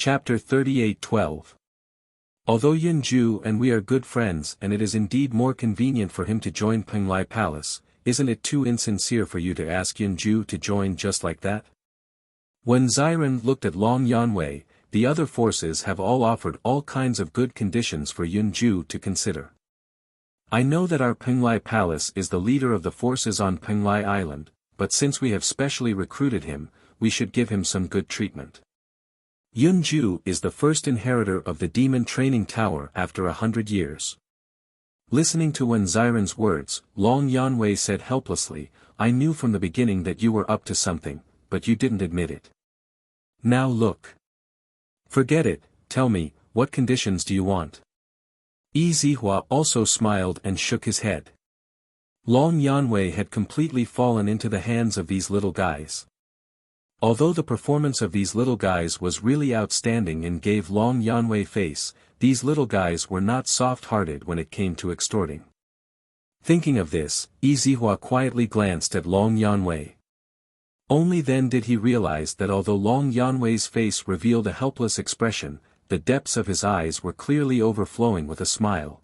Chapter 38:12. Although Yunju and we are good friends and it is indeed more convenient for him to join Penglai Palace, isn't it too insincere for you to ask Yunju to join just like that? When Ziren looked at Long Yanwei, the other forces have all offered all kinds of good conditions for Yunju to consider. I know that our Penglai Palace is the leader of the forces on Penglai Island, but since we have specially recruited him, we should give him some good treatment. Yunju is the first inheritor of the demon training tower after 100 years. Listening to Wen Ziren's words, Long Yanwei said helplessly, I knew from the beginning that you were up to something, but you didn't admit it. Now look. Forget it, tell me, what conditions do you want? Yi Zihua also smiled and shook his head. Long Yanwei had completely fallen into the hands of these little guys. Although the performance of these little guys was really outstanding and gave Long Yanwei face, these little guys were not soft-hearted when it came to extorting. Thinking of this, Yi Zihua quietly glanced at Long Yanwei. Only then did he realize that although Long Yanwei's face revealed a helpless expression, the depths of his eyes were clearly overflowing with a smile.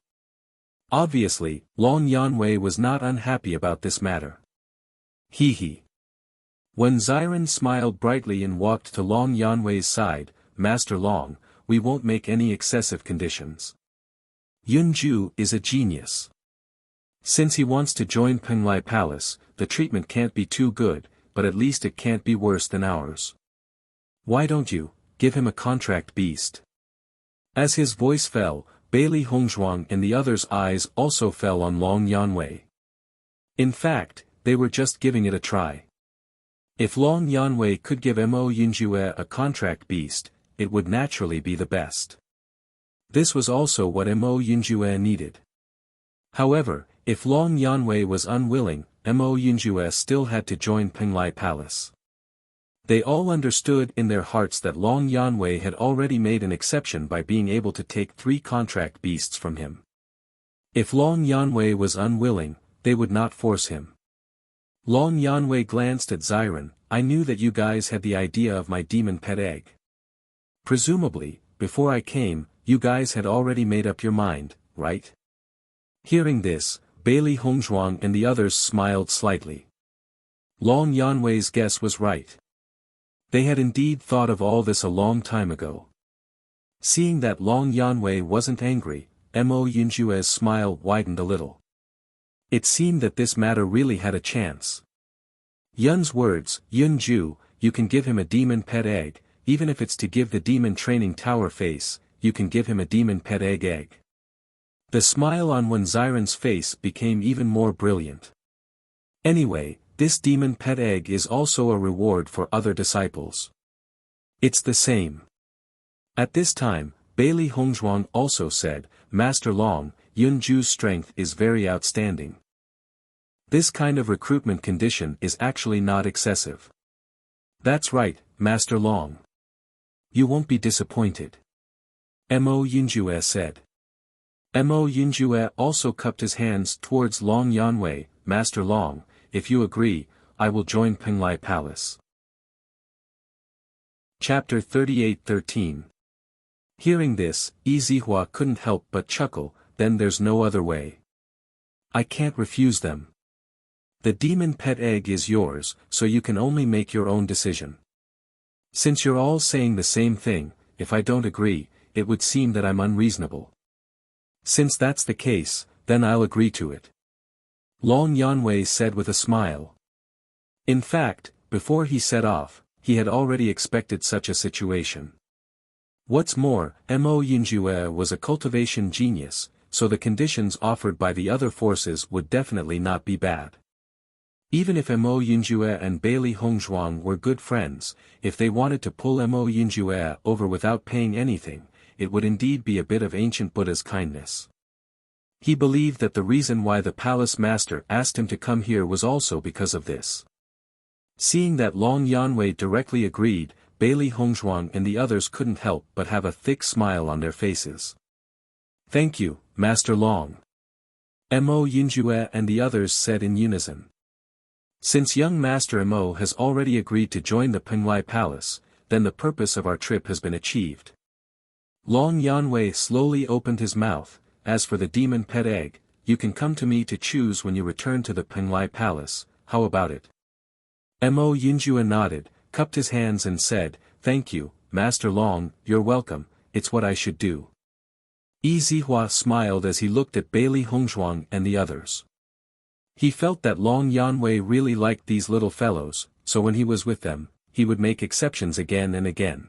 Obviously, Long Yanwei was not unhappy about this matter. Hee. When Ziren smiled brightly and walked to Long Yanwei's side, Master Long, we won't make any excessive conditions. Yunju is a genius. Since he wants to join Penglai Palace, the treatment can't be too good, but at least it can't be worse than ours. Why don't you give him a contract beast? As his voice fell, Bailey Hongzhuang and the others' eyes also fell on Long Yanwei. In fact, they were just giving it a try. If Long Yanwei could give Mo Yunjue a contract beast, it would naturally be the best. This was also what Mo Yunjue needed. However, if Long Yanwei was unwilling, Mo Yunjue still had to join Penglai Palace. They all understood in their hearts that Long Yanwei had already made an exception by being able to take 3 contract beasts from him. If Long Yanwei was unwilling, they would not force him. Long Yanwei glanced at Ziren, I knew that you guys had the idea of my demon pet egg. Presumably, before I came, you guys had already made up your mind, right? Hearing this, Bailey Hongzhuang and the others smiled slightly. Long Yanwei's guess was right. They had indeed thought of all this a long time ago. Seeing that Long Yanwei wasn't angry, Mo Yunjue's smile widened a little. It seemed that this matter really had a chance. Yun's words, Yunju, you can give him a demon pet egg, even if it's to give the demon training tower face, you can give him a demon pet egg. The smile on Wen Ziren's face became even more brilliant. Anyway, this demon pet egg is also a reward for other disciples. It's the same. At this time, Bailey Hongzhuang also said, Master Long, Yunju's strength is very outstanding. This kind of recruitment condition is actually not excessive. That's right, Master Long. You won't be disappointed. Mo Yunjue said. Mo Yunjue also cupped his hands towards Long Yanwei, Master Long, if you agree, I will join Penglai Palace. Chapter 38:13. Hearing this, Yi Zihua couldn't help but chuckle, then there's no other way. I can't refuse them. The demon pet egg is yours, so you can only make your own decision. Since you're all saying the same thing, if I don't agree, it would seem that I'm unreasonable. Since that's the case, then I'll agree to it. Long Yanwei said with a smile. In fact, before he set off, he had already expected such a situation. What's more, Mo Yunjue was a cultivation genius, so the conditions offered by the other forces would definitely not be bad. Even if Mo Yunjue and Bailey Hongzhuang were good friends, if they wanted to pull Mo Yunjue over without paying anything, it would indeed be a bit of ancient Buddha's kindness. He believed that the reason why the palace master asked him to come here was also because of this. Seeing that Long Yanwei directly agreed, Bailey Hongzhuang and the others couldn't help but have a thick smile on their faces. Thank you, Master Long. Mo Yunjue and the others said in unison. Since young Master Mo has already agreed to join the Penglai Palace, then the purpose of our trip has been achieved. Long Yanwei slowly opened his mouth. As for the demon pet egg, you can come to me to choose when you return to the Penglai Palace. How about it? Mo Yinjue nodded, cupped his hands and said, "Thank you, Master Long, you're welcome, it's what I should do." Yi Zihua smiled as he looked at Bailey Hongzhuang and the others. He felt that Long Yanwei really liked these little fellows, so when he was with them, he would make exceptions again and again.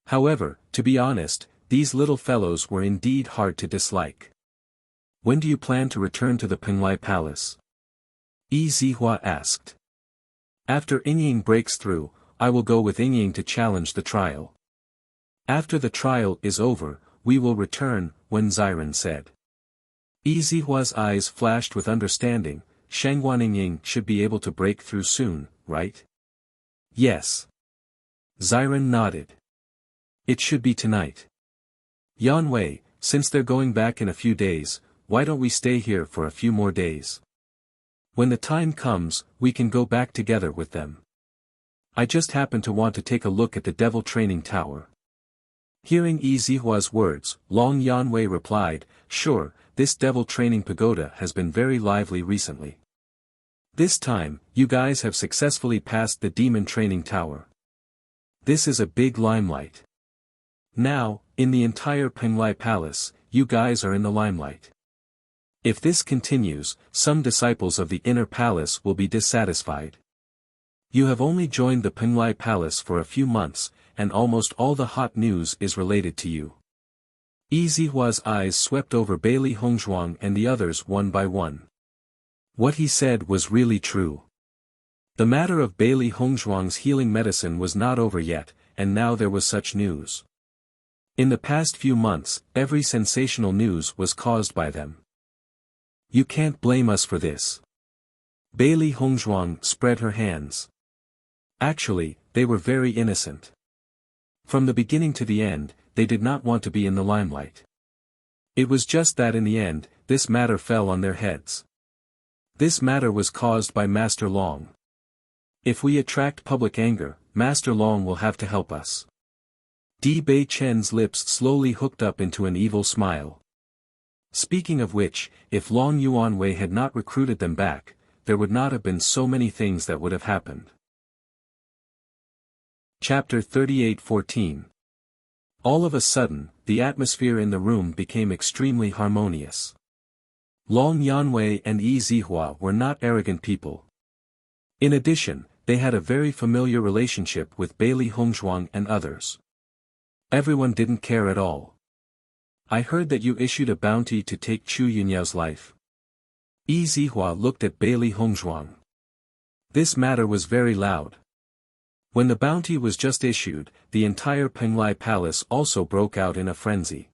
However, to be honest, these little fellows were indeed hard to dislike. "When do you plan to return to the Penglai Palace?" Yi Zihua asked. "After Yingying breaks through, I will go with Yingying to challenge the trial. After the trial is over, we will return," Wen Ziren said. Yi Zihua's eyes flashed with understanding. "Shangguan Yingying should be able to break through soon, right?" "Yes." Ziren nodded. "It should be tonight. Yanwei, since they're going back in a few days, why don't we stay here for a few more days? When the time comes, we can go back together with them. I just happen to want to take a look at the Devil Training Tower." Hearing Yi Zihua's words, Long Yanwei replied, "Sure, this Devil Training Pagoda has been very lively recently. This time, you guys have successfully passed the Demon Training Tower. This is a big limelight. Now, in the entire Penglai Palace, you guys are in the limelight. If this continues, some disciples of the Inner Palace will be dissatisfied. You have only joined the Penglai Palace for a few months, and almost all the hot news is related to you." Yi Zihua's eyes swept over Bailey Hongzhuang and the others one by one. What he said was really true. The matter of Bailey Hongzhuang's healing medicine was not over yet, and now there was such news. In the past few months, every sensational news was caused by them. "You can't blame us for this." Bailey Hongzhuang spread her hands. Actually, they were very innocent. From the beginning to the end, they did not want to be in the limelight. It was just that in the end, this matter fell on their heads. This matter was caused by Master Long. If we attract public anger, Master Long will have to help us. Di Bei Chen's lips slowly hooked up into an evil smile. Speaking of which, if Long Yuanwei had not recruited them back, there would not have been so many things that would have happened. Chapter 38:14. All of a sudden, the atmosphere in the room became extremely harmonious. Long Yanwei and Yi Zihua were not arrogant people. In addition, they had a very familiar relationship with Bailey Hongzhuang and others. Everyone didn't care at all. "I heard that you issued a bounty to take Chu Yunyao's life." Yi Zihua looked at Bailey Hongzhuang. This matter was very loud. When the bounty was just issued, the entire Penglai Palace also broke out in a frenzy.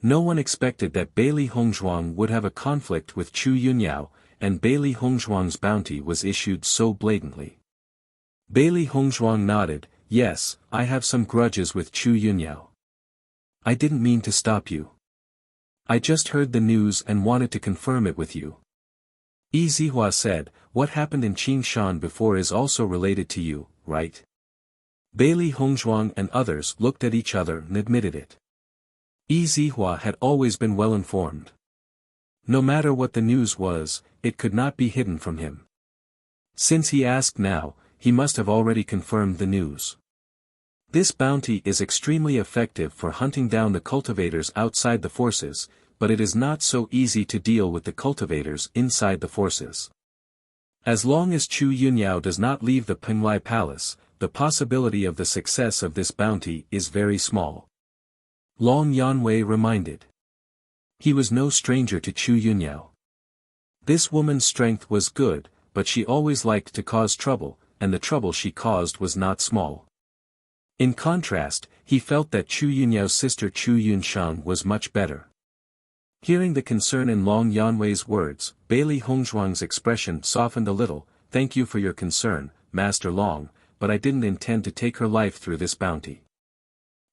No one expected that Bailey Hongzhuang would have a conflict with Chu Yunyao, and Bailey Hongzhuang's bounty was issued so blatantly. Bailey Hongzhuang nodded, "Yes, I have some grudges with Chu Yunyao. I didn't mean to stop you. I just heard the news and wanted to confirm it with you." Yi Zihua said, "What happened in Qingshan before is also related to you, right?" Bailey Hongzhuang and others looked at each other and admitted it. Yi Zihua had always been well informed. No matter what the news was, it could not be hidden from him. Since he asked now, he must have already confirmed the news. This bounty is extremely effective for hunting down the cultivators outside the forces, but it is not so easy to deal with the cultivators inside the forces. As long as Chu Yunyao does not leave the Penglai Palace, the possibility of the success of this bounty is very small. Long Yanwei reminded. He was no stranger to Chu Yunyao. This woman's strength was good, but she always liked to cause trouble, and the trouble she caused was not small. In contrast, he felt that Chu Yunyao's sister Chu Yunshan was much better. Hearing the concern in Long Yanwei's words, Bailey Hongzhuang's expression softened a little. "Thank you for your concern, Master Long, but I didn't intend to take her life through this bounty.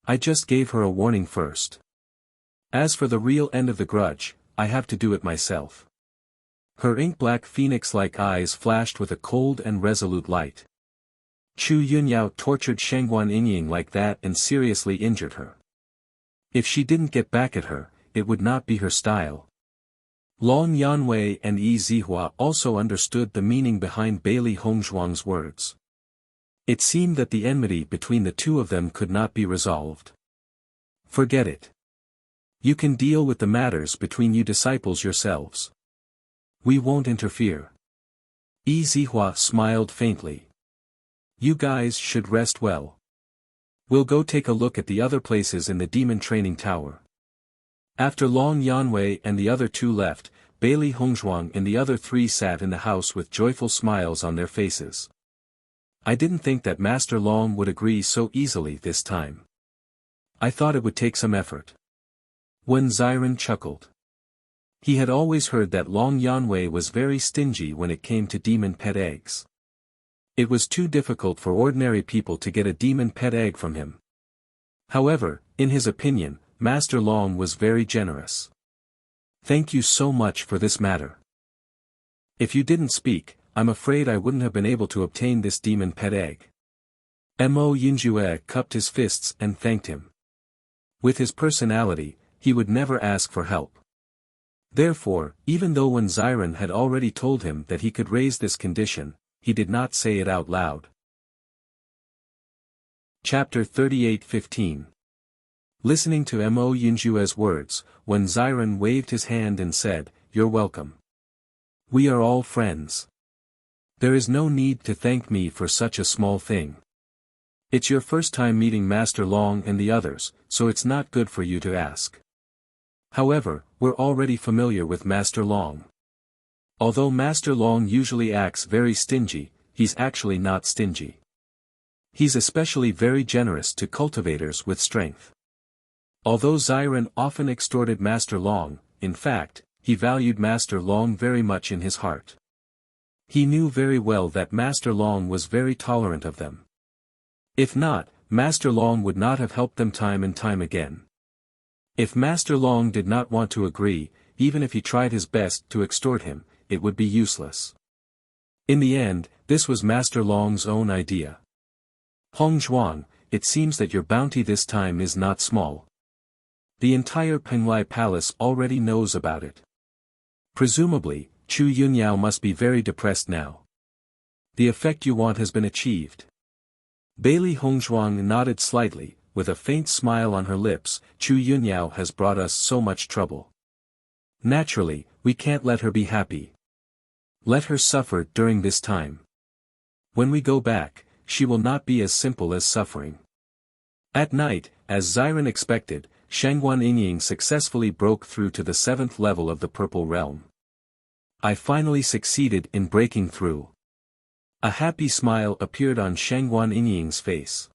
I just gave her a warning first. As for the real end of the grudge, I have to do it myself." Her ink-black phoenix-like eyes flashed with a cold and resolute light. Chu Yunyao tortured Shangguan Yingying like that and seriously injured her. If she didn't get back at her, it would not be her style. Long Yanwei and Yi Zihua also understood the meaning behind Bailey Hongzhuang's words. It seemed that the enmity between the two of them could not be resolved. Forget it. You can deal with the matters between you disciples yourselves. We won't interfere. Yi Zihua smiled faintly. You guys should rest well. We'll go take a look at the other places in the demon training tower. After Long Yanwei and the other two left, Bailey Hongzhuang and the other three sat in the house with joyful smiles on their faces. I didn't think that Master Long would agree so easily this time. I thought it would take some effort. Wen Ziren chuckled. He had always heard that Long Yanwei was very stingy when it came to demon pet eggs. It was too difficult for ordinary people to get a demon pet egg from him. However, in his opinion, Master Long was very generous. Thank you so much for this matter. If you didn't speak, I'm afraid I wouldn't have been able to obtain this demon pet egg. Mo Yinjue cupped his fists and thanked him. With his personality, he would never ask for help. Therefore, even though Wen Ziren had already told him that he could raise this condition, he did not say it out loud. Chapter 38:15. Listening to Mo Yinjue's words, Wen Ziren waved his hand and said, "You're welcome. We are all friends. There is no need to thank me for such a small thing. It's your first time meeting Master Long and the others, so it's not good for you to ask. However, we're already familiar with Master Long. Although Master Long usually acts very stingy, he's actually not stingy. He's especially very generous to cultivators with strength. Although Ziren often extorted Master Long, in fact, he valued Master Long very much in his heart. He knew very well that Master Long was very tolerant of them. If not, Master Long would not have helped them time and time again. If Master Long did not want to agree, even if he tried his best to extort him, it would be useless. In the end, this was Master Long's own idea. Hongzhuang, it seems that your bounty this time is not small. The entire Penglai Palace already knows about it. Presumably, Chu Yunyao must be very depressed now. The effect you want has been achieved. Bailey Hongzhuang nodded slightly, with a faint smile on her lips. Chu Yunyao has brought us so much trouble. Naturally, we can't let her be happy. Let her suffer during this time. When we go back, she will not be as simple as suffering. At night, as Ziren expected, Shangguan Yingying successfully broke through to the 7th level of the Purple Realm. I finally succeeded in breaking through. A happy smile appeared on Shangguan Yingying's face.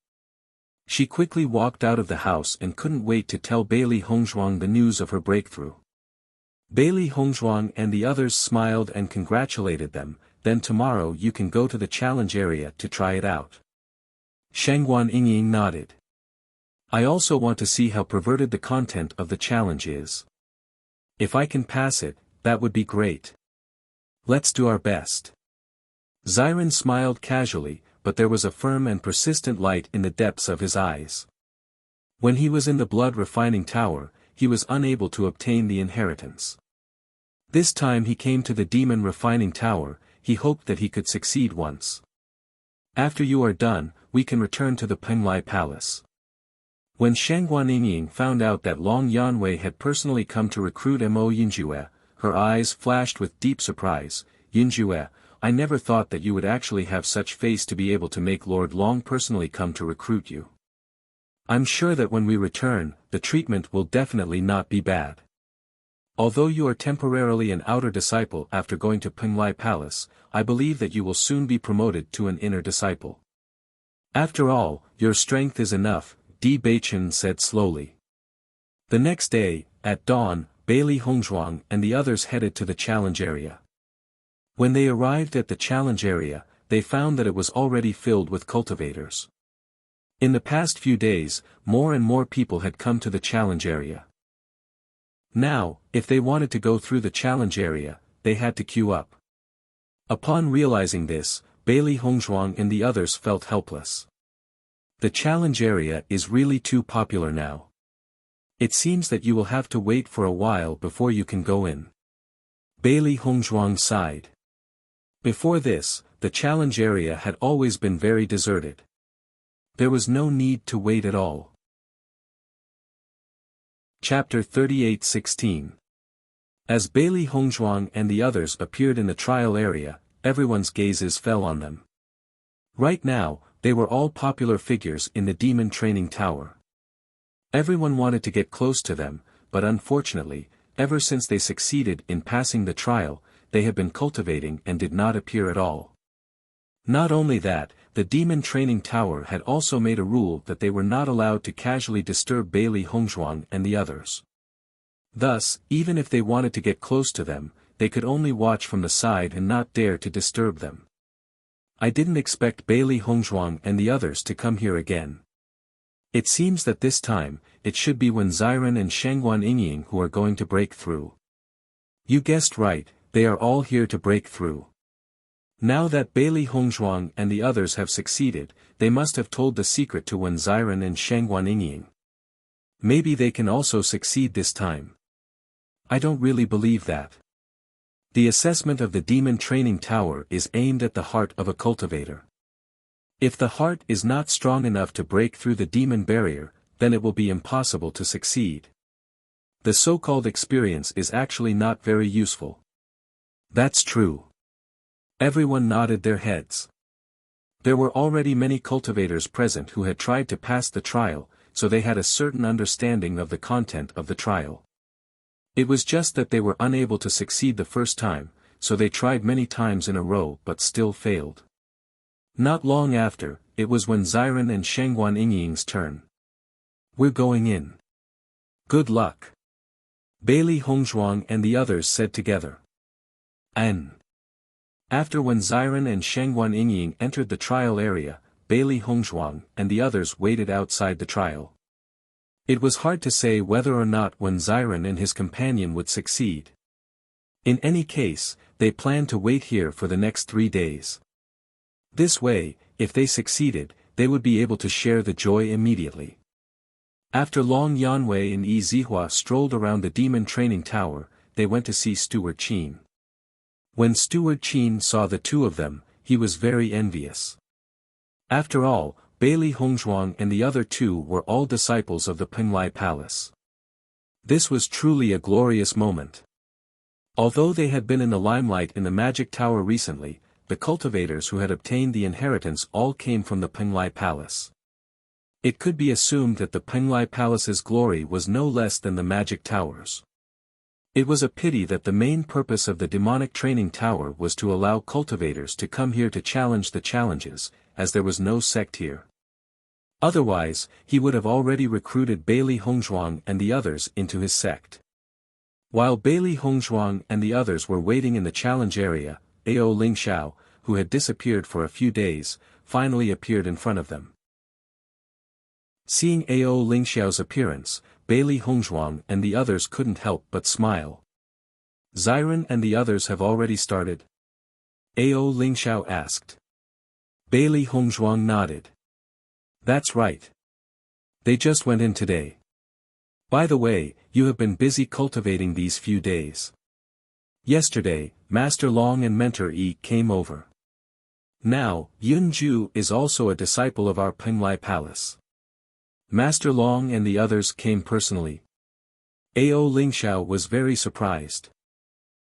She quickly walked out of the house and couldn't wait to tell Bailey Hongzhuang the news of her breakthrough. Bailey Hongzhuang and the others smiled and congratulated them. Then tomorrow you can go to the challenge area to try it out. Shangguan Yingying nodded. I also want to see how perverted the content of the challenge is. If I can pass it, that would be great. Let's do our best. Ziren smiled casually, but there was a firm and persistent light in the depths of his eyes. When he was in the blood refining tower, he was unable to obtain the inheritance. This time he came to the demon refining tower. He hoped that he could succeed once. After you are done, we can return to the Penglai Palace. When Shangguan Yingying found out that Long Yanwei had personally come to recruit Mo Yinjue, her eyes flashed with deep surprise. Yinjue, I never thought that you would actually have such face to be able to make Lord Long personally come to recruit you. I'm sure that when we return, the treatment will definitely not be bad. Although you are temporarily an outer disciple after going to Penglai Palace, I believe that you will soon be promoted to an inner disciple. After all, your strength is enough, Di Beichen said slowly. The next day, at dawn, Bailey Hongzhuang and the others headed to the challenge area. When they arrived at the challenge area, they found that it was already filled with cultivators. In the past few days, more and more people had come to the challenge area. Now, if they wanted to go through the challenge area, they had to queue up. Upon realizing this, Bailey Hongzhuang and the others felt helpless. The challenge area is really too popular now. It seems that you will have to wait for a while before you can go in. Bailey Hongzhuang sighed. Before this, the challenge area had always been very deserted. There was no need to wait at all. Chapter 38:16. As Bailey Hongzhuang and the others appeared in the trial area, everyone's gazes fell on them. Right now, they were all popular figures in the demon training tower. Everyone wanted to get close to them, but unfortunately, ever since they succeeded in passing the trial, they had been cultivating and did not appear at all. Not only that, the demon training tower had also made a rule that they were not allowed to casually disturb Bailey Hongzhuang and the others. Thus, even if they wanted to get close to them, they could only watch from the side and not dare to disturb them. I didn't expect Bailey Hongzhuang and the others to come here again. It seems that this time, it should be Wen Ziren and Shangguan Yingying who are going to break through. You guessed right, they are all here to break through. Now that Bailey Hongzhuang and the others have succeeded, they must have told the secret to Wen Ziren and Shangguan Yingying. Maybe they can also succeed this time. I don't really believe that. The assessment of the demon training tower is aimed at the heart of a cultivator. If the heart is not strong enough to break through the demon barrier, then it will be impossible to succeed. The so-called experience is actually not very useful. That's true. Everyone nodded their heads. There were already many cultivators present who had tried to pass the trial, so they had a certain understanding of the content of the trial. It was just that they were unable to succeed the first time, so they tried many times in a row but still failed. Not long after, it was Wen Ziren and Shangguan Yingying's turn. We're going in. Good luck. Bailey Hongzhuang and the others said together. N. After Wen Ziren and Shangguan Yingying entered the trial area, Bailey Hongzhuang and the others waited outside the trial. It was hard to say whether or not Wen Ziren and his companion would succeed. In any case, they planned to wait here for the next 3 days. This way, if they succeeded, they would be able to share the joy immediately. After Long Yanwei and Yi Zihua strolled around the demon training tower, they went to see Steward Qin. When Steward Qin saw the two of them, he was very envious. After all, Bailey Hongzhuang and the other two were all disciples of the Penglai Palace. This was truly a glorious moment. Although they had been in the limelight in the Magic Tower recently, the cultivators who had obtained the inheritance all came from the Penglai Palace. It could be assumed that the Penglai Palace's glory was no less than the Magic Tower's. It was a pity that the main purpose of the demonic training tower was to allow cultivators to come here to challenge the challenges, as there was no sect here. Otherwise, he would have already recruited Bailey Hongzhuang and the others into his sect. While Bailey Hongzhuang and the others were waiting in the challenge area, Ao Lingxiao, who had disappeared for a few days, finally appeared in front of them. Seeing Ao Lingxiao's appearance, Bailey Hongzhuang and the others couldn't help but smile. Ziren and the others have already started? Ao Lingxiao asked. Bailey Hongzhuang nodded. That's right. They just went in today. By the way, you have been busy cultivating these few days. Yesterday, Master Long and Mentor Yi came over. Now, Yun Ju is also a disciple of our Penglai Palace. Master Long and the others came personally. Ao Lingxiao was very surprised.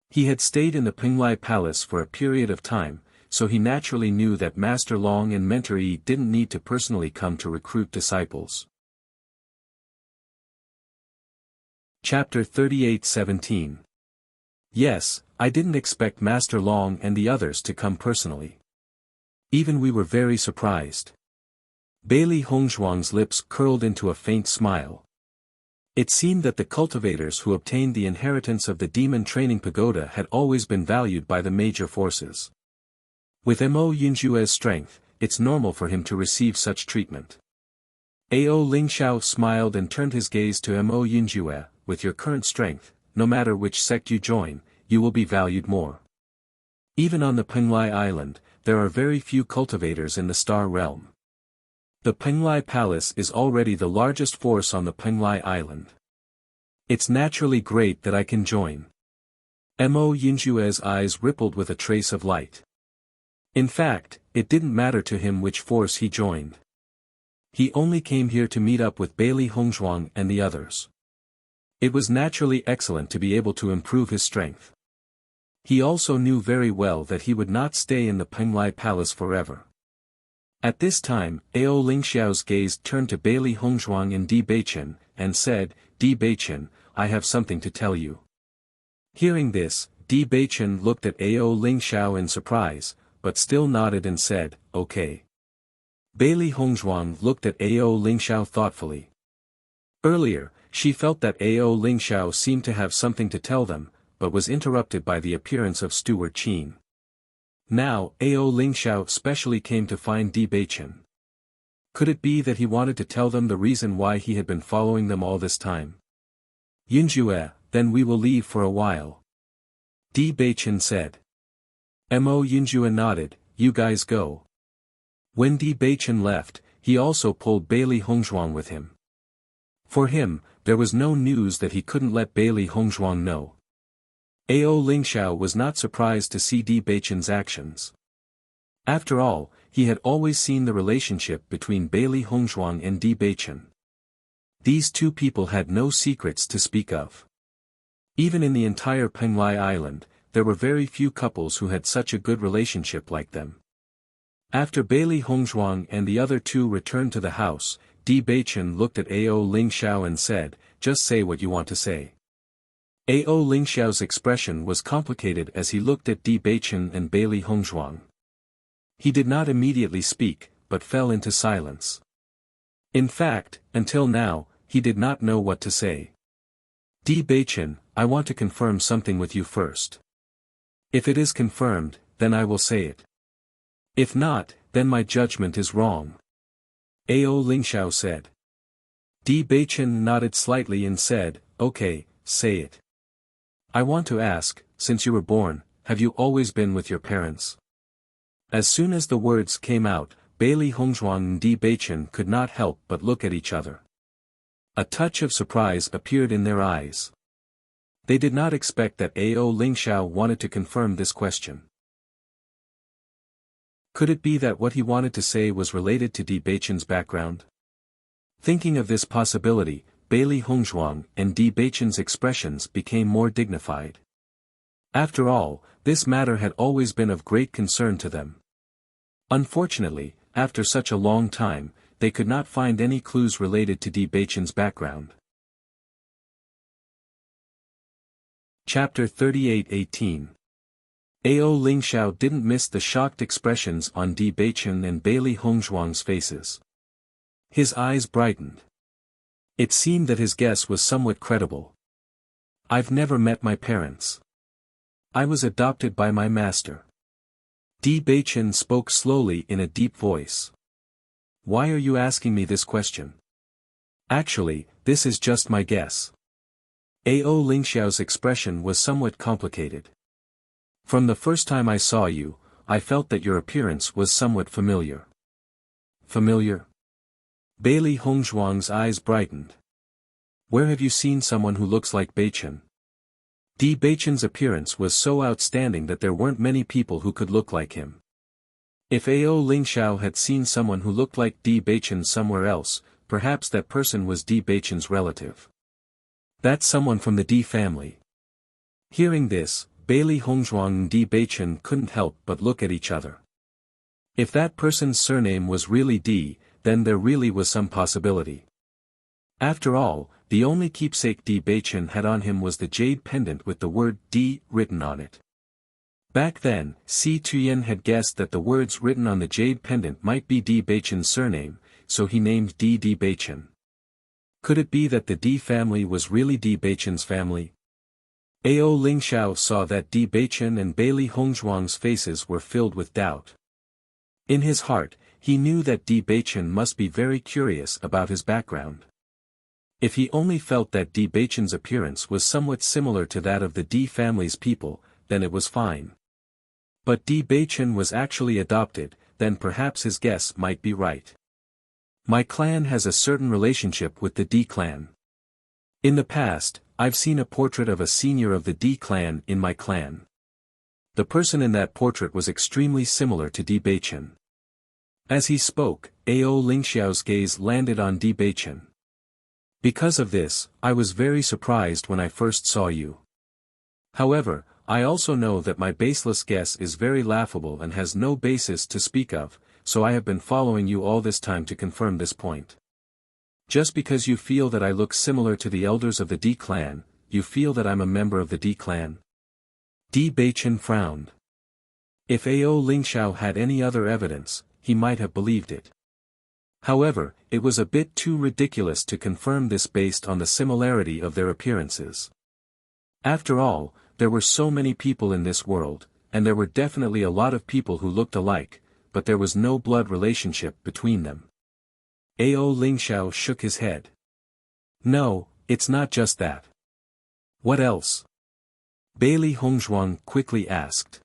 He had stayed in the Penglai Palace for a period of time, so he naturally knew that Master Long and Mentor Yi didn't need to personally come to recruit disciples. Chapter 38:17. Yes, I didn't expect Master Long and the others to come personally. Even we were very surprised. Bailey Hongzhuang's lips curled into a faint smile. It seemed that the cultivators who obtained the inheritance of the demon training pagoda had always been valued by the major forces. With Mo Yunjue's strength, it's normal for him to receive such treatment. Ao Lingxiao smiled and turned his gaze to Mo Yunjue. With your current strength, no matter which sect you join, you will be valued more. Even on the Penglai Island, there are very few cultivators in the Star Realm. The Penglai Palace is already the largest force on the Penglai Island. It's naturally great that I can join. Mo Yinjue's eyes rippled with a trace of light. In fact, it didn't matter to him which force he joined. He only came here to meet up with Bailey Hongzhuang and the others. It was naturally excellent to be able to improve his strength. He also knew very well that he would not stay in the Penglai Palace forever. At this time, Ao Lingxiao's gaze turned to Bailey Hongzhuang and Di Beichen, and said, Di Beichen, I have something to tell you. Hearing this, Di Beichen looked at Ao Lingxiao in surprise, but still nodded and said, okay. Bailey Hongzhuang looked at Ao Lingxiao thoughtfully. Earlier, she felt that Ao Lingxiao seemed to have something to tell them, but was interrupted by the appearance of Steward Qin. Now, Ao Lingxiao specially came to find Di Beichen. Could it be that he wanted to tell them the reason why he had been following them all this time? Yinjue, then we will leave for a while. Di Beichen said. Mo Yinjue nodded, you guys go. When Di Beichen left, he also pulled Bailey Hongzhuang with him. For him, there was no news that he couldn't let Bailey Hongzhuang know. Ao Lingxiao was not surprised to see Di Beichen's actions. After all, he had always seen the relationship between Bailey Hongzhuang and Di Beichen. These two people had no secrets to speak of. Even in the entire Penglai Island, there were very few couples who had such a good relationship like them. After Bailey Hongzhuang and the other two returned to the house, Di Beichen looked at Ao Lingxiao and said, just say what you want to say. Ao Lingxiao's expression was complicated as he looked at Di Beichen and Bailey Hongzhuang. He did not immediately speak, but fell into silence. In fact, until now, he did not know what to say. Di Beichen, I want to confirm something with you first. If it is confirmed, then I will say it. If not, then my judgment is wrong. Ao Lingxiao said. Di Beichen nodded slightly and said, okay, say it. I want to ask, since you were born, have you always been with your parents? As soon as the words came out, Bailey Hongzhuang and Di Beichen could not help but look at each other. A touch of surprise appeared in their eyes. They did not expect that Ao Lingxiao wanted to confirm this question. Could it be that what he wanted to say was related to Di Beichen's background? Thinking of this possibility, Bailey Hongzhuang and Di Beichen's expressions became more dignified. After all, this matter had always been of great concern to them. Unfortunately, after such a long time, they could not find any clues related to Di Beichen's background. Chapter 38:18. Ao Lingxiao didn't miss the shocked expressions on Di Beichen and Bailey Hongzhuang's faces. His eyes brightened. It seemed that his guess was somewhat credible. I've never met my parents. I was adopted by my master. Di Beichen spoke slowly in a deep voice. Why are you asking me this question? Actually, this is just my guess. Ao Lingxiao's expression was somewhat complicated. From the first time I saw you, I felt that your appearance was somewhat familiar. Familiar? Bailey Hongzhuang's eyes brightened. Where have you seen someone who looks like Beichen? Di Beichen's appearance was so outstanding that there weren't many people who could look like him. If Ao Lingxiao had seen someone who looked like Di Beichen somewhere else, perhaps that person was Di Beichen's relative. That's someone from the Di family. Hearing this, Bailey Hongzhuang and Di Beichen couldn't help but look at each other. If that person's surname was really Di, then there really was some possibility. After all, the only keepsake Di Beichen had on him was the jade pendant with the word Di written on it. Back then, Si Tuyen had guessed that the words written on the jade pendant might be Di Beichen's surname, so he named Di Beichen. Could it be that the Di family was really Di Beichen's family? Ao Lingxiao saw that Di Beichen and Bailey Hongzhuang's faces were filled with doubt. In his heart, he knew that Di Beichen must be very curious about his background. If he only felt that Di Beichen's appearance was somewhat similar to that of the Di family's people, then it was fine. But Di Beichen was actually adopted, then perhaps his guess might be right. My clan has a certain relationship with the Di clan. In the past, I've seen a portrait of a senior of the Di clan in my clan. The person in that portrait was extremely similar to Di Beichen. As he spoke, Ao Lingxiao's gaze landed on Di Beichen. Because of this, I was very surprised when I first saw you. However, I also know that my baseless guess is very laughable and has no basis to speak of, so I have been following you all this time to confirm this point. Just because you feel that I look similar to the elders of the Di clan, you feel that I'm a member of the Di clan? Di Beichen frowned. If Ao Lingxiao had any other evidence, he might have believed it. However, it was a bit too ridiculous to confirm this based on the similarity of their appearances. After all, there were so many people in this world, and there were definitely a lot of people who looked alike, but there was no blood relationship between them. Ao Lingxiao shook his head. No, it's not just that. What else? Bailey Hongzhuang quickly asked.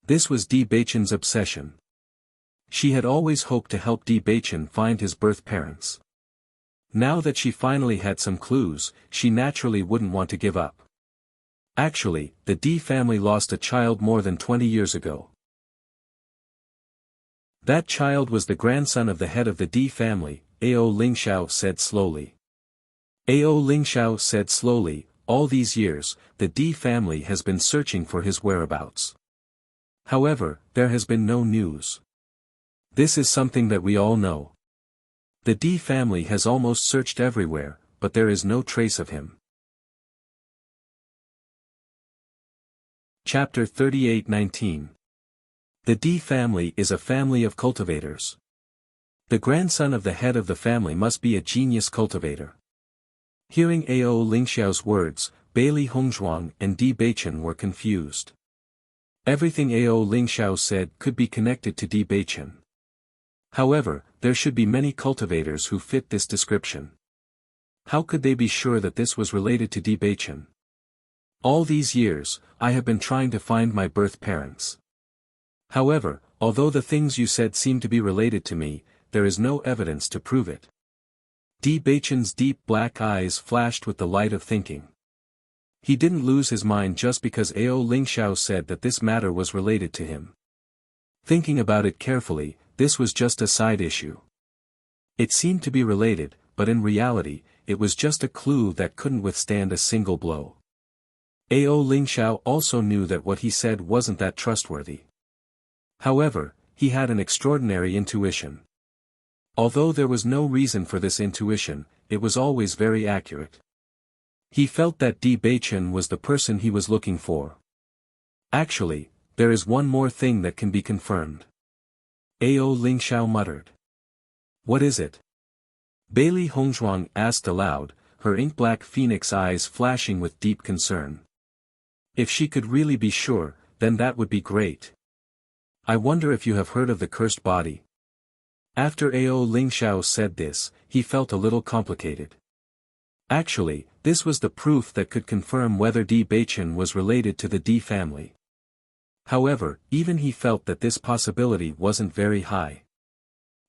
This was Di Beichen's obsession. She had always hoped to help Di Beichen find his birth parents. Now that she finally had some clues, she naturally wouldn't want to give up. Actually, the Di family lost a child more than 20 years ago. That child was the grandson of the head of the Di family, Ao Lingxiao said slowly. Ao Lingxiao said slowly, all these years, the Di family has been searching for his whereabouts. However, there has been no news. This is something that we all know. The Di family has almost searched everywhere, but there is no trace of him. Chapter 38:19. The Di family is a family of cultivators. The grandson of the head of the family must be a genius cultivator. Hearing Ao Lingxiao's words, Bailey Hongzhuang and Di Beichen were confused. Everything Ao Lingxiao said could be connected to Di Beichen. However, there should be many cultivators who fit this description. How could they be sure that this was related to Di Beichen? All these years, I have been trying to find my birth parents. However, although the things you said seem to be related to me, there is no evidence to prove it. Di Beichen's deep black eyes flashed with the light of thinking. He didn't lose his mind just because Ao Lingxiao said that this matter was related to him. Thinking about it carefully, this was just a side issue. It seemed to be related, but in reality, it was just a clue that couldn't withstand a single blow. Ao Lingxiao also knew that what he said wasn't that trustworthy. However, he had an extraordinary intuition. Although there was no reason for this intuition, it was always very accurate. He felt that Di Beichen was the person he was looking for. Actually, there is one more thing that can be confirmed. Ao Lingxiao muttered. What is it? Bailey Hongzhuang asked aloud, her ink-black phoenix eyes flashing with deep concern. If she could really be sure, then that would be great. I wonder if you have heard of the cursed body. After Ao Lingxiao said this, he felt a little complicated. Actually, this was the proof that could confirm whether Di Beichen was related to the Di family. However, even he felt that this possibility wasn't very high.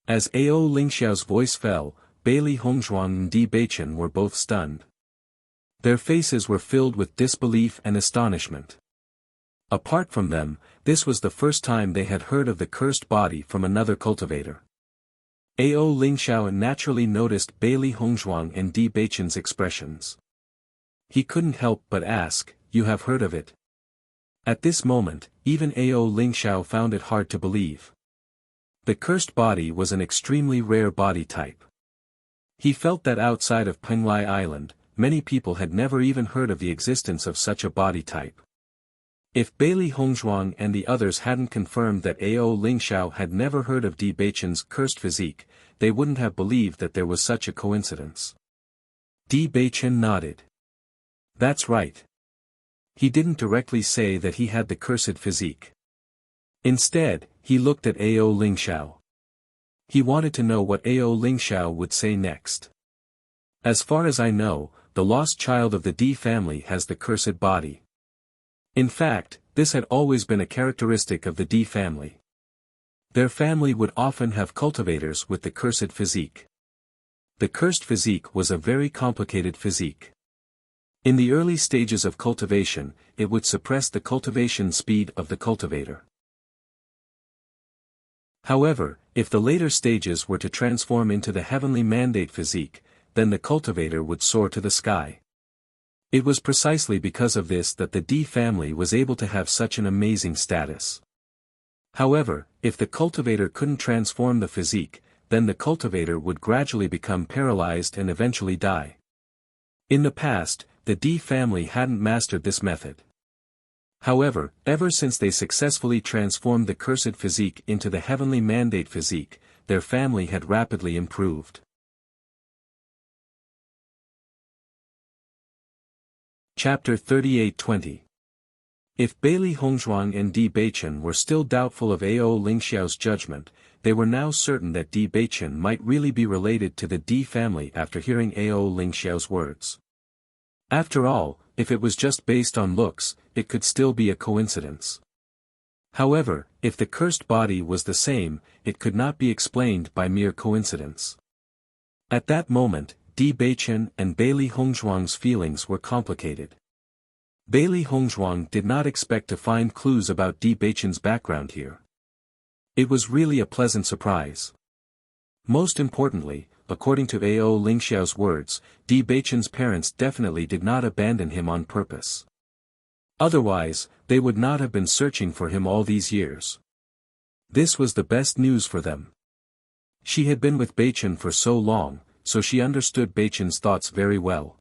As Ao Lingxiao's voice fell, Bailey Hongzhuang and Di Beichen were both stunned. Their faces were filled with disbelief and astonishment. Apart from them, this was the first time they had heard of the cursed body from another cultivator. Ao Lingxiao naturally noticed Bailey Hongzhuang and Di Beichen's expressions. He couldn't help but ask, "You have heard of it?" At this moment, even Ao Lingxiao found it hard to believe. The cursed body was an extremely rare body type. He felt that outside of Penglai Island, many people had never even heard of the existence of such a body type. If Bailey Hongzhuang and the others hadn't confirmed that Ao Lingxiao had never heard of Di Beichen's cursed physique, they wouldn't have believed that there was such a coincidence. Di Beichen nodded. That's right. He didn't directly say that he had the cursed physique. Instead, he looked at Ao Lingxiao. He wanted to know what Ao Lingxiao would say next. As far as I know, the lost child of the Di family has the cursed body. In fact, This had always been a characteristic of the D family. Their family would often have cultivators with the cursed physique. The cursed physique was a very complicated physique. In the early stages of cultivation, it would suppress the cultivation speed of the cultivator. However, if the later stages were to transform into the heavenly mandate physique, then the cultivator would soar to the sky. It was precisely because of this that the D family was able to have such an amazing status. However, if the cultivator couldn't transform the physique, then the cultivator would gradually become paralyzed and eventually die. In the past, the D family hadn't mastered this method. However, ever since they successfully transformed the cursed physique into the heavenly mandate physique, their family had rapidly improved. Chapter 38:20. If Bailey Hongzhuang and Di Beichen were still doubtful of Ao Lingxiao's judgment, they were now certain that Di Beichen might really be related to the D family after hearing Ao Lingxiao's words. After all, if it was just based on looks, it could still be a coincidence. However, if the cursed body was the same, it could not be explained by mere coincidence. At that moment, Di Beichen and Bailey Hongzhuang's feelings were complicated. Bailey Hongzhuang did not expect to find clues about Di Beichen's background here. It was really a pleasant surprise. Most importantly, according to Ao Lingxiao's words, Di Beichen's parents definitely did not abandon him on purpose. Otherwise, they would not have been searching for him all these years. This was the best news for them. She had been with Beichen for so long, so she understood Beichen's thoughts very well.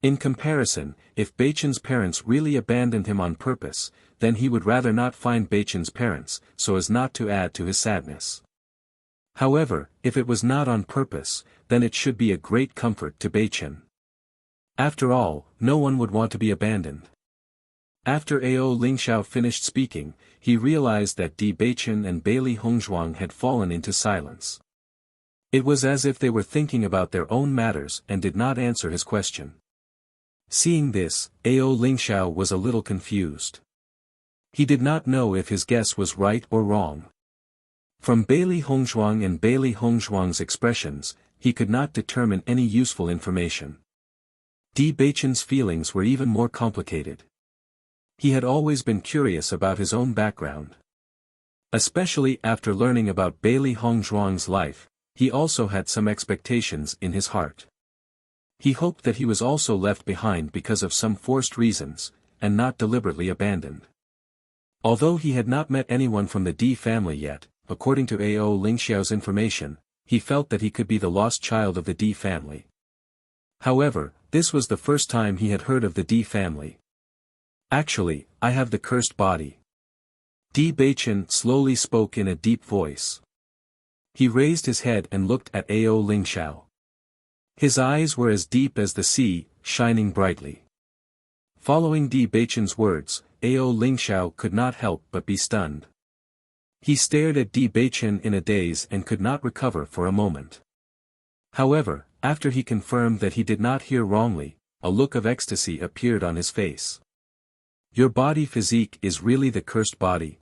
In comparison, if Beichen's parents really abandoned him on purpose, then he would rather not find Beichen's parents, so as not to add to his sadness. However, if it was not on purpose, then it should be a great comfort to Beichen. After all, no one would want to be abandoned. After Ao Lingxiao finished speaking, he realized that Di Beichen and Bailey Hongzhuang had fallen into silence. It was as if they were thinking about their own matters and did not answer his question. Seeing this, Ao Lingxiao was a little confused. He did not know if his guess was right or wrong. From Bailey Hongzhuang and Bailey Hongzhuang's expressions, he could not determine any useful information. Di Beichen's feelings were even more complicated. He had always been curious about his own background. Especially after learning about Bailey Hongzhuang's life, he also had some expectations in his heart. He hoped that he was also left behind because of some forced reasons, and not deliberately abandoned. Although he had not met anyone from the D family yet, according to Ao Lingxiao's information, he felt that he could be the lost child of the D family. However, this was the first time he had heard of the D family. Actually, I have the cursed body. Di Beichen slowly spoke in a deep voice. He raised his head and looked at Ao Lingxiao. His eyes were as deep as the sea, shining brightly. Following Di Beichen's words, Ao Lingxiao could not help but be stunned. He stared at Di Beichen in a daze and could not recover for a moment. However, after he confirmed that he did not hear wrongly, a look of ecstasy appeared on his face. Your body physique is really the cursed body.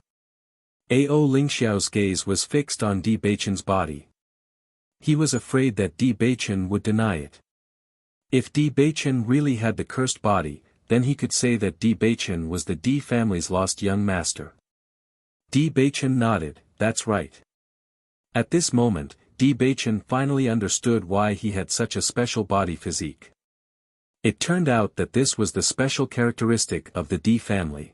Ao Lingxiao's gaze was fixed on Di Beichen's body. He was afraid that Di Beichen would deny it. If Di Beichen really had the cursed body, then he could say that Di Beichen was the D family's lost young master. Di Beichen nodded, that's right. At this moment, Di Beichen finally understood why he had such a special body physique. It turned out that this was the special characteristic of the D family.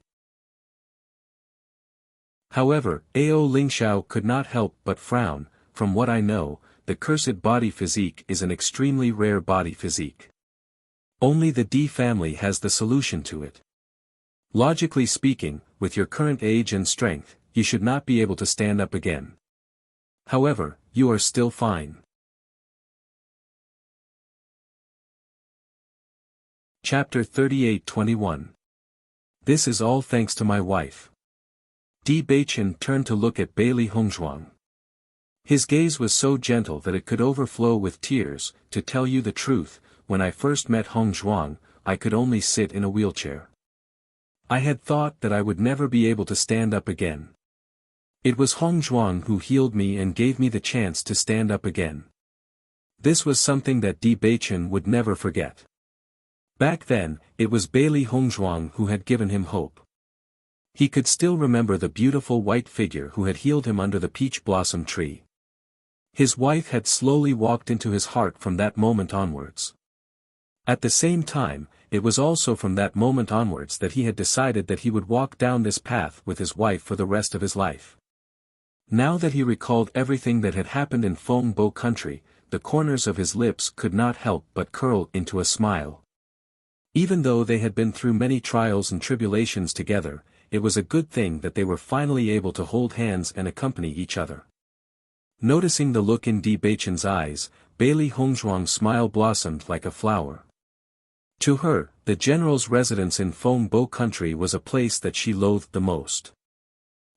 However, Ao Lingxiao could not help but frown. From what I know, the cursed body physique is an extremely rare body physique. Only the D family has the solution to it. Logically speaking, with your current age and strength, you should not be able to stand up again. However, you are still fine. Chapter 38:21. This is all thanks to my wife. Di Beichen turned to look at Bailey Hongzhuang. His gaze was so gentle that it could overflow with tears. To tell you the truth, when I first met Hongzhuang, I could only sit in a wheelchair. I had thought that I would never be able to stand up again. It was Hong Zhuang who healed me and gave me the chance to stand up again. This was something that Di Beichen would never forget. Back then, it was Bailey Hongzhuang who had given him hope. He could still remember the beautiful white figure who had healed him under the peach blossom tree. His wife had slowly walked into his heart from that moment onwards. At the same time, it was also from that moment onwards that he had decided that he would walk down this path with his wife for the rest of his life. Now that he recalled everything that had happened in Feng Bo country, the corners of his lips could not help but curl into a smile. Even though they had been through many trials and tribulations together, it was a good thing that they were finally able to hold hands and accompany each other. Noticing the look in Di Beichen's eyes, Bailey Hongzhuang's smile blossomed like a flower. To her, the general's residence in Feng Bo country was a place that she loathed the most.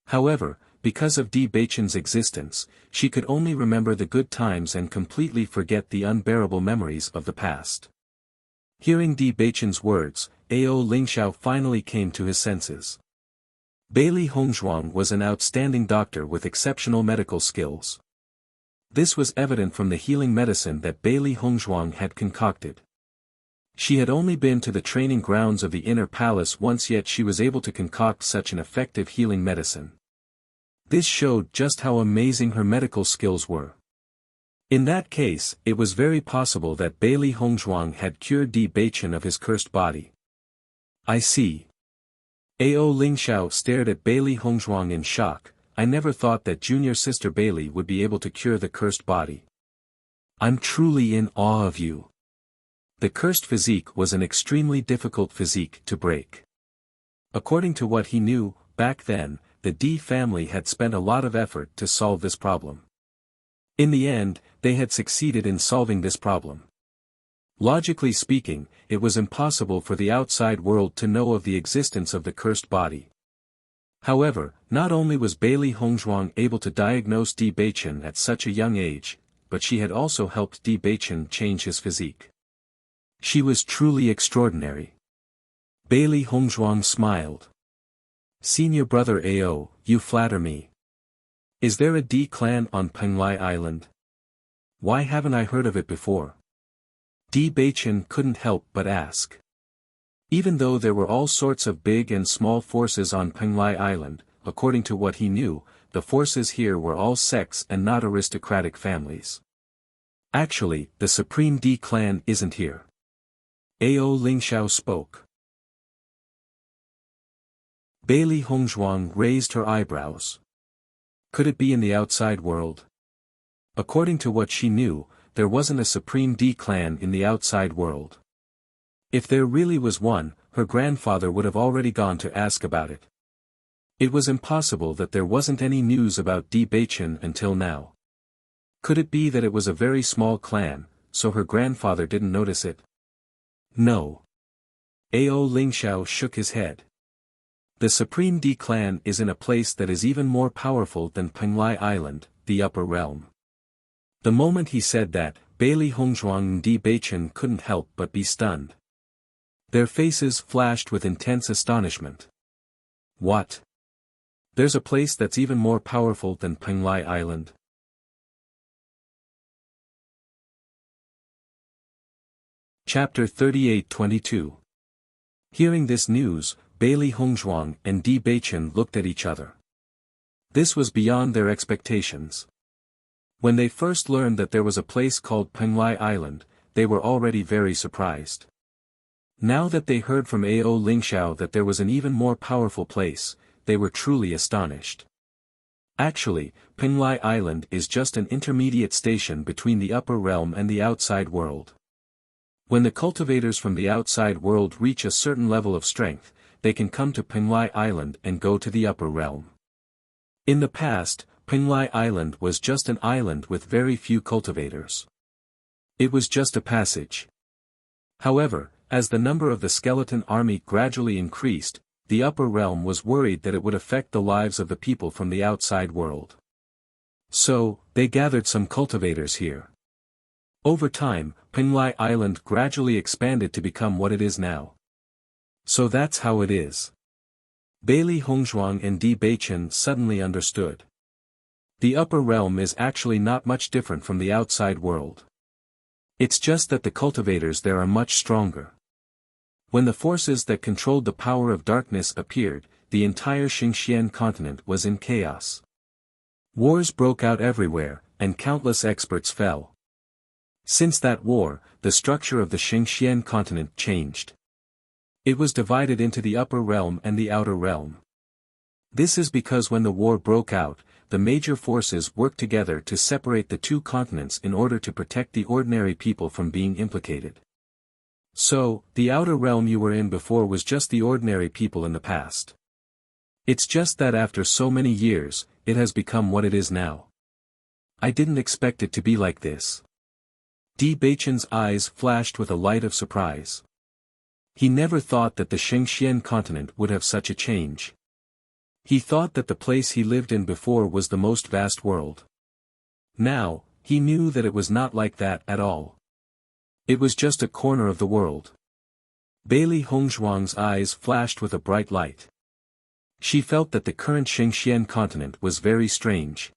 However, because of Di Beichen's existence, she could only remember the good times and completely forget the unbearable memories of the past. Hearing Di Beichen's words, Ao Lingxiao finally came to his senses. Bailey Hongzhuang was an outstanding doctor with exceptional medical skills. This was evident from the healing medicine that Bailey Hongzhuang had concocted. She had only been to the training grounds of the inner palace once, yet she was able to concoct such an effective healing medicine. This showed just how amazing her medical skills were. In that case, it was very possible that Bailey Hongzhuang had cured Di Beichen of his cursed body. I see. Ao Lingxiao stared at Bailey Hongzhuang in shock. I never thought that junior sister Bailey would be able to cure the cursed body. I'm truly in awe of you. The cursed physique was an extremely difficult physique to break. According to what he knew, back then, the Di family had spent a lot of effort to solve this problem. In the end, they had succeeded in solving this problem. Logically speaking, it was impossible for the outside world to know of the existence of the cursed body. However, not only was Bailey Hongzhuang able to diagnose Di Beichen at such a young age, but she had also helped Di Beichen change his physique. She was truly extraordinary. Bailey Hongzhuang smiled. Senior brother Ao, you flatter me. Is there a Di clan on Penglai Island? Why haven't I heard of it before? Di Beichen couldn't help but ask. Even though there were all sorts of big and small forces on Penglai Island, according to what he knew, the forces here were all sects and not aristocratic families. Actually, the Supreme Di clan isn't here. Ao Lingxiao spoke. Bailey Hongzhuang raised her eyebrows. Could it be in the outside world? According to what she knew, there wasn't a Supreme Di clan in the outside world. If there really was one, her grandfather would have already gone to ask about it. It was impossible that there wasn't any news about Di Beichen until now. Could it be that it was a very small clan, so her grandfather didn't notice it? No. Ao Lingxiao shook his head. The Supreme Di clan is in a place that is even more powerful than Penglai Island, the upper realm. The moment he said that, Bailey Hongzhuang and Di Beichen couldn't help but be stunned. Their faces flashed with intense astonishment. What? There's a place that's even more powerful than Penglai Island? Chapter 38-22. Hearing this news, Bailey Hongzhuang and Di Beichen looked at each other. This was beyond their expectations. When they first learned that there was a place called Penglai Island, they were already very surprised. Now that they heard from Ao Lingxiao that there was an even more powerful place, they were truly astonished. Actually, Penglai Island is just an intermediate station between the upper realm and the outside world. When the cultivators from the outside world reach a certain level of strength, they can come to Penglai Island and go to the upper realm. In the past, Penglai Island was just an island with very few cultivators. It was just a passage. However, as the number of the skeleton army gradually increased, the upper realm was worried that it would affect the lives of the people from the outside world. So, they gathered some cultivators here. Over time, Penglai Island gradually expanded to become what it is now. So that's how it is. Bailey Hongzhuang and Di Beichen suddenly understood. The upper realm is actually not much different from the outside world. It's just that the cultivators there are much stronger. When the forces that controlled the power of darkness appeared, the entire Xingxian continent was in chaos. Wars broke out everywhere, and countless experts fell. Since that war, the structure of the Xingxian continent changed. It was divided into the upper realm and the outer realm. This is because when the war broke out, the major forces worked together to separate the two continents in order to protect the ordinary people from being implicated. So, the outer realm you were in before was just the ordinary people in the past. It's just that after so many years, it has become what it is now. I didn't expect it to be like this. Di Beichen's eyes flashed with a light of surprise. He never thought that the Xingxian continent would have such a change. He thought that the place he lived in before was the most vast world. Now, he knew that it was not like that at all. It was just a corner of the world. Bailey Hongzhuang's eyes flashed with a bright light. She felt that the current Xingxian continent was very strange.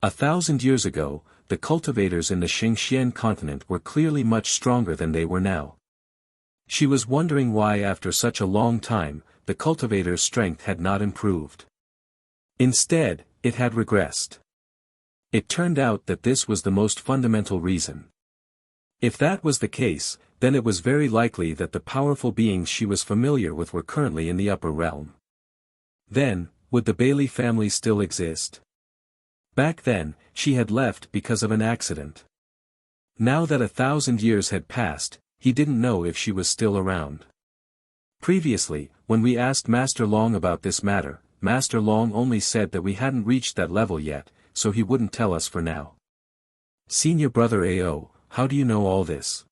1,000 years ago, the cultivators in the Xingxian continent were clearly much stronger than they were now. She was wondering why after such a long time, the cultivators' strength had not improved. Instead, it had regressed. It turned out that this was the most fundamental reason. If that was the case, then it was very likely that the powerful beings she was familiar with were currently in the upper realm. Then, would the Bailey family still exist? Back then, she had left because of an accident. Now that 1,000 years had passed, he didn't know if she was still around. Previously, when we asked Master Long about this matter, Master Long only said that we hadn't reached that level yet, so he wouldn't tell us for now. Senior brother Ao, how do you know all this?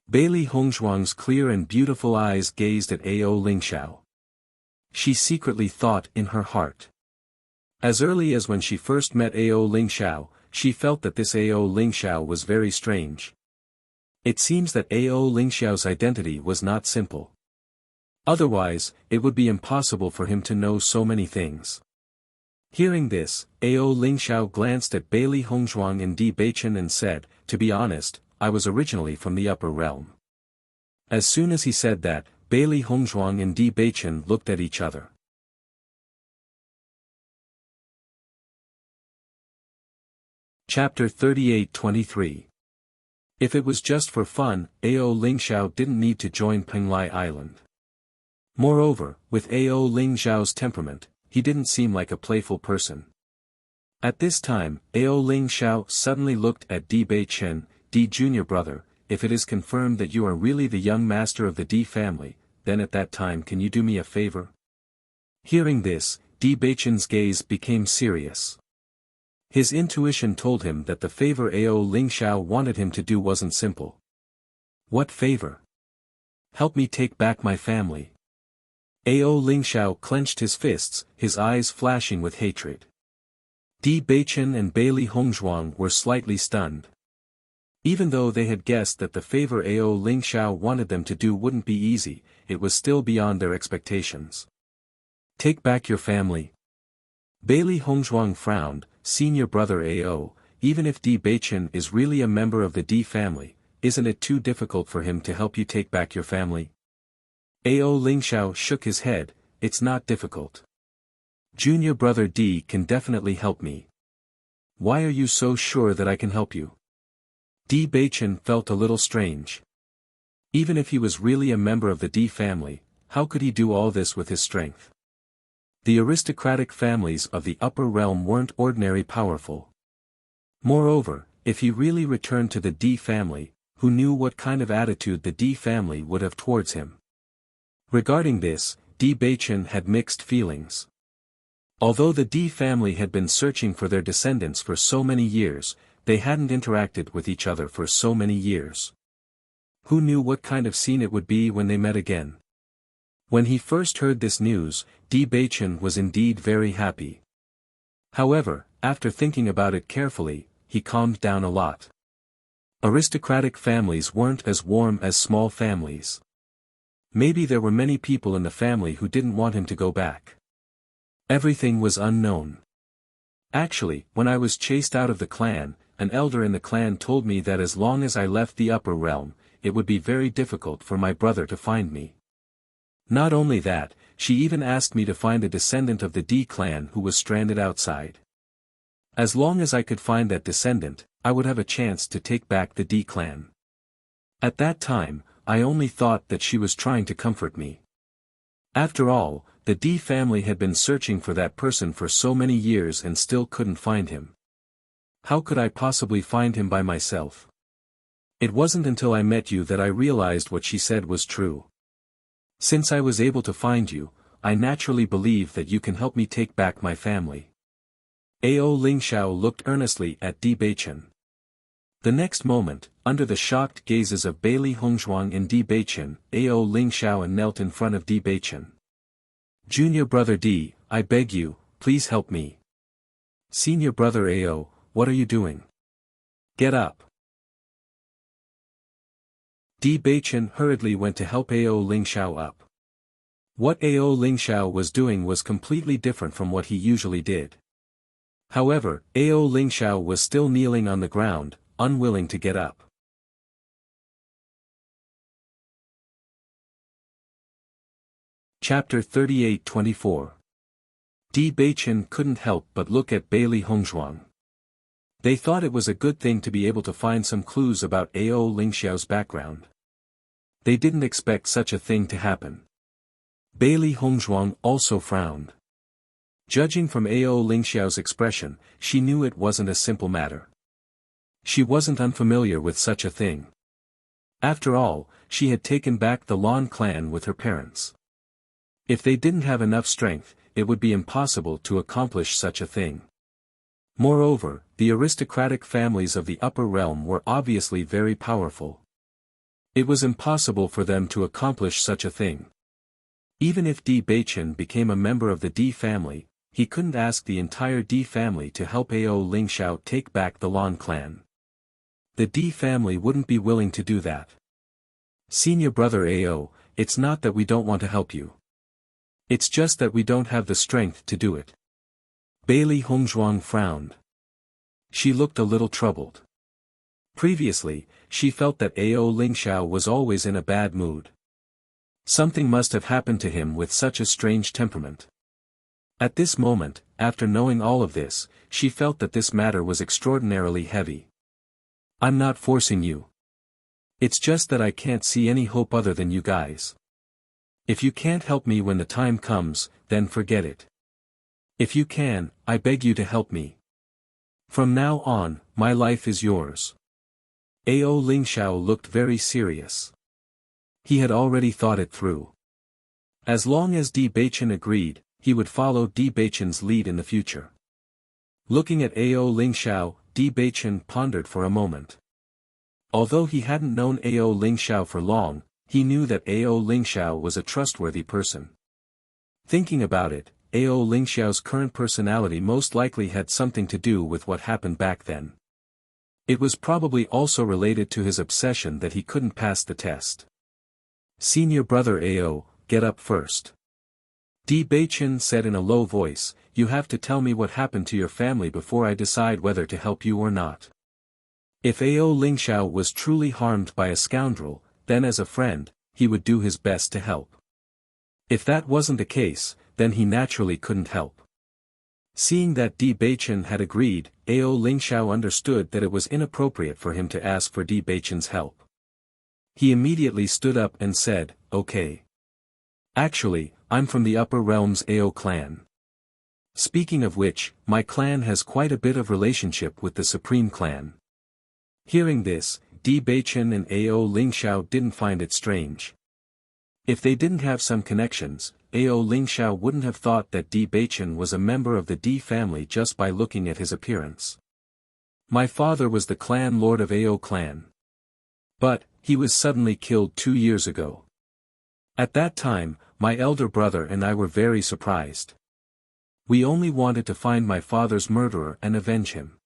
Bailey Hongzhuang's clear and beautiful eyes gazed at Ao Lingxiao. She secretly thought in her heart. As early as when she first met Ao Lingxiao, she felt that this Ao Lingxiao was very strange. It seems that Ao Lingxiao's identity was not simple. Otherwise, it would be impossible for him to know so many things. Hearing this, Ao Lingxiao glanced at Bailey Hongzhuang and Di Beichen and said, "To be honest, I was originally from the upper realm." As soon as he said that, Bailey Hongzhuang and Di Beichen looked at each other. Chapter 38-23. If it was just for fun, Ao Lingxiao didn't need to join Penglai Island. Moreover, with Ao Lingxiao's temperament, he didn't seem like a playful person. At this time, Ao Lingxiao suddenly looked at Di Beichen, Di junior brother, "If it is confirmed that you are really the young master of the Di family, then at that time can you do me a favor?" Hearing this, Di Beichen's gaze became serious. His intuition told him that the favor Ao Lingxiao wanted him to do wasn't simple. What favor? Help me take back my family. Ao Lingxiao clenched his fists, his eyes flashing with hatred. Di Beichen and Bailey Hongzhuang were slightly stunned. Even though they had guessed that the favor Ao Lingxiao wanted them to do wouldn't be easy, it was still beyond their expectations. Take back your family. Bailey Hongzhuang frowned. "Senior brother Ao, even if Di Beichen is really a member of the Di family, isn't it too difficult for him to help you take back your family?" Ao Lingxiao shook his head, "It's not difficult. Junior brother Di can definitely help me." "Why are you so sure that I can help you?" Di Beichen felt a little strange. Even if he was really a member of the Di family, how could he do all this with his strength? The aristocratic families of the upper realm weren't ordinary powerful. Moreover, if he really returned to the Di family, who knew what kind of attitude the Di family would have towards him? Regarding this, Di Beichen had mixed feelings. Although the Di family had been searching for their descendants for so many years, they hadn't interacted with each other for so many years. Who knew what kind of scene it would be when they met again? When he first heard this news, Di Beichen was indeed very happy. However, after thinking about it carefully, he calmed down a lot. Aristocratic families weren't as warm as small families. Maybe there were many people in the family who didn't want him to go back. Everything was unknown. Actually, when I was chased out of the clan, an elder in the clan told me that as long as I left the upper realm, it would be very difficult for my brother to find me. Not only that, she even asked me to find a descendant of the D clan who was stranded outside. As long as I could find that descendant, I would have a chance to take back the D clan. At that time, I only thought that she was trying to comfort me. After all, the D family had been searching for that person for so many years and still couldn't find him. How could I possibly find him by myself? It wasn't until I met you that I realized what she said was true. Since I was able to find you, I naturally believe that you can help me take back my family. Ao Lingxiao looked earnestly at Di Beichen. The next moment, under the shocked gazes of Bailey Hongzhuang and Di Beichen, Ao Lingxiao knelt in front of Di Beichen. Junior brother Di, I beg you, please help me. Senior brother Ao, what are you doing? Get up. Di Beichen hurriedly went to help Ao Lingxiao up. What Ao Lingxiao was doing was completely different from what he usually did. However, Ao Lingxiao was still kneeling on the ground, unwilling to get up. Chapter 38-24. Di Beichen couldn't help but look at Bailey Hongzhuang. They thought it was a good thing to be able to find some clues about Ao Lingxiao's background. They didn't expect such a thing to happen. Bailey Hongzhuang also frowned. Judging from Ao Lingxiao's expression, she knew it wasn't a simple matter. She wasn't unfamiliar with such a thing. After all, she had taken back the Lan clan with her parents. If they didn't have enough strength, it would be impossible to accomplish such a thing. Moreover, the aristocratic families of the upper realm were obviously very powerful. It was impossible for them to accomplish such a thing. Even if Di Beichen became a member of the D family, he couldn't ask the entire D family to help Ao Lingxiao take back the Lan clan. The D family wouldn't be willing to do that. Senior brother Ao, it's not that we don't want to help you. It's just that we don't have the strength to do it. Bailey Hongzhuang frowned. She looked a little troubled. Previously, she felt that Ao Lingxiao was always in a bad mood. Something must have happened to him with such a strange temperament. At this moment, after knowing all of this, she felt that this matter was extraordinarily heavy. I'm not forcing you. It's just that I can't see any hope other than you guys. If you can't help me when the time comes, then forget it. If you can, I beg you to help me. From now on, my life is yours. Ao Lingxiao looked very serious. He had already thought it through. As long as Di Beichen agreed, he would follow Di Beichen's lead in the future. Looking at Ao Lingxiao, Di Beichen pondered for a moment. Although he hadn't known Ao Lingxiao for long, he knew that Ao Lingxiao was a trustworthy person. Thinking about it, Ao Lingxiao's current personality most likely had something to do with what happened back then. It was probably also related to his obsession that he couldn't pass the test. Senior brother Ao, get up first. Di Beichen said in a low voice, you have to tell me what happened to your family before I decide whether to help you or not. If Ao Lingxiao was truly harmed by a scoundrel, then as a friend, he would do his best to help. If that wasn't the case, then he naturally couldn't help. Seeing that Di Beichen had agreed, Ao Lingxiao understood that it was inappropriate for him to ask for Di Beichen's help. He immediately stood up and said, okay. Actually, I'm from the upper realms Ao clan. Speaking of which, my clan has quite a bit of relationship with the Supreme Clan. Hearing this, Di Beichen and Ao Lingxiao didn't find it strange. If they didn't have some connections, Ao Lingxiao wouldn't have thought that Di Beichen was a member of the Di family just by looking at his appearance. My father was the clan lord of Ao clan. But, he was suddenly killed 2 years ago. At that time, my elder brother and I were very surprised. We only wanted to find my father's murderer and avenge him.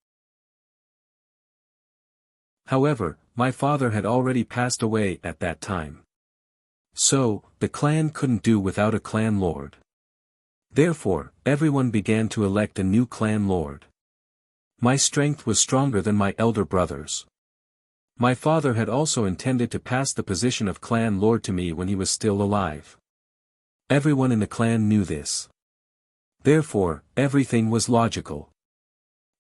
However, my father had already passed away at that time. So, the clan couldn't do without a clan lord. Therefore, everyone began to elect a new clan lord. My strength was stronger than my elder brothers. My father had also intended to pass the position of clan lord to me when he was still alive. Everyone in the clan knew this. Therefore, everything was logical.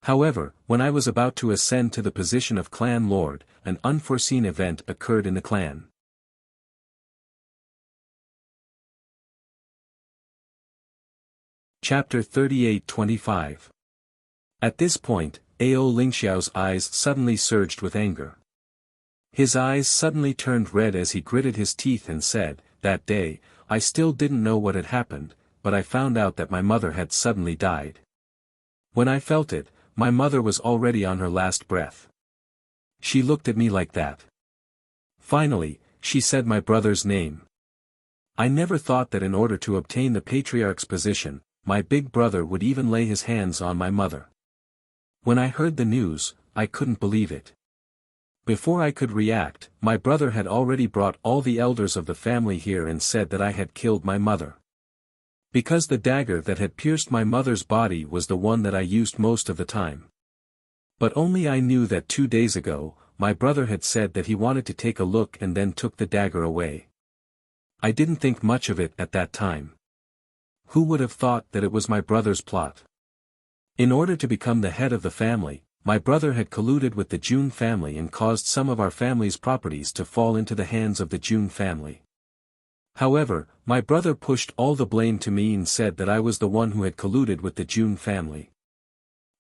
However, when I was about to ascend to the position of clan lord, an unforeseen event occurred in the clan. Chapter 38-25. At this point, Ao Lingxiao's eyes suddenly surged with anger. His eyes suddenly turned red as he gritted his teeth and said, "That day, I still didn't know what had happened, but I found out that my mother had suddenly died. When I felt it, my mother was already on her last breath. She looked at me like that. Finally, she said my brother's name. I never thought that in order to obtain the patriarch's position, my big brother would even lay his hands on my mother. When I heard the news, I couldn't believe it. Before I could react, my brother had already brought all the elders of the family here and said that I had killed my mother. Because the dagger that had pierced my mother's body was the one that I used most of the time. But only I knew that 2 days ago, my brother had said that he wanted to take a look and then took the dagger away. I didn't think much of it at that time. Who would have thought that it was my brother's plot? In order to become the head of the family, my brother had colluded with the Jun family and caused some of our family's properties to fall into the hands of the Jun family. However, my brother pushed all the blame to me and said that I was the one who had colluded with the Jun family.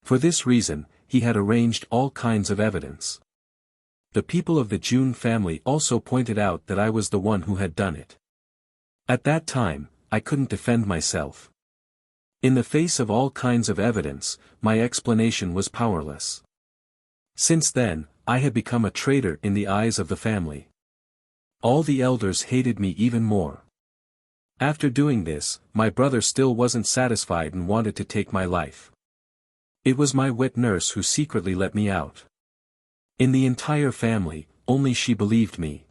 For this reason, he had arranged all kinds of evidence. The people of the Jun family also pointed out that I was the one who had done it. At that time, I couldn't defend myself. In the face of all kinds of evidence, my explanation was powerless. Since then, I had become a traitor in the eyes of the family. All the elders hated me even more. After doing this, my brother still wasn't satisfied and wanted to take my life. It was my wet nurse who secretly let me out. In the entire family, only she believed me.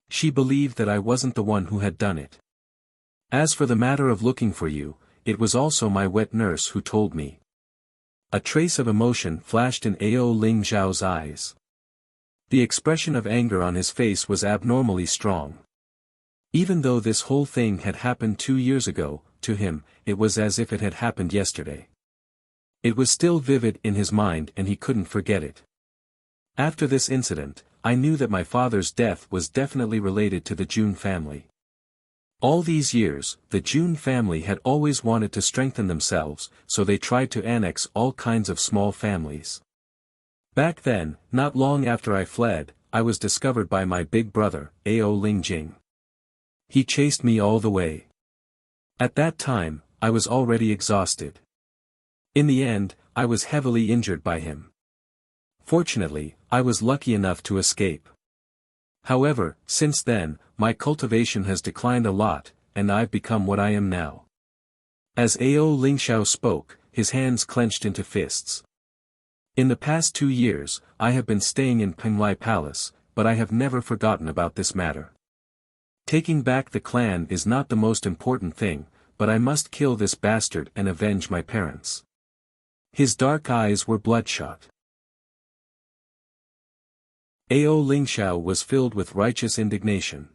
She believed that I wasn't the one who had done it. As for the matter of looking for you, it was also my wet nurse who told me. A trace of emotion flashed in Ao Ling Zhao's eyes. The expression of anger on his face was abnormally strong. Even though this whole thing had happened 2 years ago, to him, it was as if it had happened yesterday. It was still vivid in his mind and he couldn't forget it. After this incident, I knew that my father's death was definitely related to the Jun family. All these years, the Jun family had always wanted to strengthen themselves, so they tried to annex all kinds of small families. Back then, not long after I fled, I was discovered by my big brother, Ao Lingjing. He chased me all the way. At that time, I was already exhausted. In the end, I was heavily injured by him. Fortunately, I was lucky enough to escape. However, since then, my cultivation has declined a lot, and I've become what I am now. As Ao Lingxiao spoke, his hands clenched into fists. In the past 2 years, I have been staying in Penglai Palace, but I have never forgotten about this matter. Taking back the clan is not the most important thing, but I must kill this bastard and avenge my parents. His dark eyes were bloodshot. Ao Lingxiao was filled with righteous indignation.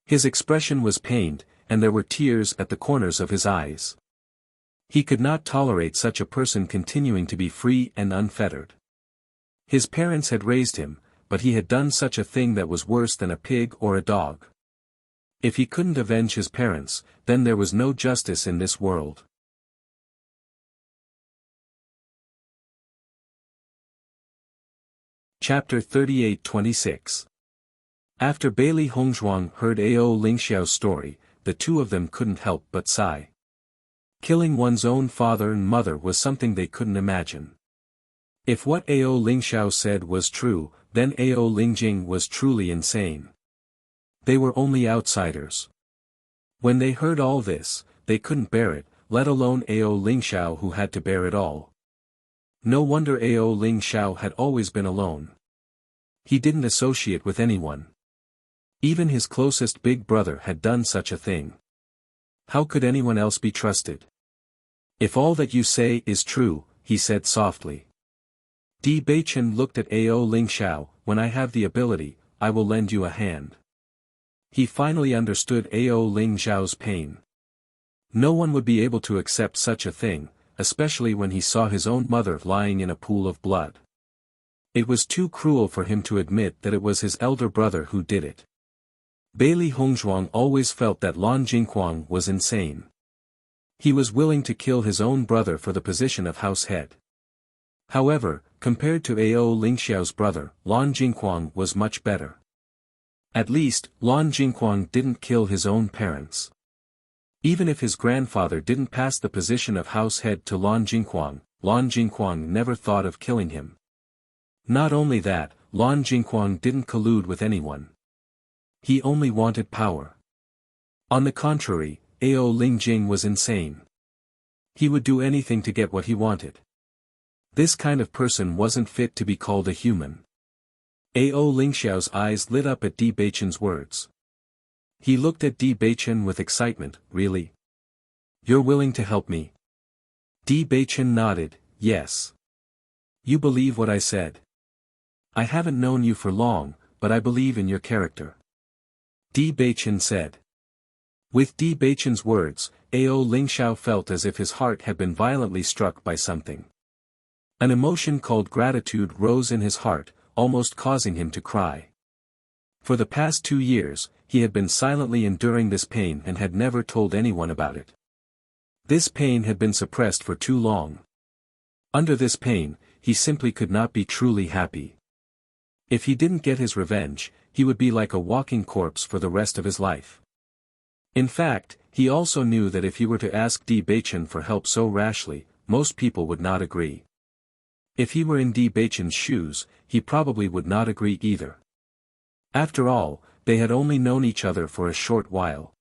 His expression was pained, and there were tears at the corners of his eyes. He could not tolerate such a person continuing to be free and unfettered. His parents had raised him, but he had done such a thing that was worse than a pig or a dog. If he couldn't avenge his parents, then there was no justice in this world. Chapter 38-26. After Bailey Hongzhuang heard Ao Lingxiao's story, the two of them couldn't help but sigh. Killing one's own father and mother was something they couldn't imagine. If what Ao Lingxiao said was true, then Ao Lingjing was truly insane. They were only outsiders. When they heard all this, they couldn't bear it, let alone Ao Lingxiao who had to bear it all. No wonder Ao Lingxiao had always been alone. He didn't associate with anyone. Even his closest big brother had done such a thing. How could anyone else be trusted? If all that you say is true, he said softly. Di Beichen looked at Ao Lingxiao. When I have the ability, I will lend you a hand. He finally understood Ao Lingxiao's pain. No one would be able to accept such a thing, especially when he saw his own mother lying in a pool of blood. It was too cruel for him to admit that it was his elder brother who did it. Bailey Hongzhuang always felt that Lan Jingquang was insane. He was willing to kill his own brother for the position of house head. However, compared to Ao Lingxiao's brother, Lan Jingquang was much better. At least, Lan Jingquang didn't kill his own parents. Even if his grandfather didn't pass the position of house head to Lan Jingquang never thought of killing him. Not only that, Lan Jingquang didn't collude with anyone. He only wanted power. On the contrary, Ao Lingjing was insane. He would do anything to get what he wanted. This kind of person wasn't fit to be called a human. Ao Lingxiao's eyes lit up at Di Beichen's words. He looked at Di Beichen with excitement. Really? You're willing to help me? Di Beichen nodded, yes. You believe what I said? I haven't known you for long, but I believe in your character. Di Beichen said. With Di Beichen's words, Ao Lingxiao felt as if his heart had been violently struck by something. An emotion called gratitude rose in his heart, almost causing him to cry. For the past 2 years, he had been silently enduring this pain and had never told anyone about it. This pain had been suppressed for too long. Under this pain, he simply could not be truly happy. If he didn't get his revenge, he would be like a walking corpse for the rest of his life. In fact, he also knew that if he were to ask Di Beichen for help so rashly, most people would not agree. If he were in Di Beichen's shoes, he probably would not agree either. After all, they had only known each other for a short while.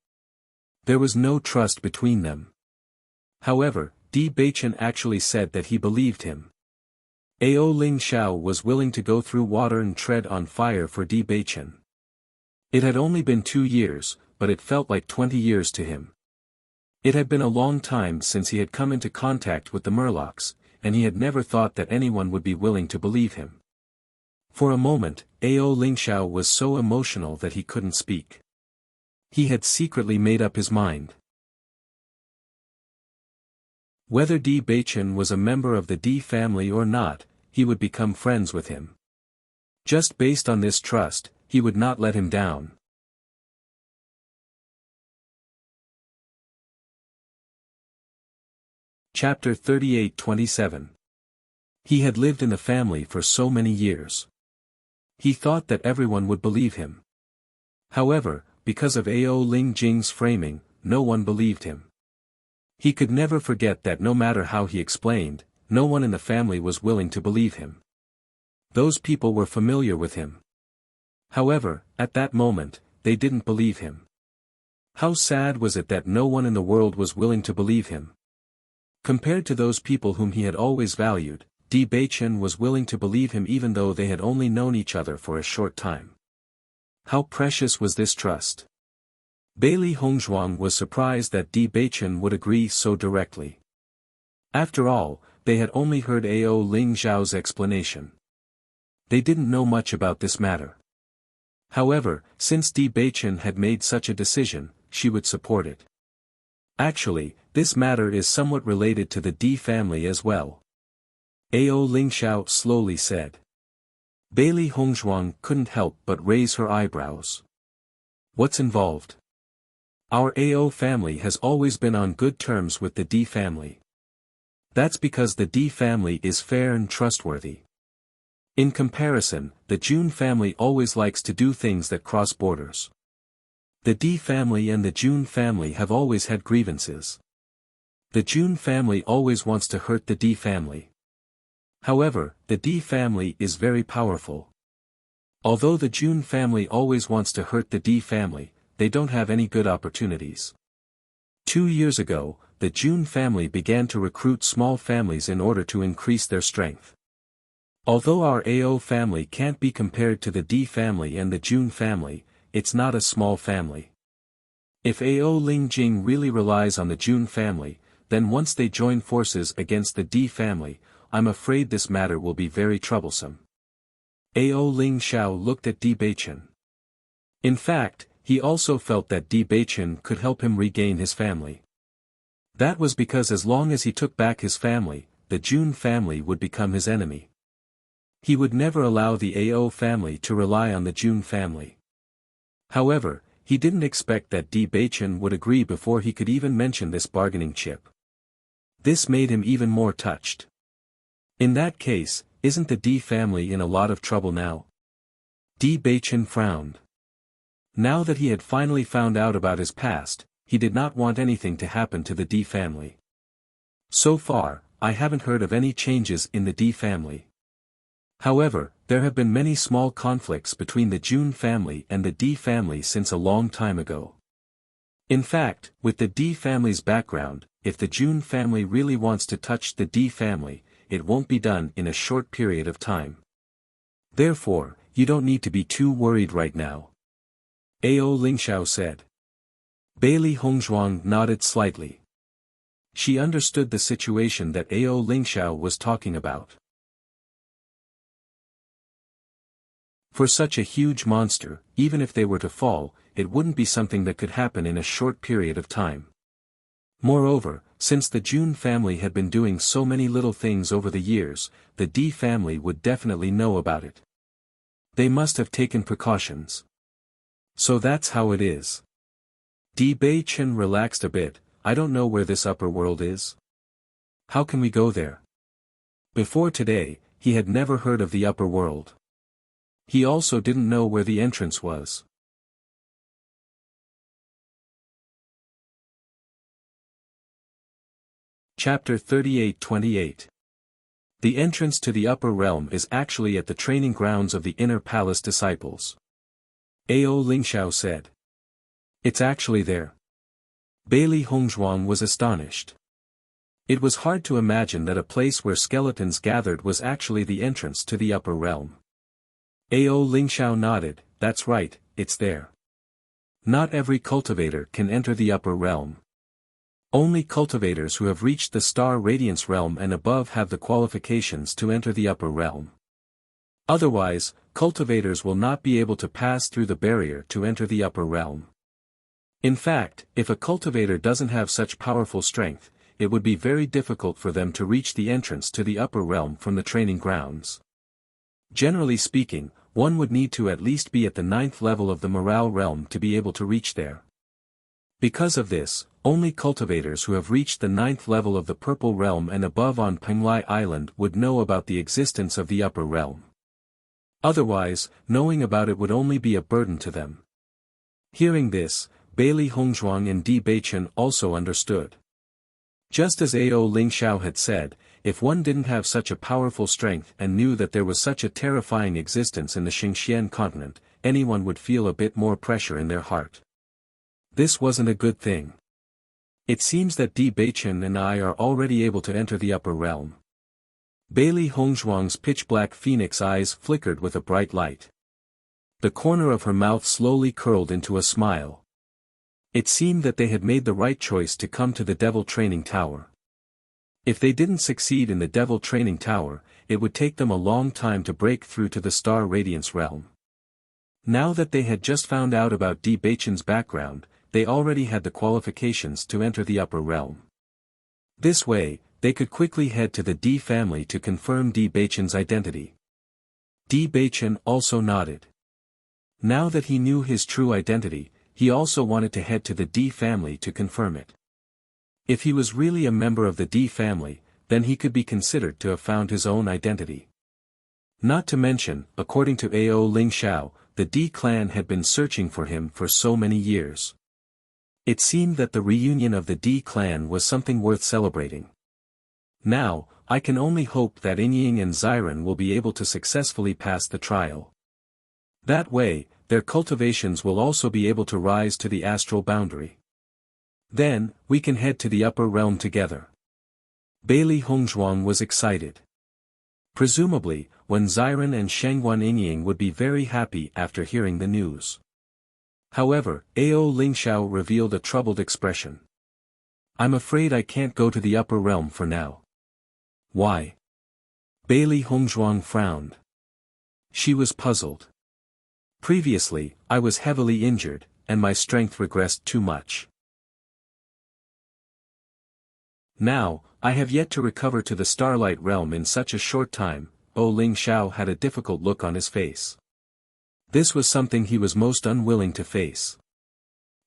There was no trust between them. However, Di Beichen actually said that he believed him. Ao Lingxiao was willing to go through water and tread on fire for Di Beichen. It had only been 2 years, but it felt like 20 years to him. It had been a long time since he had come into contact with the Murlocs, and he had never thought that anyone would be willing to believe him. For a moment, Ao Lingxiao was so emotional that he couldn't speak. He had secretly made up his mind. Whether Di Beichen was a member of the Di family or not, he would become friends with him. Just based on this trust, he would not let him down. Chapter 38-27. He had lived in the family for so many years. He thought that everyone would believe him. However, because of Ao Lingjing's framing, no one believed him. He could never forget that no matter how he explained, no one in the family was willing to believe him. Those people were familiar with him. However, at that moment, they didn't believe him. How sad was it that no one in the world was willing to believe him? Compared to those people whom he had always valued, Di Beichen was willing to believe him even though they had only known each other for a short time. How precious was this trust? Bailey Hongzhuang was surprised that Di Beichen would agree so directly. After all, they had only heard Ao Lingxiao's explanation. They didn't know much about this matter. However, since Di Beichen had made such a decision, she would support it. Actually, this matter is somewhat related to the Di family as well. Ao Lingxiao slowly said. Bailey Hongzhuang couldn't help but raise her eyebrows. What's involved? Our Ao family has always been on good terms with the Di family. That's because the Di family is fair and trustworthy. In comparison, the Jun family always likes to do things that cross borders. The Di family and the Jun family have always had grievances. The Jun family always wants to hurt the Di family. However, the Di family is very powerful. Although the Jun family always wants to hurt the Di family, they don't have any good opportunities. 2 years ago, the Jun family began to recruit small families in order to increase their strength. Although our Ao family can't be compared to the Di family and the Jun family, it's not a small family. If Ao Ling Jing really relies on the Jun family, then once they join forces against the D family, I'm afraid this matter will be very troublesome. Ao Ling Xiao looked at Di Beichen. In fact, he also felt that Di Beichen could help him regain his family. That was because as long as he took back his family, the Jun family would become his enemy. He would never allow the Ao family to rely on the Jun family. However, he didn't expect that Di Beichen would agree before he could even mention this bargaining chip. This made him even more touched. In that case, isn't the D family in a lot of trouble now? Di Beichen frowned. Now that he had finally found out about his past, he did not want anything to happen to the D family. So far, I haven't heard of any changes in the D family. However, there have been many small conflicts between the Jun family and the D family since a long time ago. In fact, with the D family's background, if the Jun family really wants to touch the D family, it won't be done in a short period of time. Therefore, you don't need to be too worried right now. Ao Lingxiao said. Bailey Hongzhuang nodded slightly. She understood the situation that Ao Lingxiao was talking about. For such a huge monster, even if they were to fall, it wouldn't be something that could happen in a short period of time. Moreover, since the Jun family had been doing so many little things over the years, the D family would definitely know about it. They must have taken precautions. So that's how it is. Di Beichen relaxed a bit. I don't know where this upper world is. How can we go there? Before today, he had never heard of the upper world. He also didn't know where the entrance was. Chapter 38-28. The entrance to the upper realm is actually at the training grounds of the inner palace disciples. Ao Lingxiao said. It's actually there. Bailey Hongzhuang was astonished. It was hard to imagine that a place where skeletons gathered was actually the entrance to the upper realm. Ao Lingxiao nodded. That's right, it's there. Not every cultivator can enter the upper realm. Only cultivators who have reached the star radiance realm and above have the qualifications to enter the upper realm. Otherwise, cultivators will not be able to pass through the barrier to enter the upper realm. In fact, if a cultivator doesn't have such powerful strength, it would be very difficult for them to reach the entrance to the upper realm from the training grounds. Generally speaking, one would need to at least be at the 9th level of the morale realm to be able to reach there. Because of this, only cultivators who have reached the 9th level of the purple realm and above on Penglai Island would know about the existence of the upper realm. Otherwise, knowing about it would only be a burden to them. Hearing this, Bailey Hongzhuang and Di Beichen also understood. Just as Ao Lingxiao had said, if one didn't have such a powerful strength and knew that there was such a terrifying existence in the Xingxian continent, anyone would feel a bit more pressure in their heart. This wasn't a good thing. It seems that Di Beichen and I are already able to enter the upper realm. Bailey Hongzhuang's pitch-black phoenix eyes flickered with a bright light. The corner of her mouth slowly curled into a smile. It seemed that they had made the right choice to come to the Devil Training Tower. If they didn't succeed in the Devil Training Tower, it would take them a long time to break through to the Star Radiance realm. Now that they had just found out about Di Beichen's background, they already had the qualifications to enter the upper realm. This way, they could quickly head to the D family to confirm Di Beichen's identity. Di Beichen also nodded. Now that he knew his true identity, he also wanted to head to the D family to confirm it. If he was really a member of the D family, then he could be considered to have found his own identity. Not to mention, according to Ao Lingxiao, the D clan had been searching for him for so many years. It seemed that the reunion of the D clan was something worth celebrating. Now, I can only hope that Inying and Xiren will be able to successfully pass the trial. That way, their cultivations will also be able to rise to the astral boundary. Then, we can head to the upper realm together. Bailey Hongzhuang was excited. Presumably, when Xiren and Shengguan Inying would be very happy after hearing the news. However, Ao Lingxiao revealed a troubled expression. I'm afraid I can't go to the upper realm for now. Why? Bailey Hongzhuang frowned. She was puzzled. Previously, I was heavily injured, and my strength regressed too much. Now, I have yet to recover to the Starlight Realm in such a short time. Ao Lingxiao had a difficult look on his face. This was something he was most unwilling to face.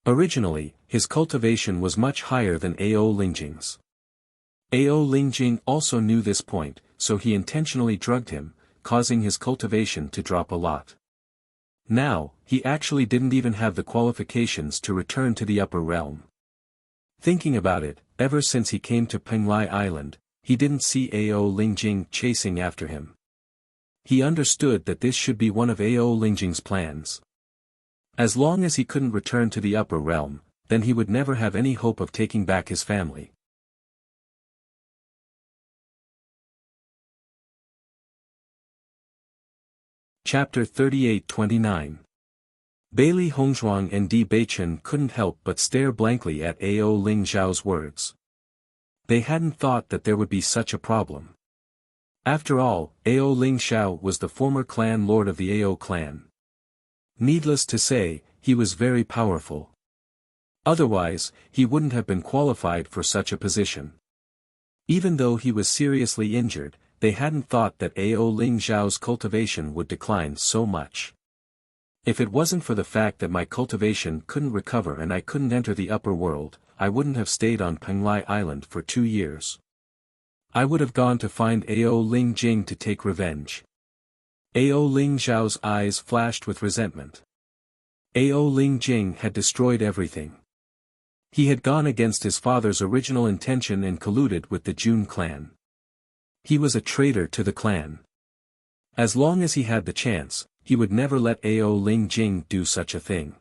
Originally, his cultivation was much higher than Ao Lingjing's. Ao Lingjing also knew this point, so he intentionally drugged him, causing his cultivation to drop a lot. Now, he actually didn't even have the qualifications to return to the upper realm. Thinking about it, ever since he came to Penglai Island, he didn't see Ao Lingjing chasing after him. He understood that this should be one of Ao Lingjing's plans. As long as he couldn't return to the upper realm, then he would never have any hope of taking back his family. Chapter 38-29. Bailey Hongzhuang and Di Beichen couldn't help but stare blankly at Ao Lingxiao's words. They hadn't thought that there would be such a problem. After all, Ao Lingxiao was the former clan lord of the Ao clan. Needless to say, he was very powerful. Otherwise, he wouldn't have been qualified for such a position. Even though he was seriously injured, they hadn't thought that Ao Lingxiao's cultivation would decline so much. If it wasn't for the fact that my cultivation couldn't recover and I couldn't enter the upper world, I wouldn't have stayed on Penglai Island for 2 years. I would have gone to find Ao Lingjing to take revenge. Ao Lingxiao's eyes flashed with resentment. Ao Lingjing had destroyed everything. He had gone against his father's original intention and colluded with the Jun clan. He was a traitor to the clan. As long as he had the chance, he would never let Ao Lingjing do such a thing.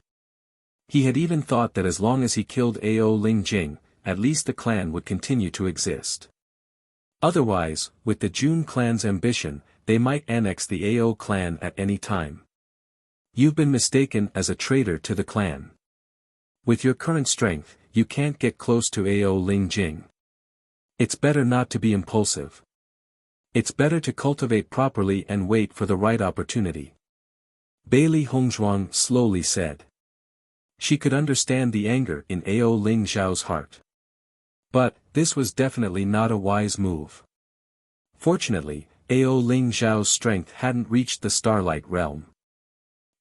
He had even thought that as long as he killed Ao Lingjing, at least the clan would continue to exist. Otherwise, with the Jun clan's ambition, they might annex the Ao clan at any time. You've been mistaken as a traitor to the clan. With your current strength, you can't get close to Ao Lingjing. It's better not to be impulsive. It's better to cultivate properly and wait for the right opportunity. Bailey Hongzhuang slowly said. She could understand the anger in Ao Lingxiao's heart. But, this was definitely not a wise move. Fortunately, Ao Lingxiao's strength hadn't reached the Starlight Realm.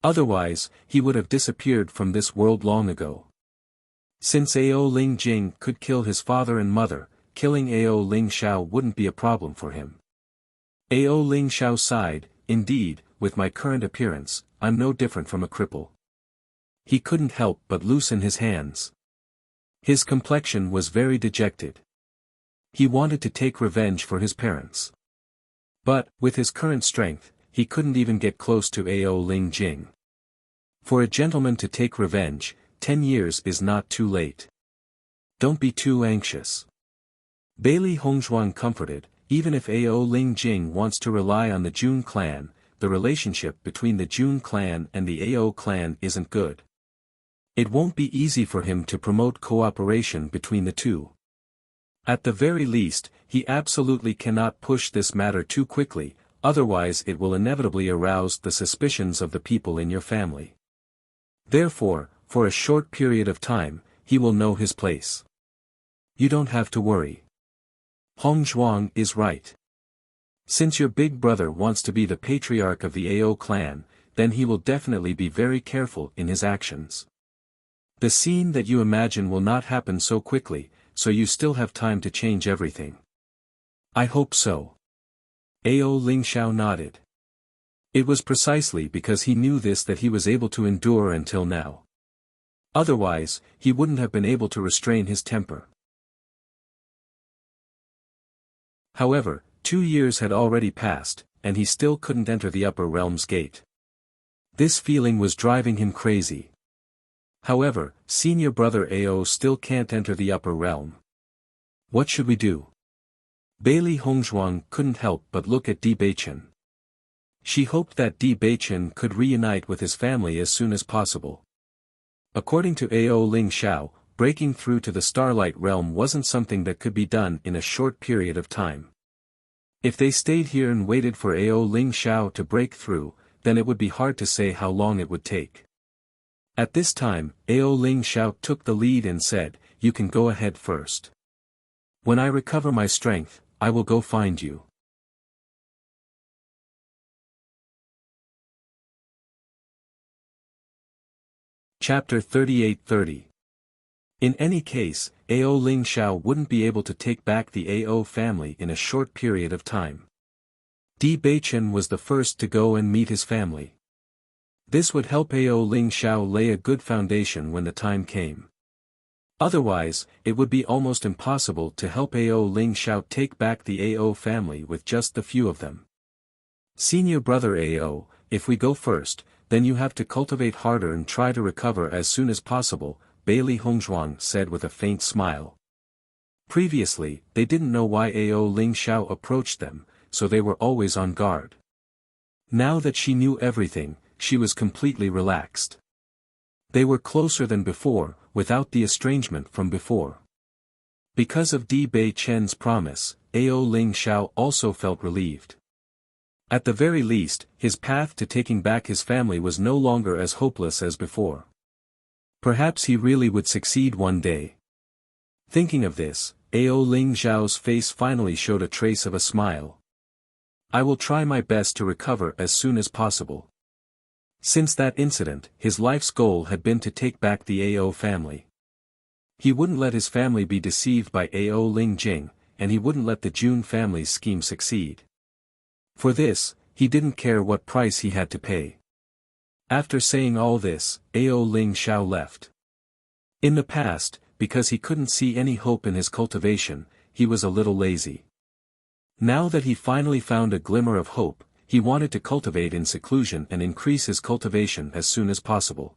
Otherwise, he would have disappeared from this world long ago. Since Ao Lingjing could kill his father and mother, killing Ao Lingxiao wouldn't be a problem for him. Ao Lingxiao sighed, indeed, with my current appearance, I'm no different from a cripple. He couldn't help but loosen his hands. His complexion was very dejected. He wanted to take revenge for his parents. But, with his current strength, he couldn't even get close to Ao Lingjing. For a gentleman to take revenge, 10 years is not too late. Don't be too anxious. Bailey Hongzhuang comforted, even if Ao Lingjing wants to rely on the Jun clan, the relationship between the Jun clan and the Ao clan isn't good. It won't be easy for him to promote cooperation between the two. At the very least, he absolutely cannot push this matter too quickly, otherwise it will inevitably arouse the suspicions of the people in your family. Therefore, for a short period of time, he will know his place. You don't have to worry. Hongzhuang is right. Since your big brother wants to be the patriarch of the Ao clan, then he will definitely be very careful in his actions. The scene that you imagine will not happen so quickly, so you still have time to change everything. I hope so. Ao Lingxiao nodded. It was precisely because he knew this that he was able to endure until now. Otherwise, he wouldn't have been able to restrain his temper. However, 2 years had already passed, and he still couldn't enter the upper realm's gate. This feeling was driving him crazy. However, senior brother Ao still can't enter the upper realm. What should we do? Bailey Hongzhuang couldn't help but look at Di Beichen. She hoped that Di Beichen could reunite with his family as soon as possible. According to Ao Ling Xiao, breaking through to the Starlight Realm wasn't something that could be done in a short period of time. If they stayed here and waited for Ao Ling Xiao to break through, then it would be hard to say how long it would take. At this time, Ao Ling Xiao took the lead and said, "You can go ahead first. When I recover my strength, I will go find you." Chapter 38:30. In any case, Ao Ling Xiao wouldn't be able to take back the Ao family in a short period of time. Di Beichen was the first to go and meet his family. This would help Ao Ling Xiao lay a good foundation when the time came. Otherwise, it would be almost impossible to help Ao Ling Xiao take back the Ao family with just the few of them. "Senior brother Ao, if we go first, then you have to cultivate harder and try to recover as soon as possible," Bailey Hongzhuang said with a faint smile. Previously, they didn't know why Ao Ling Xiao approached them, so they were always on guard. Now that she knew everything, she was completely relaxed. They were closer than before, without the estrangement from before. Because of Di Bei Chen's promise, Ao Ling Xiao also felt relieved. At the very least, his path to taking back his family was no longer as hopeless as before. Perhaps he really would succeed one day. Thinking of this, Ao Ling Xiao's face finally showed a trace of a smile. "I will try my best to recover as soon as possible." Since that incident, his life's goal had been to take back the Ao family. He wouldn't let his family be deceived by Ao Ling Jing, and he wouldn't let the Jun family's scheme succeed. For this, he didn't care what price he had to pay. After saying all this, Ao Ling Xiao left. In the past, because he couldn't see any hope in his cultivation, he was a little lazy. Now that he finally found a glimmer of hope, he wanted to cultivate in seclusion and increase his cultivation as soon as possible.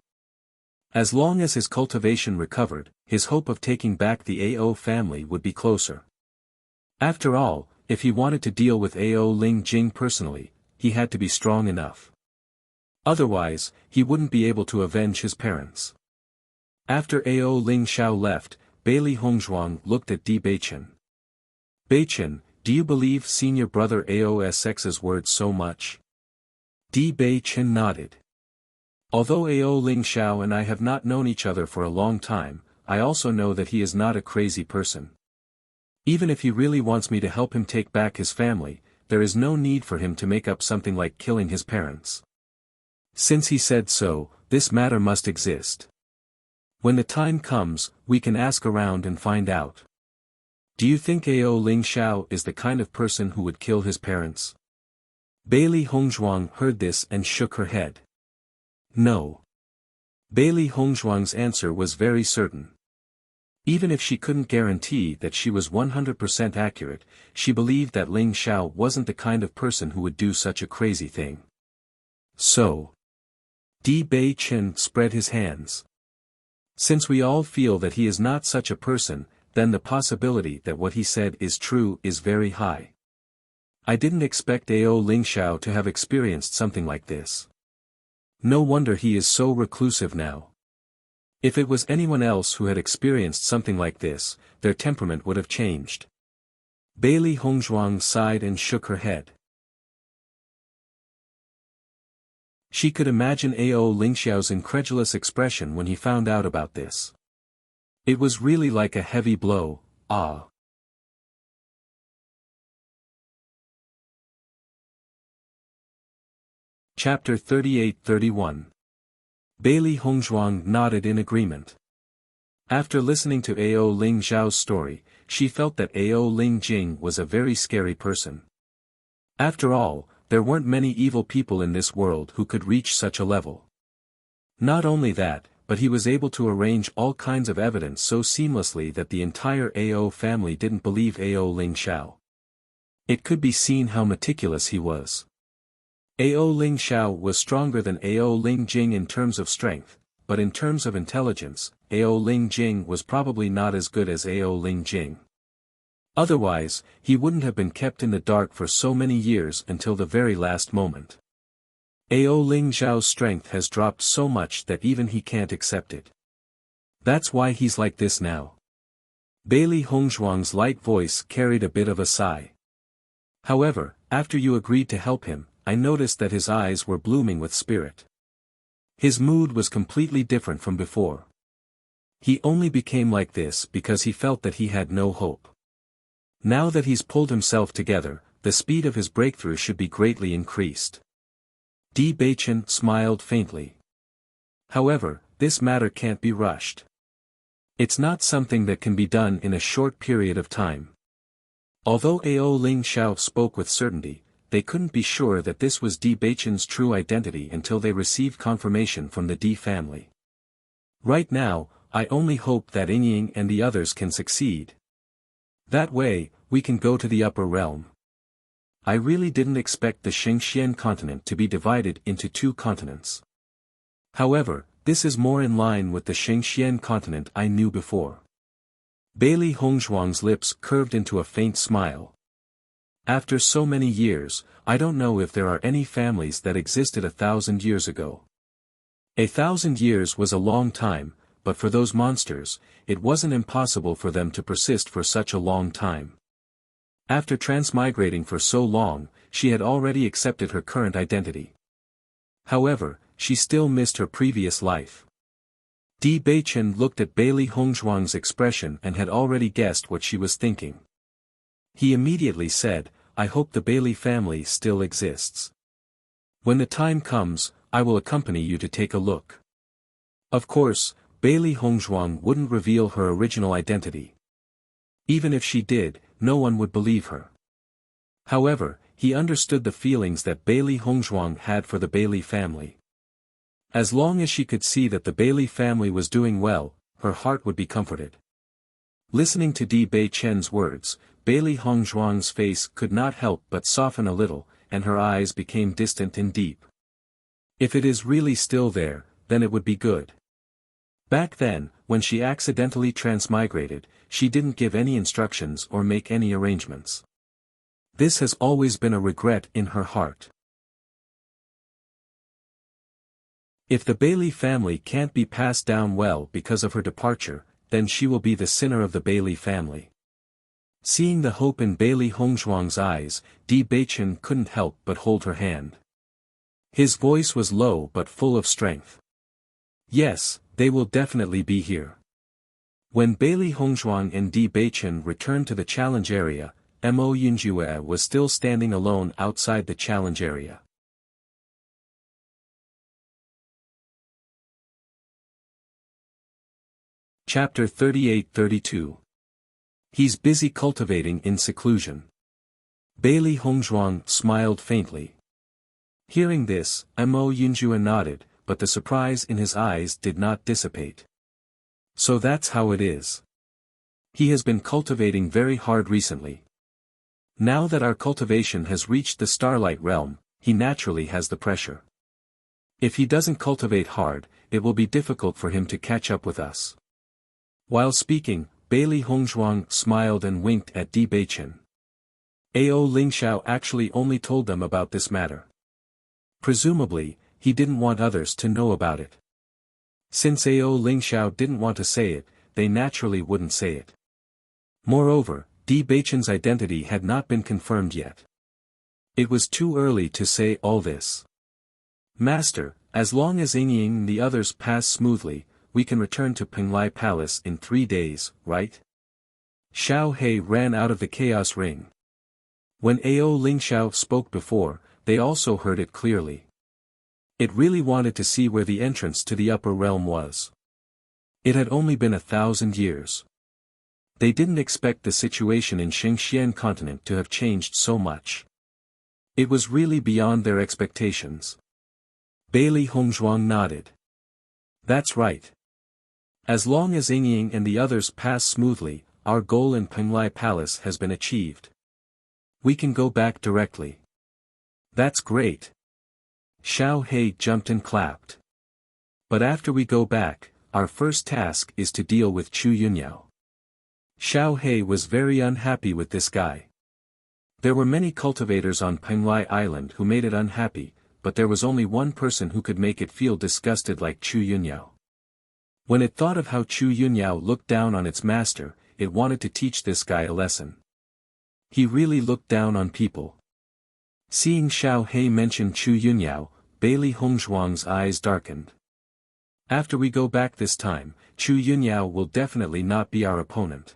As long as his cultivation recovered, his hope of taking back the Ao family would be closer. After all, if he wanted to deal with Ao Ling Jing personally, he had to be strong enough. Otherwise, he wouldn't be able to avenge his parents. After Ao Ling Xiao left, Bailey Hongzhuang looked at Di Beichen. "Beichen, do you believe senior brother Aosx's words so much?" Di Beichen nodded. "Although Ao Ling Xiao and I have not known each other for a long time, I also know that he is not a crazy person. Even if he really wants me to help him take back his family, there is no need for him to make up something like killing his parents. Since he said so, this matter must exist. When the time comes, we can ask around and find out." "Do you think Ao Ling Xiao is the kind of person who would kill his parents?" Bailey Hongzhuang heard this and shook her head. "No." Bailey Hongzhuang's answer was very certain. Even if she couldn't guarantee that she was 100% accurate, she believed that Ling Xiao wasn't the kind of person who would do such a crazy thing. "So." Di Beichen spread his hands. "Since we all feel that he is not such a person, then the possibility that what he said is true is very high. I didn't expect Ao Ling Xiao to have experienced something like this. No wonder he is so reclusive now. If it was anyone else who had experienced something like this, their temperament would have changed." Bailey Hongzhuang sighed and shook her head. She could imagine Ao Ling Xiao's incredulous expression when he found out about this. It was really like a heavy blow. Ah. Chapter 38-31. Bailey Hongzhuang nodded in agreement. After listening to Ao Ling Xiao's story, she felt that Ao Ling Jing was a very scary person. After all, there weren't many evil people in this world who could reach such a level. Not only that, but he was able to arrange all kinds of evidence so seamlessly that the entire Ao family didn't believe Ao Ling Xiao. It could be seen how meticulous he was. Ao Ling Xiao was stronger than Ao Ling Jing in terms of strength, but in terms of intelligence, Ao Ling Jing was probably not as good as Ao Ling Jing. Otherwise, he wouldn't have been kept in the dark for so many years until the very last moment. Ao Ling Xiao's strength has dropped so much that even he can't accept it. That's why he's like this now. Bailey Hongzhuang's light voice carried a bit of a sigh. However, after you agreed to help him, I noticed that his eyes were blooming with spirit. His mood was completely different from before. He only became like this because he felt that he had no hope. Now that he's pulled himself together, the speed of his breakthrough should be greatly increased. Di Beichen smiled faintly. However, this matter can't be rushed. It's not something that can be done in a short period of time. Although Ao Ling Xiao spoke with certainty, they couldn't be sure that this was Di Beichen's true identity until they received confirmation from the Di family. Right now, I only hope that Ying and the others can succeed. That way, we can go to the upper realm. I really didn't expect the Xingxian continent to be divided into two continents. However, this is more in line with the Xingxian continent I knew before. Bailey Hongzhuang's lips curved into a faint smile. After so many years, I don't know if there are any families that existed 1,000 years ago. 1,000 years was a long time, but for those monsters, it wasn't impossible for them to persist for such a long time. After transmigrating for so long, she had already accepted her current identity. However, she still missed her previous life. Di Beichen looked at Bailey Hongzhuang's expression and had already guessed what she was thinking. He immediately said, I hope the Bailey family still exists. When the time comes, I will accompany you to take a look. Of course, Bailey Hongzhuang wouldn't reveal her original identity. Even if she did, no one would believe her. However, he understood the feelings that Bailey Hongzhuang had for the Bailey family. As long as she could see that the Bailey family was doing well, her heart would be comforted. Listening to Di Beichen's words, Bailey Hongzhuang's face could not help but soften a little, and her eyes became distant and deep. If it is really still there, then it would be good. Back then, when she accidentally transmigrated, she didn't give any instructions or make any arrangements. This has always been a regret in her heart. If the Bailey family can't be passed down well because of her departure, then she will be the sinner of the Bailey family. Seeing the hope in Bailey Hongzhuang's eyes, Di Beichen couldn't help but hold her hand. His voice was low but full of strength. Yes, they will definitely be here. When Bailey Hongzhuang and Di Beichen returned to the challenge area, Mo Yunjue was still standing alone outside the challenge area. Chapter 38-32. He's busy cultivating in seclusion. Bailey Hongzhuang smiled faintly. Hearing this, Mo Yunjue nodded, but the surprise in his eyes did not dissipate. So that's how it is. He has been cultivating very hard recently. Now that our cultivation has reached the Starlight Realm, he naturally has the pressure. If he doesn't cultivate hard, it will be difficult for him to catch up with us. While speaking, Bailey Hongzhuang smiled and winked at Di Beichen. Ao Ling Xiao actually only told them about this matter. Presumably, he didn't want others to know about it. Since Ao Ling Xiao didn't want to say it, they naturally wouldn't say it. Moreover, Di Beichen's identity had not been confirmed yet. It was too early to say all this. Master, as long as Ying and the others pass smoothly, we can return to Penglai Palace in 3 days, right? Xiao He ran out of the chaos ring. When Ao Ling Xiao spoke before, they also heard it clearly. It really wanted to see where the entrance to the upper realm was. It had only been 1,000 years. They didn't expect the situation in Xingxian continent to have changed so much. It was really beyond their expectations. Bailey Hongzhuang nodded. That's right. As long as Ying and the others pass smoothly, our goal in Penglai Palace has been achieved. We can go back directly. That's great. Xiao He jumped and clapped. But after we go back, our first task is to deal with Chu Yunyao. Xiao He was very unhappy with this guy. There were many cultivators on Penglai Island who made it unhappy, but there was only one person who could make it feel disgusted like Chu Yunyao. When it thought of how Chu Yunyao looked down on its master, it wanted to teach this guy a lesson. He really looked down on people. Seeing Xiao He mention Chu Yunyao, Bailey Hongzhuang's eyes darkened. After we go back this time, Chu Yunyao will definitely not be our opponent.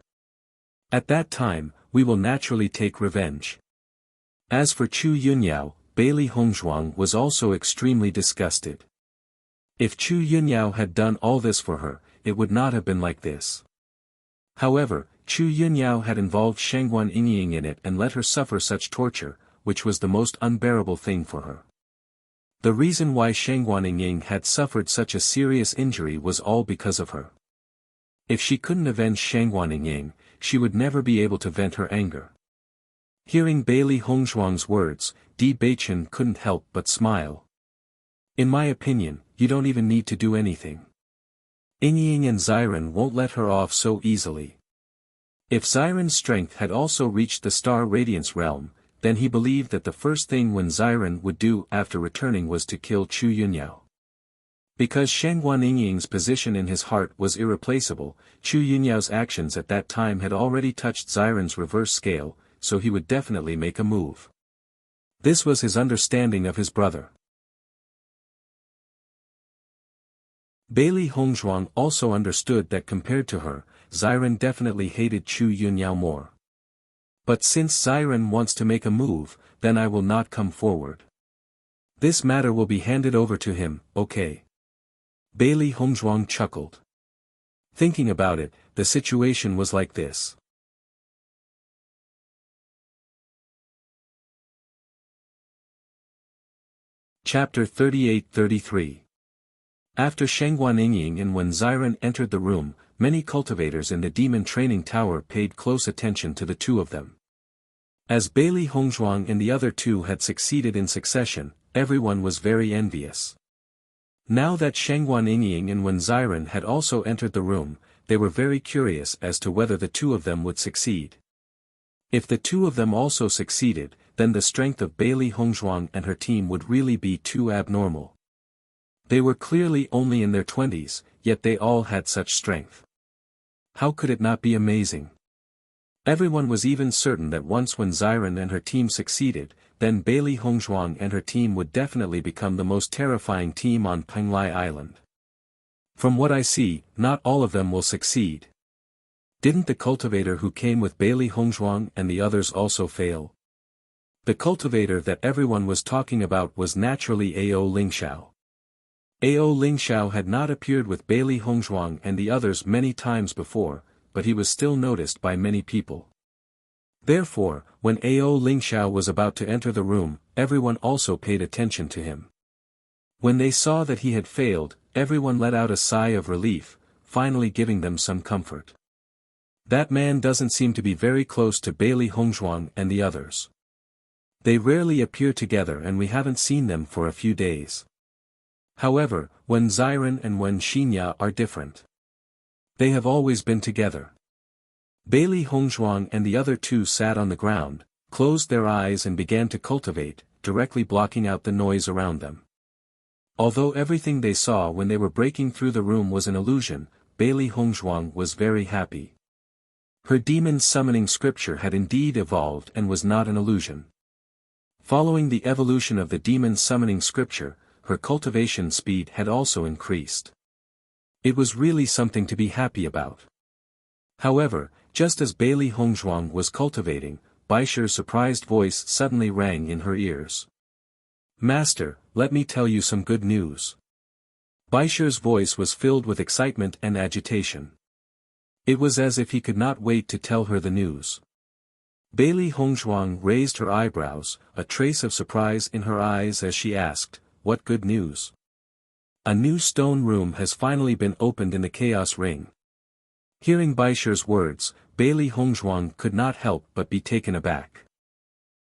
At that time, we will naturally take revenge. As for Chu Yunyao, Bailey Hongzhuang was also extremely disgusted. If Chu Yunyao had done all this for her, it would not have been like this. However, Chu Yunyao had involved Shangguan Yingying in it and let her suffer such torture, which was the most unbearable thing for her. The reason why Shangguan Yingying had suffered such a serious injury was all because of her. If she couldn't avenge Shangguan Yingying, she would never be able to vent her anger. Hearing Bailey Hongzhuang's words, Di Beichen couldn't help but smile. In my opinion, you don't even need to do anything. Yingying and Xiren won't let her off so easily. If Xiren's strength had also reached the Star Radiance realm, then he believed that the first thing Xiren would do after returning was to kill Chu Yunyao. Because Shangguan Yingying's position in his heart was irreplaceable, Chu Yunyao's actions at that time had already touched Xiren's reverse scale, so he would definitely make a move. This was his understanding of his brother. Bailey Hongzhuang also understood that compared to her, Xiren definitely hated Chu Yunyao more. But since Xiren wants to make a move, then I will not come forward. This matter will be handed over to him, okay? Bailey Hongzhuang chuckled. Thinking about it, the situation was like this. Chapter 38-33. After Shangguan Yingying and when Xiren entered the room, many cultivators in the demon training tower paid close attention to the two of them. As Bailey Hongzhuang and the other two had succeeded in succession, everyone was very envious. Now that Shangguan Yingying and when Xiren had also entered the room, they were very curious as to whether the two of them would succeed. If the two of them also succeeded, then the strength of Bailey Hongzhuang and her team would really be too abnormal. They were clearly only in their 20s, yet they all had such strength. How could it not be amazing? Everyone was even certain that once when Xiren and her team succeeded, then Bailey Hongzhuang and her team would definitely become the most terrifying team on Penglai Island. From what I see, not all of them will succeed. Didn't the cultivator who came with Bailey Hongzhuang and the others also fail? The cultivator that everyone was talking about was naturally Ao Lingxiao. Ao Lingxiao had not appeared with Bailey Hongzhuang and the others many times before, but he was still noticed by many people. Therefore, when Ao Lingxiao was about to enter the room, everyone also paid attention to him. When they saw that he had failed, everyone let out a sigh of relief, finally giving them some comfort. That man doesn't seem to be very close to Bailey Hongzhuang and the others. They rarely appear together and we haven't seen them for a few days. However, when Xiren and when Xinya are different. They have always been together. Bailey Hongzhuang and the other two sat on the ground, closed their eyes and began to cultivate, directly blocking out the noise around them. Although everything they saw when they were breaking through the room was an illusion, Bailey Hongzhuang was very happy. Her demon summoning scripture had indeed evolved and was not an illusion. Following the evolution of the demon summoning scripture, her cultivation speed had also increased. It was really something to be happy about. However, just as Bailey Hongzhuang was cultivating, Baisher's surprised voice suddenly rang in her ears. "Master, let me tell you some good news." Baisher's voice was filled with excitement and agitation. It was as if he could not wait to tell her the news. Bailey Hongzhuang raised her eyebrows, a trace of surprise in her eyes as she asked, "What good news?" "A new stone room has finally been opened in the Chaos Ring." Hearing Baisher's words, Bailey Hongzhuang could not help but be taken aback.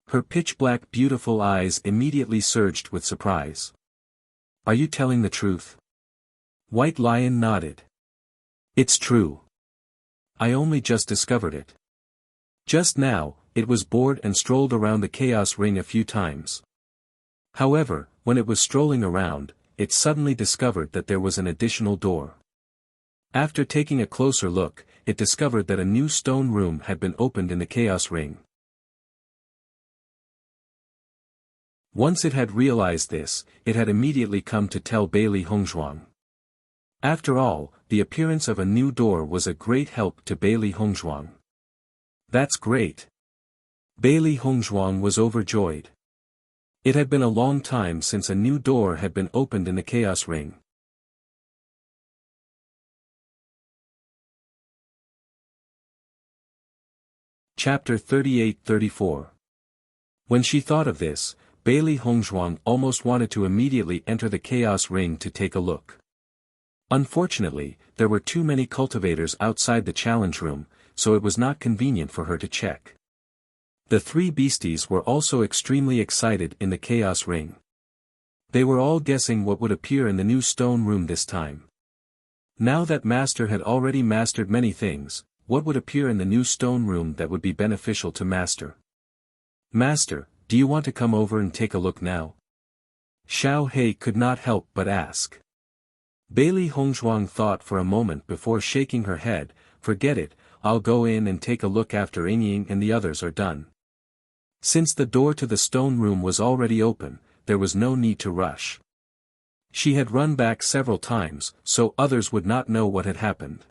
Her pitch-black beautiful eyes immediately surged with surprise. "Are you telling the truth?" White Lion nodded. "It's true. I only just discovered it. Just now, it was bored and strolled around the Chaos Ring a few times. However, when it was strolling around, it suddenly discovered that there was an additional door. After taking a closer look, it discovered that a new stone room had been opened in the Chaos Ring. Once it had realized this, it had immediately come to tell Bailey Hongzhuang. After all, the appearance of a new door was a great help to Bailey Hongzhuang. That's great. Bailey Hongzhuang was overjoyed. It had been a long time since a new door had been opened in the Chaos Ring. Chapter 38-34. When she thought of this, Bailey Hongzhuang almost wanted to immediately enter the Chaos Ring to take a look. Unfortunately, there were too many cultivators outside the challenge room, so it was not convenient for her to check. The three beasties were also extremely excited in the Chaos Ring. They were all guessing what would appear in the new stone room this time. Now that Master had already mastered many things, what would appear in the new stone room that would be beneficial to Master? Master, do you want to come over and take a look now? Xiao He could not help but ask. Bailey Hongzhuang thought for a moment before shaking her head. Forget it, I'll go in and take a look after Ying and the others are done. Since the door to the stone room was already open, there was no need to rush. She had run back several times, so others would not know what had happened.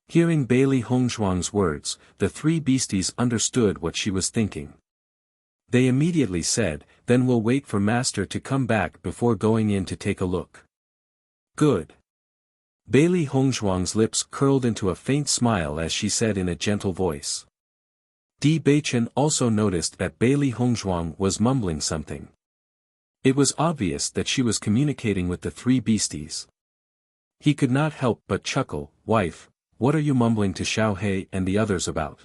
Hearing Bailey Hongzhuang's words, the three beasties understood what she was thinking. They immediately said, then we'll wait for Master to come back before going in to take a look. Good. Bailey Hongzhuang's lips curled into a faint smile as she said in a gentle voice. Di Beichen also noticed that Bailey Hongzhuang was mumbling something. It was obvious that she was communicating with the three beasties. He could not help but chuckle. Wife, what are you mumbling to Xiao He and the others about?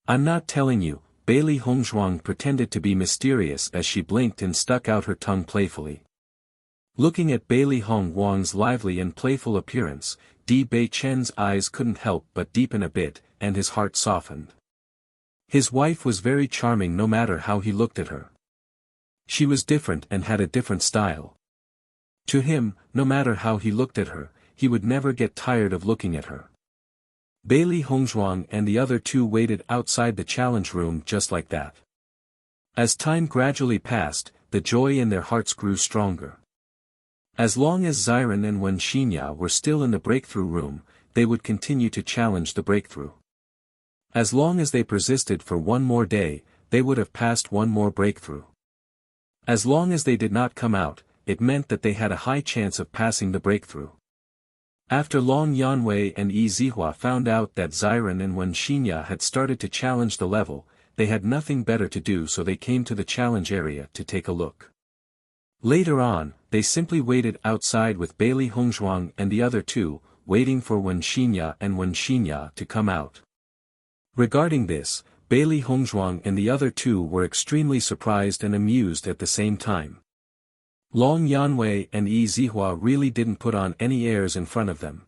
I'm not telling you. Bailey Hongzhuang pretended to be mysterious as she blinked and stuck out her tongue playfully. Looking at Bailey Hongzhuang's lively and playful appearance, Di Beichen's eyes couldn't help but deepen a bit, and his heart softened. His wife was very charming no matter how he looked at her. She was different and had a different style. To him, no matter how he looked at her, he would never get tired of looking at her. Bailey Hongzhuang and the other two waited outside the challenge room just like that. As time gradually passed, the joy in their hearts grew stronger. As long as Xiren and Wen Xinya were still in the breakthrough room, they would continue to challenge the breakthrough. As long as they persisted for one more day, they would have passed one more breakthrough. As long as they did not come out, it meant that they had a high chance of passing the breakthrough. After Long Yanwei and Yi Zihua found out that Xiren and Wen Xinya had started to challenge the level, they had nothing better to do, so they came to the challenge area to take a look. Later on, they simply waited outside with Bailey Hongzhuang and the other two, waiting for Wen Xinya and Wen Xinya to come out. Regarding this, Bailey Hongzhuang and the other two were extremely surprised and amused at the same time. Long Yanwei and Yi Zihua really didn't put on any airs in front of them.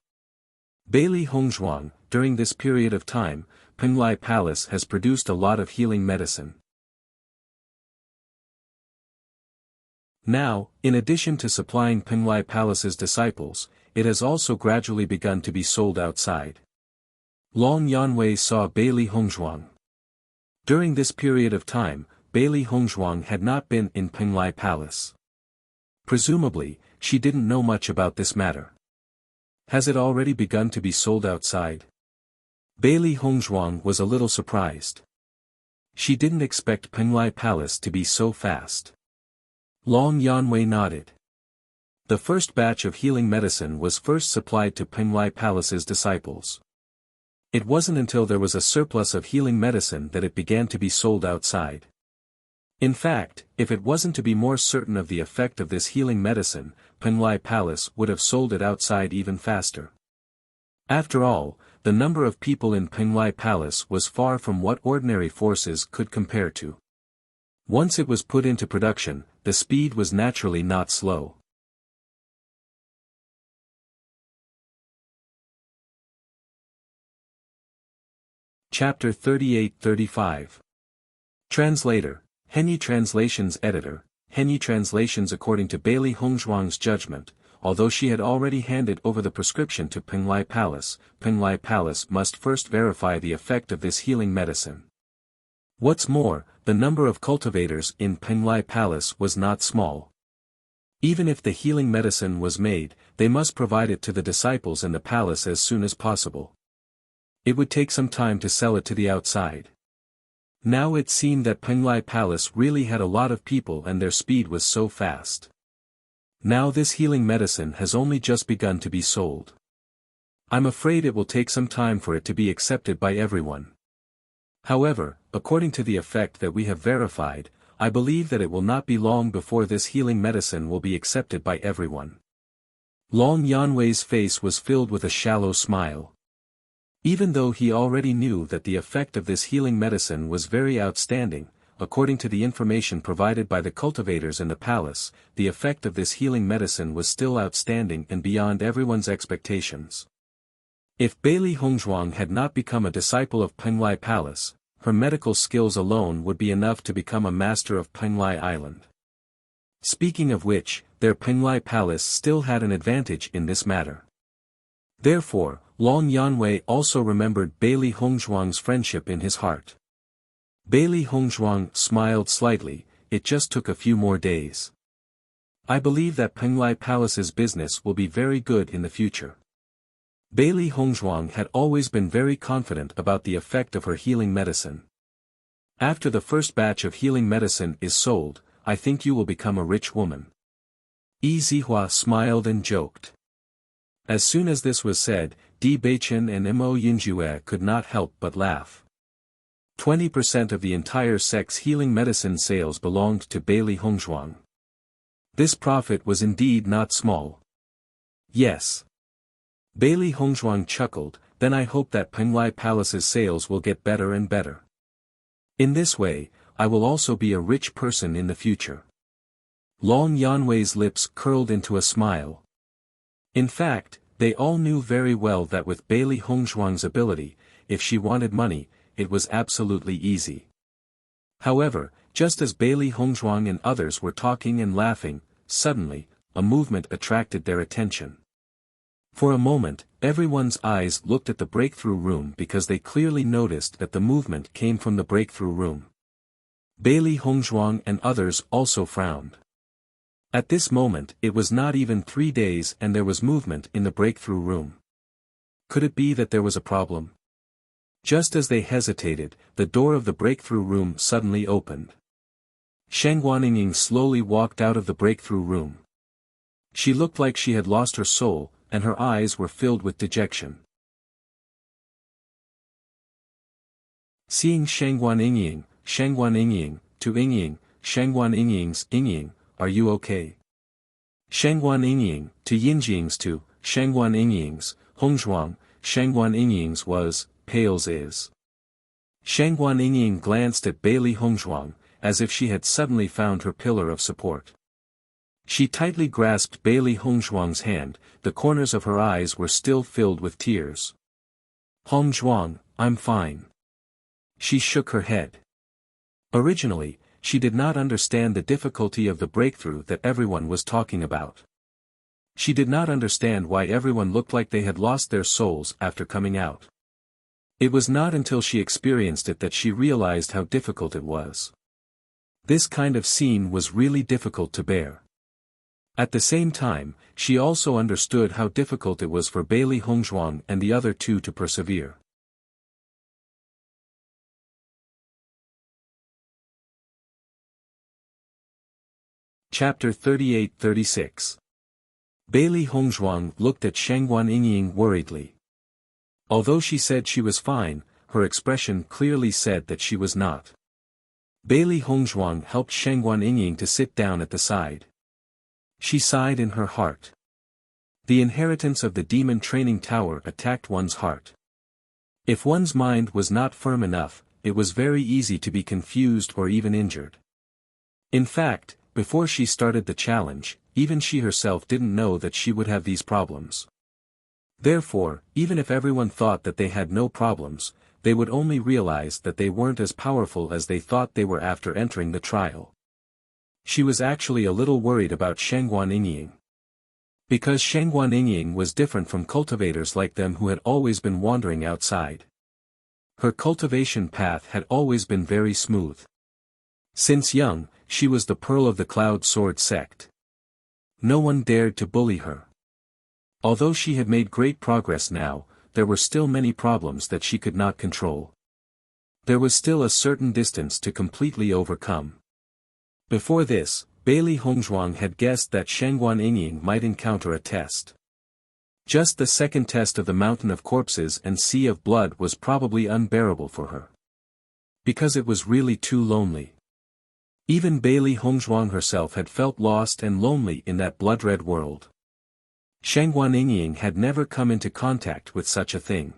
Bailey Hongzhuang, during this period of time, Penglai Palace has produced a lot of healing medicine. Now, in addition to supplying Penglai Palace's disciples, it has also gradually begun to be sold outside. Long Yanwei saw Bailey Hongzhuang. During this period of time, Bailey Hongzhuang had not been in Penglai Palace. Presumably, she didn't know much about this matter. Has it already begun to be sold outside? Bailey Hongzhuang was a little surprised. She didn't expect Penglai Palace to be so fast. Long Yanwei nodded. The first batch of healing medicine was first supplied to Penglai Palace's disciples. It wasn't until there was a surplus of healing medicine that it began to be sold outside. In fact, if it wasn't to be more certain of the effect of this healing medicine, Penglai Palace would have sold it outside even faster. After all, the number of people in Penglai Palace was far from what ordinary forces could compare to. Once it was put into production, the speed was naturally not slow. Chapter 38-35. Translator, Henyi Translations Editor, Henyi Translations. According to Bailey Hongzhuang's judgment, although she had already handed over the prescription to Penglai Palace must first verify the effect of this healing medicine. What's more, the number of cultivators in Penglai Palace was not small. Even if the healing medicine was made, they must provide it to the disciples in the palace as soon as possible. It would take some time to sell it to the outside. Now it seemed that Penglai Palace really had a lot of people and their speed was so fast. Now this healing medicine has only just begun to be sold. I'm afraid it will take some time for it to be accepted by everyone. However, according to the effect that we have verified, I believe that it will not be long before this healing medicine will be accepted by everyone. Long Yanwei's face was filled with a shallow smile. Even though he already knew that the effect of this healing medicine was very outstanding, according to the information provided by the cultivators in the palace, the effect of this healing medicine was still outstanding and beyond everyone's expectations. If Bailey Hongzhuang had not become a disciple of Penglai Palace, her medical skills alone would be enough to become a master of Penglai Island. Speaking of which, their Penglai Palace still had an advantage in this matter. Therefore, Long Yanwei also remembered Bailey Hongzhuang's friendship in his heart. Bailey Hongzhuang smiled slightly, it just took a few more days. I believe that Penglai Palace's business will be very good in the future. Bailey Hongzhuang had always been very confident about the effect of her healing medicine. After the first batch of healing medicine is sold, I think you will become a rich woman. Yi Zihua smiled and joked. As soon as this was said, Di Beichen and Mo Yinjue could not help but laugh. 20% of the entire sex healing medicine sales belonged to Bailey Hongzhuang. This profit was indeed not small. Yes. Bailey Hongzhuang chuckled, then I hope that Penglai Palace's sales will get better and better. In this way, I will also be a rich person in the future. Long Yanwei's lips curled into a smile. In fact, they all knew very well that with Bailey Hongzhuang's ability, if she wanted money, it was absolutely easy. However, just as Bailey Hongzhuang and others were talking and laughing, suddenly, a movement attracted their attention. For a moment, everyone's eyes looked at the breakthrough room because they clearly noticed that the movement came from the breakthrough room. Bailey Hongzhuang and others also frowned. At this moment it was not even 3 days and there was movement in the breakthrough room. Could it be that there was a problem? Just as they hesitated, the door of the breakthrough room suddenly opened. Sheng Guaniying slowly walked out of the breakthrough room. She looked like she had lost her soul, and her eyes were filled with dejection. Seeing Sheng Guaniying, to Yingying, Sheng Guaniying's Yingying, are you okay? Sheng Guaniying, to Yinjing's to, Sheng Guaniying's, Hongzhuang, Sheng Guaniying's was, Pales is. Sheng Guaniying glanced at Bailey Hongzhuang, as if she had suddenly found her pillar of support. She tightly grasped Bailey Hongzhuang's hand, the corners of her eyes were still filled with tears. Hongzhuang, I'm fine. She shook her head. Originally, she did not understand the difficulty of the breakthrough that everyone was talking about. She did not understand why everyone looked like they had lost their souls after coming out. It was not until she experienced it that she realized how difficult it was. This kind of scene was really difficult to bear. At the same time, she also understood how difficult it was for Bailey Hongzhuang and the other two to persevere. Chapter 38-36. Bailey Hongzhuang looked at Sheng Guaniying worriedly. Although she said she was fine, her expression clearly said that she was not. Bailey Hongzhuang helped Sheng Guaniying to sit down at the side. She sighed in her heart. The inheritance of the demon training tower attacked one's heart. If one's mind was not firm enough, it was very easy to be confused or even injured. In fact, before she started the challenge, even she herself didn't know that she would have these problems. Therefore, even if everyone thought that they had no problems, they would only realize that they weren't as powerful as they thought they were after entering the trial. She was actually a little worried about Sheng Guaniying. Because Shangguan Yingying was different from cultivators like them who had always been wandering outside. Her cultivation path had always been very smooth. Since young, she was the pearl of the Cloud Sword sect. No one dared to bully her. Although she had made great progress now, there were still many problems that she could not control. There was still a certain distance to completely overcome. Before this, Bailey Hongzhuang had guessed that Shangguan Yingying might encounter a test. Just the second test of the Mountain of Corpses and Sea of Blood was probably unbearable for her. Because it was really too lonely. Even Bailey Hongzhuang herself had felt lost and lonely in that blood-red world. Shangguan Yingying had never come into contact with such a thing.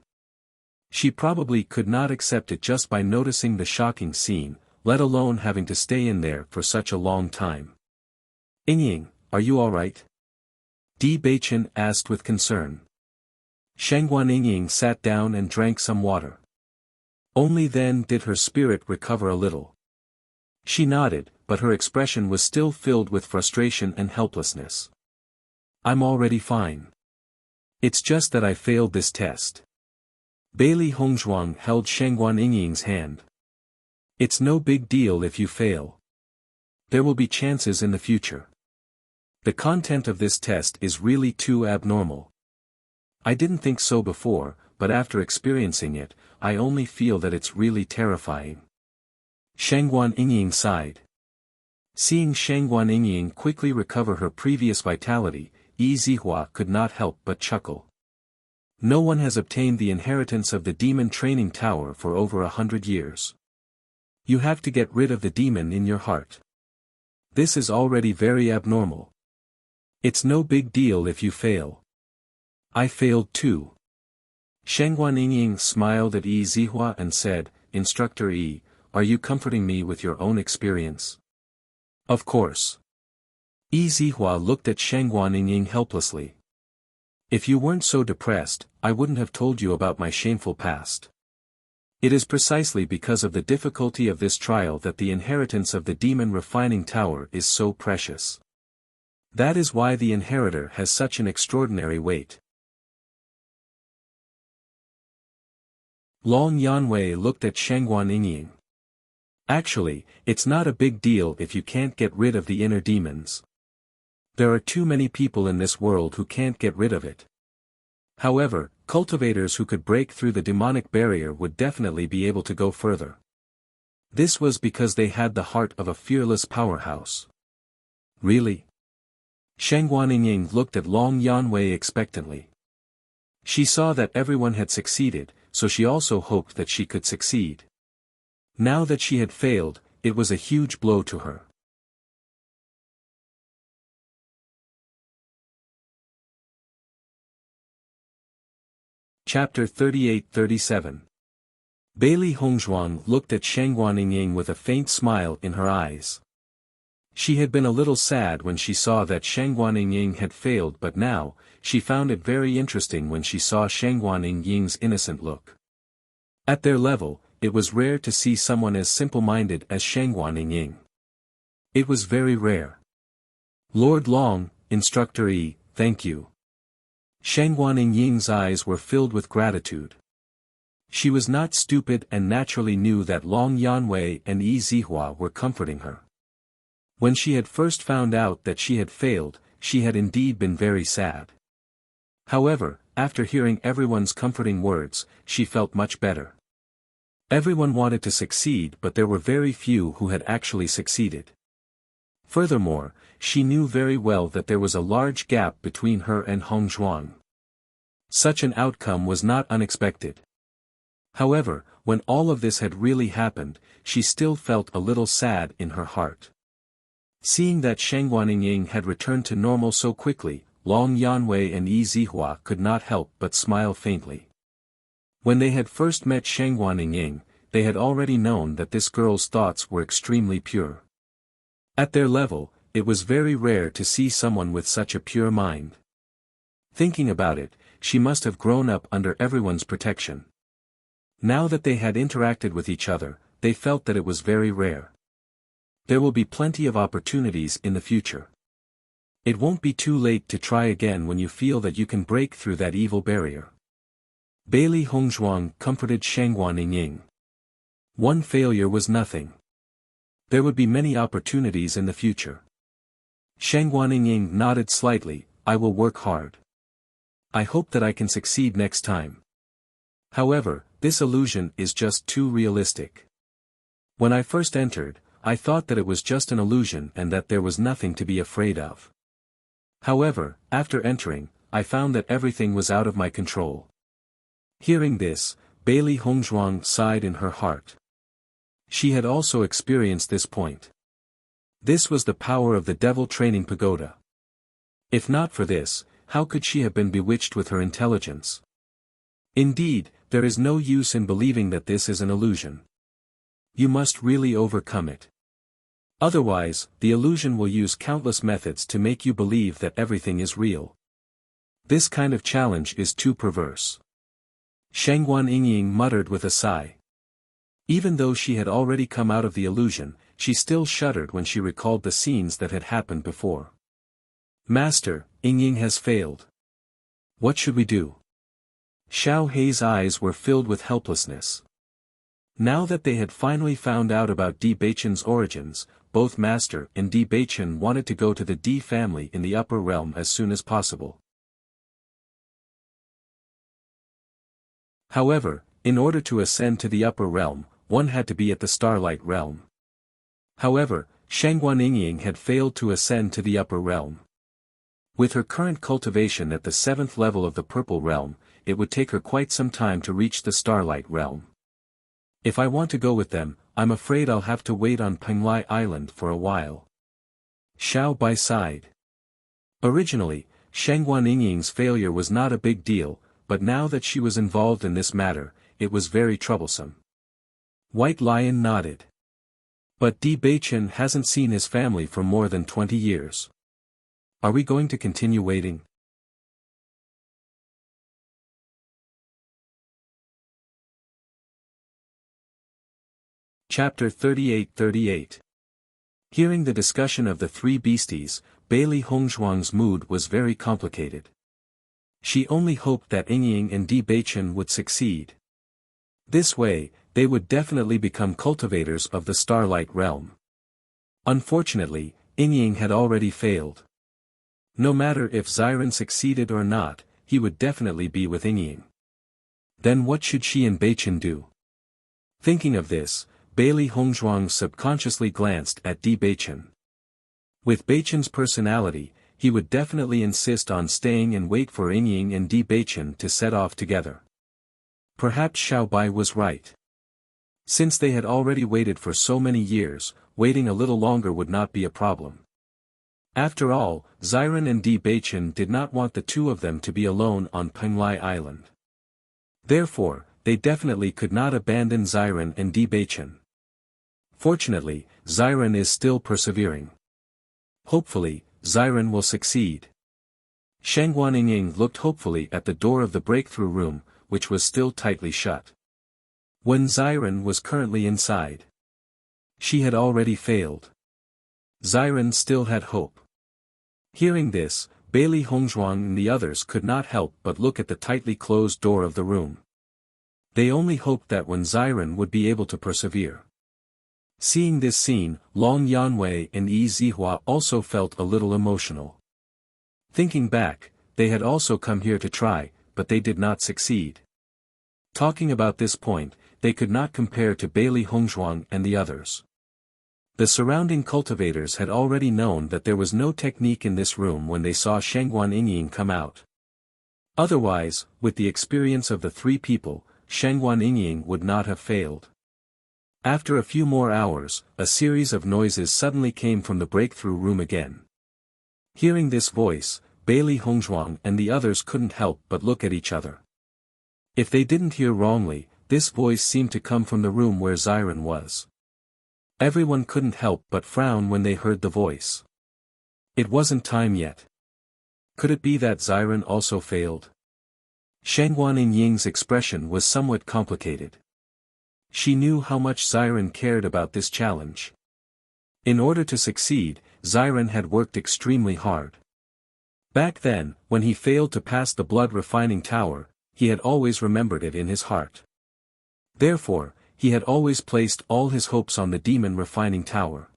She probably could not accept it just by noticing the shocking scene, let alone having to stay in there for such a long time. Yingying, are you alright? Di Beichen asked with concern. Shangguan Yingying sat down and drank some water. Only then did her spirit recover a little. She nodded, but her expression was still filled with frustration and helplessness. I'm already fine. It's just that I failed this test. Bailey Hongzhuang held Shangguan Yingying's hand. It's no big deal if you fail. There will be chances in the future. The content of this test is really too abnormal. I didn't think so before, but after experiencing it, I only feel that it's really terrifying. Shangguan Yingying sighed. Seeing Shangguan Yingying quickly recover her previous vitality, Yi Zihua could not help but chuckle. No one has obtained the inheritance of the demon training tower for over 100 years. You have to get rid of the demon in your heart. This is already very abnormal. It's no big deal if you fail. I failed too. Shangguan Yingying smiled at Yi Zihua and said, Instructor Yi, are you comforting me with your own experience? Of course. Yi Zihua looked at Shangguan Yingying helplessly. If you weren't so depressed, I wouldn't have told you about my shameful past. It is precisely because of the difficulty of this trial that the inheritance of the demon refining tower is so precious. That is why the inheritor has such an extraordinary weight. Long Yanwei looked at Shangguan Yingying. Actually, it's not a big deal if you can't get rid of the inner demons. There are too many people in this world who can't get rid of it. However, cultivators who could break through the demonic barrier would definitely be able to go further. This was because they had the heart of a fearless powerhouse. Really? Shangguan Yingying looked at Long Yanwei expectantly. She saw that everyone had succeeded, so she also hoped that she could succeed. Now that she had failed, it was a huge blow to her. Chapter 38-37. Bailey Hongzhuang looked at Shangguan Yingying with a faint smile in her eyes. She had been a little sad when she saw that Shangguan Yingying had failed, but now, she found it very interesting when she saw Shangguan Yingying's innocent look. At their level, it was rare to see someone as simple-minded as Shangguan Yingying. It was very rare. Lord Long, Instructor Yi, thank you. Shangguan Yingying's eyes were filled with gratitude. She was not stupid and naturally knew that Long Yanwei and Yi Zihua were comforting her. When she had first found out that she had failed, she had indeed been very sad. However, after hearing everyone's comforting words, she felt much better. Everyone wanted to succeed, but there were very few who had actually succeeded. Furthermore, she knew very well that there was a large gap between her and Hongzhuang. Such an outcome was not unexpected. However, when all of this had really happened, she still felt a little sad in her heart. Seeing that Shangguan Yingying had returned to normal so quickly, Long Yanwei and Yi Zihua could not help but smile faintly. When they had first met Shangguan Yingying, they had already known that this girl's thoughts were extremely pure. At their level, it was very rare to see someone with such a pure mind. Thinking about it, she must have grown up under everyone's protection. Now that they had interacted with each other, they felt that it was very rare. There will be plenty of opportunities in the future. It won't be too late to try again when you feel that you can break through that evil barrier. Bailey Hongzhuang comforted Shangguan Yingying. One failure was nothing. There would be many opportunities in the future. Shangguan Yingying nodded slightly. I will work hard. I hope that I can succeed next time. However, this illusion is just too realistic. When I first entered, I thought that it was just an illusion and that there was nothing to be afraid of. However, after entering, I found that everything was out of my control. Hearing this, Bailey Hongzhuang sighed in her heart. She had also experienced this point. This was the power of the devil training pagoda. If not for this, how could she have been bewitched with her intelligence? Indeed, there is no use in believing that this is an illusion. You must really overcome it. Otherwise, the illusion will use countless methods to make you believe that everything is real. This kind of challenge is too perverse. Shangguan Yingying muttered with a sigh. Even though she had already come out of the illusion, she still shuddered when she recalled the scenes that had happened before. Master, Yingying has failed. What should we do? Xiao Hei's eyes were filled with helplessness. Now that they had finally found out about Di Beichen's origins, both Master and Di Beichen wanted to go to the Di family in the upper realm as soon as possible. However, in order to ascend to the upper realm, one had to be at the Starlight realm. However, Shangguan Yingying had failed to ascend to the upper realm. With her current cultivation at the 7th level of the Purple realm, it would take her quite some time to reach the Starlight realm. If I want to go with them, I'm afraid I'll have to wait on Penglai Island for a while. Xiao Bai sighed. Originally, Shangguan Yingying's failure was not a big deal, but now that she was involved in this matter, it was very troublesome. White Lion nodded. But Di Beichen hasn't seen his family for more than 20 years. Are we going to continue waiting? Chapter 38-38. Hearing the discussion of the three beasties, Bailey Hongzhuang's mood was very complicated. She only hoped that Yingying and Di Beichen would succeed. This way, they would definitely become cultivators of the Starlight realm. Unfortunately, Yingying had already failed. No matter if Xiren succeeded or not, he would definitely be with Yingying. Then what should she and Beichen do? Thinking of this, Bailey Hongzhuang subconsciously glanced at Di Beichen. With Beichen's personality, he would definitely insist on staying and wait for Yingying and Di Beichen to set off together. Perhaps Xiao Bai was right. Since they had already waited for so many years, waiting a little longer would not be a problem. After all, Xiren and Di Beichen did not want the two of them to be alone on Penglai Island. Therefore, they definitely could not abandon Xiren and Di Beichen. Fortunately, Xiren is still persevering. Hopefully, Xiren will succeed. Shangguan Yingying looked hopefully at the door of the breakthrough room, which was still tightly shut. When Xiren was currently inside, she had already failed. Xiren still had hope. Hearing this, Bailey Hongzhuang and the others could not help but look at the tightly closed door of the room. They only hoped that when Xiren would be able to persevere. Seeing this scene, Long Yanwei and Yi Zihua also felt a little emotional. Thinking back, they had also come here to try, but they did not succeed. Talking about this point, they could not compare to Bailey Hongzhuang and the others. The surrounding cultivators had already known that there was no technique in this room when they saw Shangguan Yingying come out. Otherwise, with the experience of the three people, Shangguan Yingying would not have failed. After a few more hours, a series of noises suddenly came from the breakthrough room again. Hearing this voice, Bailey Hongzhuang and the others couldn't help but look at each other. If they didn't hear wrongly, this voice seemed to come from the room where Xiren was. Everyone couldn't help but frown when they heard the voice. It wasn't time yet. Could it be that Xiren also failed? Shangguan Yingying's expression was somewhat complicated. She knew how much Xiren cared about this challenge. In order to succeed, Xiren had worked extremely hard. Back then, when he failed to pass the blood refining tower, he had always remembered it in his heart. Therefore, he had always placed all his hopes on the demon refining tower.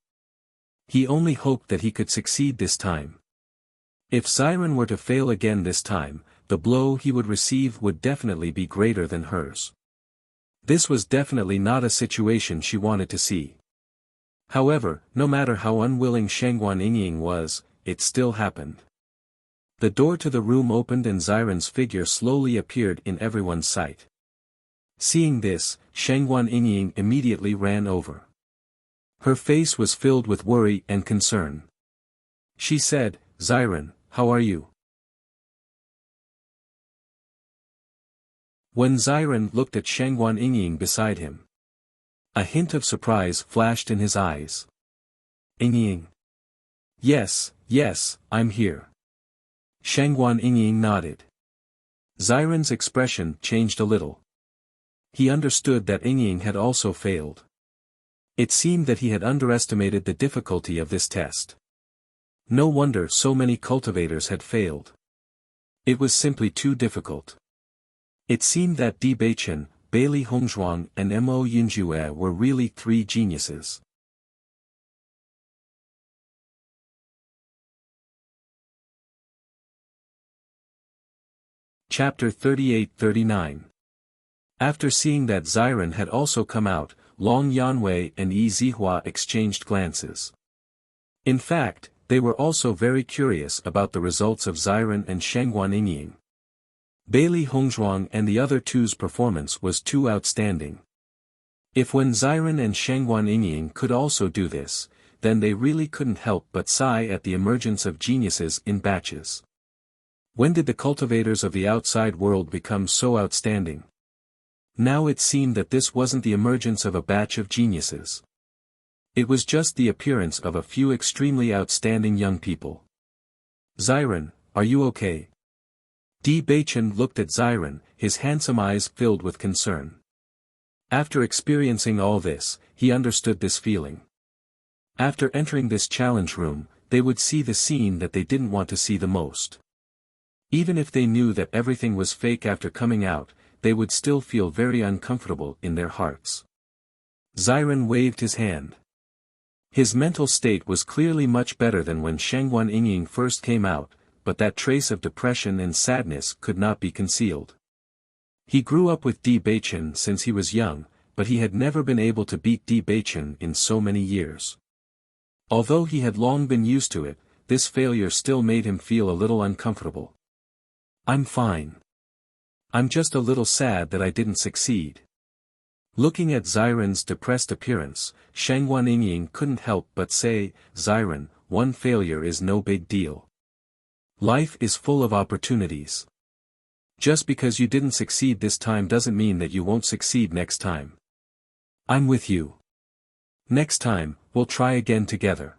He only hoped that he could succeed this time. If Xiren were to fail again this time, the blow he would receive would definitely be greater than hers. This was definitely not a situation she wanted to see. However, no matter how unwilling Shangguan Yingying was, it still happened. The door to the room opened and Xiren's figure slowly appeared in everyone's sight. Seeing this, Shangguan Yingying immediately ran over. Her face was filled with worry and concern. She said, "Xiren, how are you?" When Xiren looked at Shangguan Yingying beside him, a hint of surprise flashed in his eyes. "Yingying." Yes, I'm here." Shangguan Yingying nodded. Xiren's expression changed a little. He understood that Yingying had also failed. It seemed that he had underestimated the difficulty of this test. No wonder so many cultivators had failed. It was simply too difficult. It seemed that Di Beichen, Bailey Hongzhuang and Mo Yunjue were really three geniuses. Chapter 38-39. After seeing that Xiren had also come out, Long Yanwei and Yi Zihua exchanged glances. In fact, they were also very curious about the results of Xiren and Shangguan Yingying. Bailey Hongzhuang and the other two's performance was too outstanding. If when Xiren and Shangguan Yingying could also do this, then they really couldn't help but sigh at the emergence of geniuses in batches. When did the cultivators of the outside world become so outstanding? Now it seemed that this wasn't the emergence of a batch of geniuses. It was just the appearance of a few extremely outstanding young people. "Xiren, are you okay?" Di Beichen looked at Xiren, his handsome eyes filled with concern. After experiencing all this, he understood this feeling. After entering this challenge room, they would see the scene that they didn't want to see the most. Even if they knew that everything was fake after coming out, they would still feel very uncomfortable in their hearts. Xiren waved his hand. His mental state was clearly much better than when Shangguan Yingying first came out, but that trace of depression and sadness could not be concealed. He grew up with Di Beichen since he was young, but he had never been able to beat Di Beichen in so many years. Although he had long been used to it, this failure still made him feel a little uncomfortable. "I'm fine. I'm just a little sad that I didn't succeed." Looking at Xiren's depressed appearance, Shangguan Yingying couldn't help but say, "Xiren, one failure is no big deal. Life is full of opportunities. Just because you didn't succeed this time doesn't mean that you won't succeed next time. I'm with you. Next time, we'll try again together."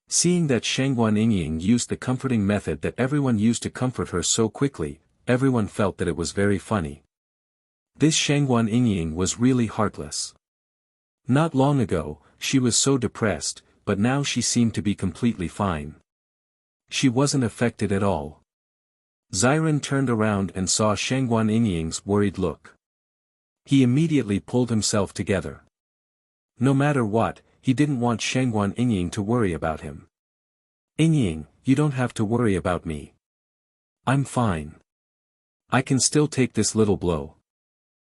Seeing that Shangguan Yingying used the comforting method that everyone used to comfort her so quickly, everyone felt that it was very funny. This Shangguan Yingying was really heartless. Not long ago, she was so depressed, but now she seemed to be completely fine. She wasn't affected at all. Xiren turned around and saw Shangguan Yingying's worried look. He immediately pulled himself together. No matter what, he didn't want Shangguan Yingying to worry about him. "Yingying, you don't have to worry about me. I'm fine. I can still take this little blow."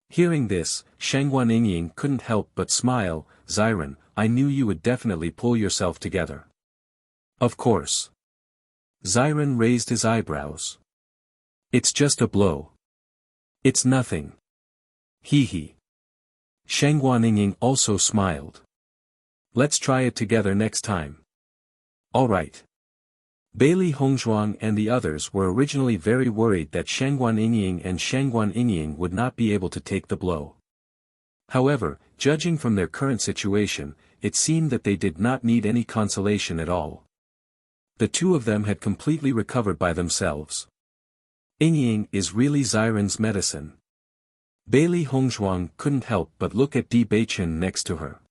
Hearing this, Shangguan Yingying couldn't help but smile. "Xiren, I knew you would definitely pull yourself together." "Of course." Xiren raised his eyebrows. "It's just a blow. It's nothing. Hee hee." Shangguan Yingying also smiled. "Let's try it together next time." "All right." Bailey Hongzhuang and the others were originally very worried that Shangguan Yingying would not be able to take the blow. However, judging from their current situation, it seemed that they did not need any consolation at all. The two of them had completely recovered by themselves. Yingying is really Xiren's medicine. Bailey Hongzhuang couldn't help but look at Di Beichen next to her.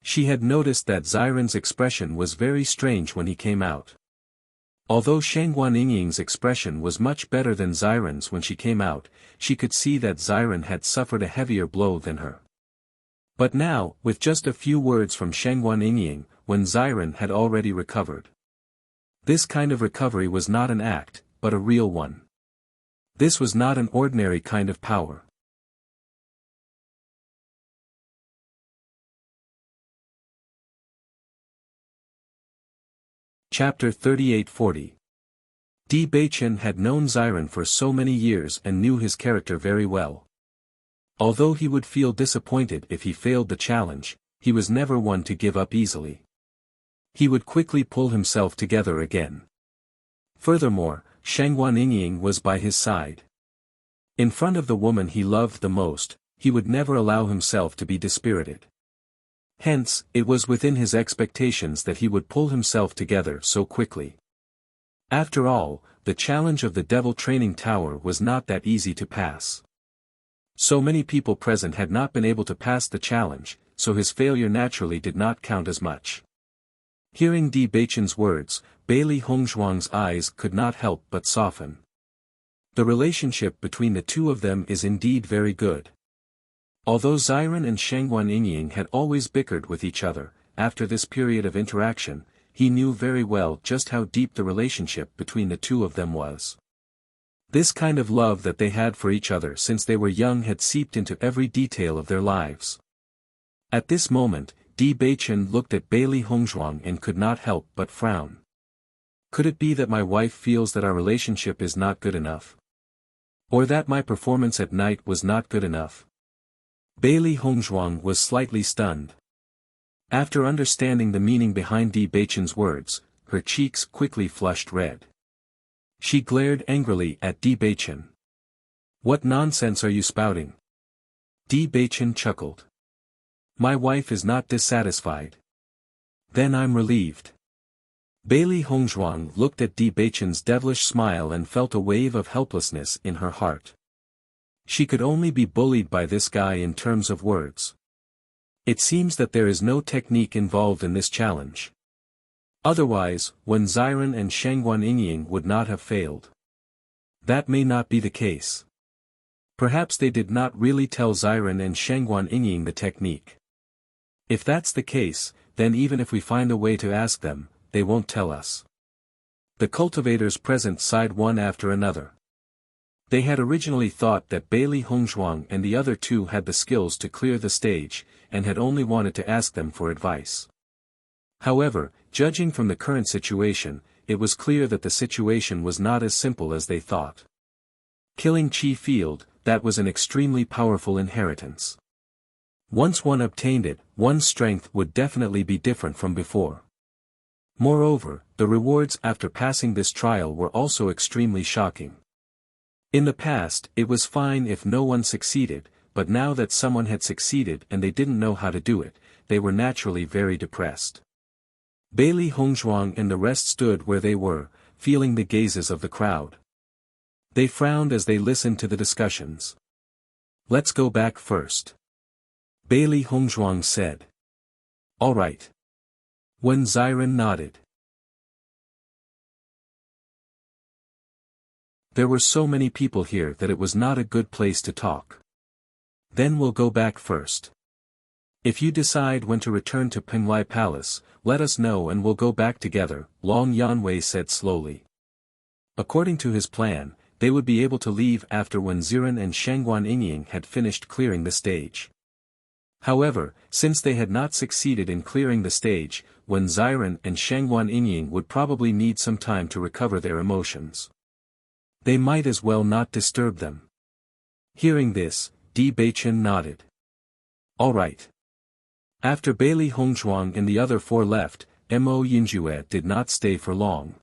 She had noticed that Xiren's expression was very strange when he came out. Although Shangguan Yingying's expression was much better than Xiren's when she came out, she could see that Xiren had suffered a heavier blow than her. But now, with just a few words from Shangguan Yingying, when Xiren had already recovered. This kind of recovery was not an act, but a real one. This was not an ordinary kind of power. Chapter 38-40. Di Beichen had known Xiren for so many years and knew his character very well. Although he would feel disappointed if he failed the challenge, he was never one to give up easily. He would quickly pull himself together again. Furthermore, Shangguan Yingying was by his side. In front of the woman he loved the most, he would never allow himself to be dispirited. Hence, it was within his expectations that he would pull himself together so quickly. After all, the challenge of the Devil Training Tower was not that easy to pass. So many people present had not been able to pass the challenge, so his failure naturally did not count as much. Hearing Di Beichen's words, Bailey Hongzhuang's eyes could not help but soften. The relationship between the two of them is indeed very good. Although Xiren and Shangguan Yingying had always bickered with each other, after this period of interaction, he knew very well just how deep the relationship between the two of them was. This kind of love that they had for each other since they were young had seeped into every detail of their lives. At this moment, Di Beichen looked at Bailey Hongzhuang and could not help but frown. Could it be that my wife feels that our relationship is not good enough? Or that my performance at night was not good enough? Bailey Hongzhuang was slightly stunned. After understanding the meaning behind Di Beichen's words, her cheeks quickly flushed red. She glared angrily at Di Beichen. "What nonsense are you spouting?" Di Beichen chuckled. "My wife is not dissatisfied. Then I'm relieved." Bailey Hongzhuang looked at Di Beichen's devilish smile and felt a wave of helplessness in her heart. She could only be bullied by this guy in terms of words. It seems that there is no technique involved in this challenge. Otherwise, when Xiren and Shangguan Yingying would not have failed. That may not be the case. Perhaps they did not really tell Xiren and Shangguan Yingying the technique. If that's the case, then even if we find a way to ask them, they won't tell us. The cultivators present sighed one after another. They had originally thought that Bailey Hongzhuang and the other two had the skills to clear the stage, and had only wanted to ask them for advice. However, judging from the current situation, it was clear that the situation was not as simple as they thought. Killing Qi Field, that was an extremely powerful inheritance. Once one obtained it, one's strength would definitely be different from before. Moreover, the rewards after passing this trial were also extremely shocking. In the past, it was fine if no one succeeded, but now that someone had succeeded and they didn't know how to do it, they were naturally very depressed. Bailey Hongzhuang and the rest stood where they were, feeling the gazes of the crowd. They frowned as they listened to the discussions. "Let's go back first," Bailey Hongzhuang said. "All right." When Xiren nodded. There were so many people here that it was not a good place to talk. "Then we'll go back first. If you decide when to return to Penglai Palace, let us know and we'll go back together," Long Yanwei said slowly. According to his plan, they would be able to leave after when Xiren and Shangguan Yingying had finished clearing the stage. However, since they had not succeeded in clearing the stage, when Xiren and Shangguan Yingying would probably need some time to recover their emotions. They might as well not disturb them. Hearing this, Di Beichen nodded. "All right." After Bailey Hongzhuang and the other four left, Mo Yinjue did not stay for long.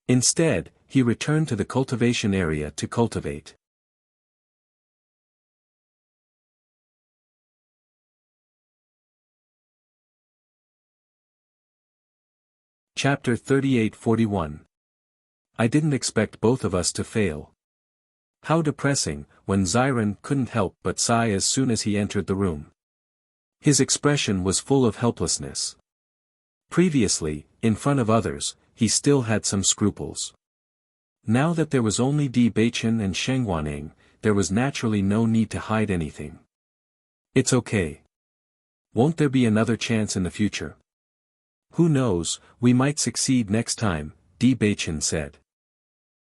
Instead, he returned to the cultivation area to cultivate. Chapter 38-41. I didn't expect both of us to fail. How depressing, when Xiren couldn't help but sigh as soon as he entered the room. His expression was full of helplessness. Previously, in front of others, he still had some scruples. Now that there was only Di Beichen and Sheng Guaning, there was naturally no need to hide anything. It's okay. Won't there be another chance in the future? Who knows, we might succeed next time, Di Beichen said.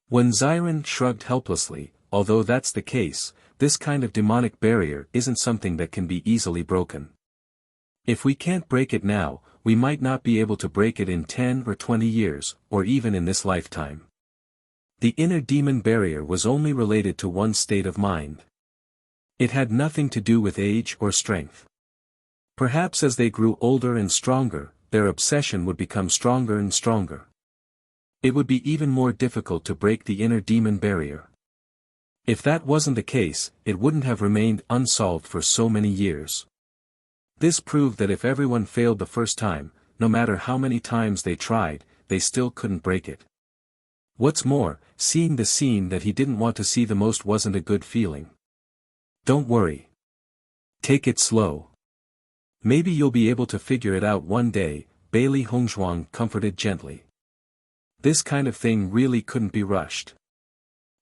When Xiren shrugged helplessly, although that's the case, this kind of demonic barrier isn't something that can be easily broken. If we can't break it now, we might not be able to break it in 10 or 20 years, or even in this lifetime. The inner demon barrier was only related to one's state of mind. It had nothing to do with age or strength. Perhaps as they grew older and stronger, their obsession would become stronger and stronger. It would be even more difficult to break the inner demon barrier. If that wasn't the case, it wouldn't have remained unsolved for so many years. This proved that if everyone failed the first time, no matter how many times they tried, they still couldn't break it. What's more, seeing the scene that he didn't want to see the most wasn't a good feeling. Don't worry. Take it slow. Maybe you'll be able to figure it out one day, Bailey Hongzhuang comforted gently. This kind of thing really couldn't be rushed.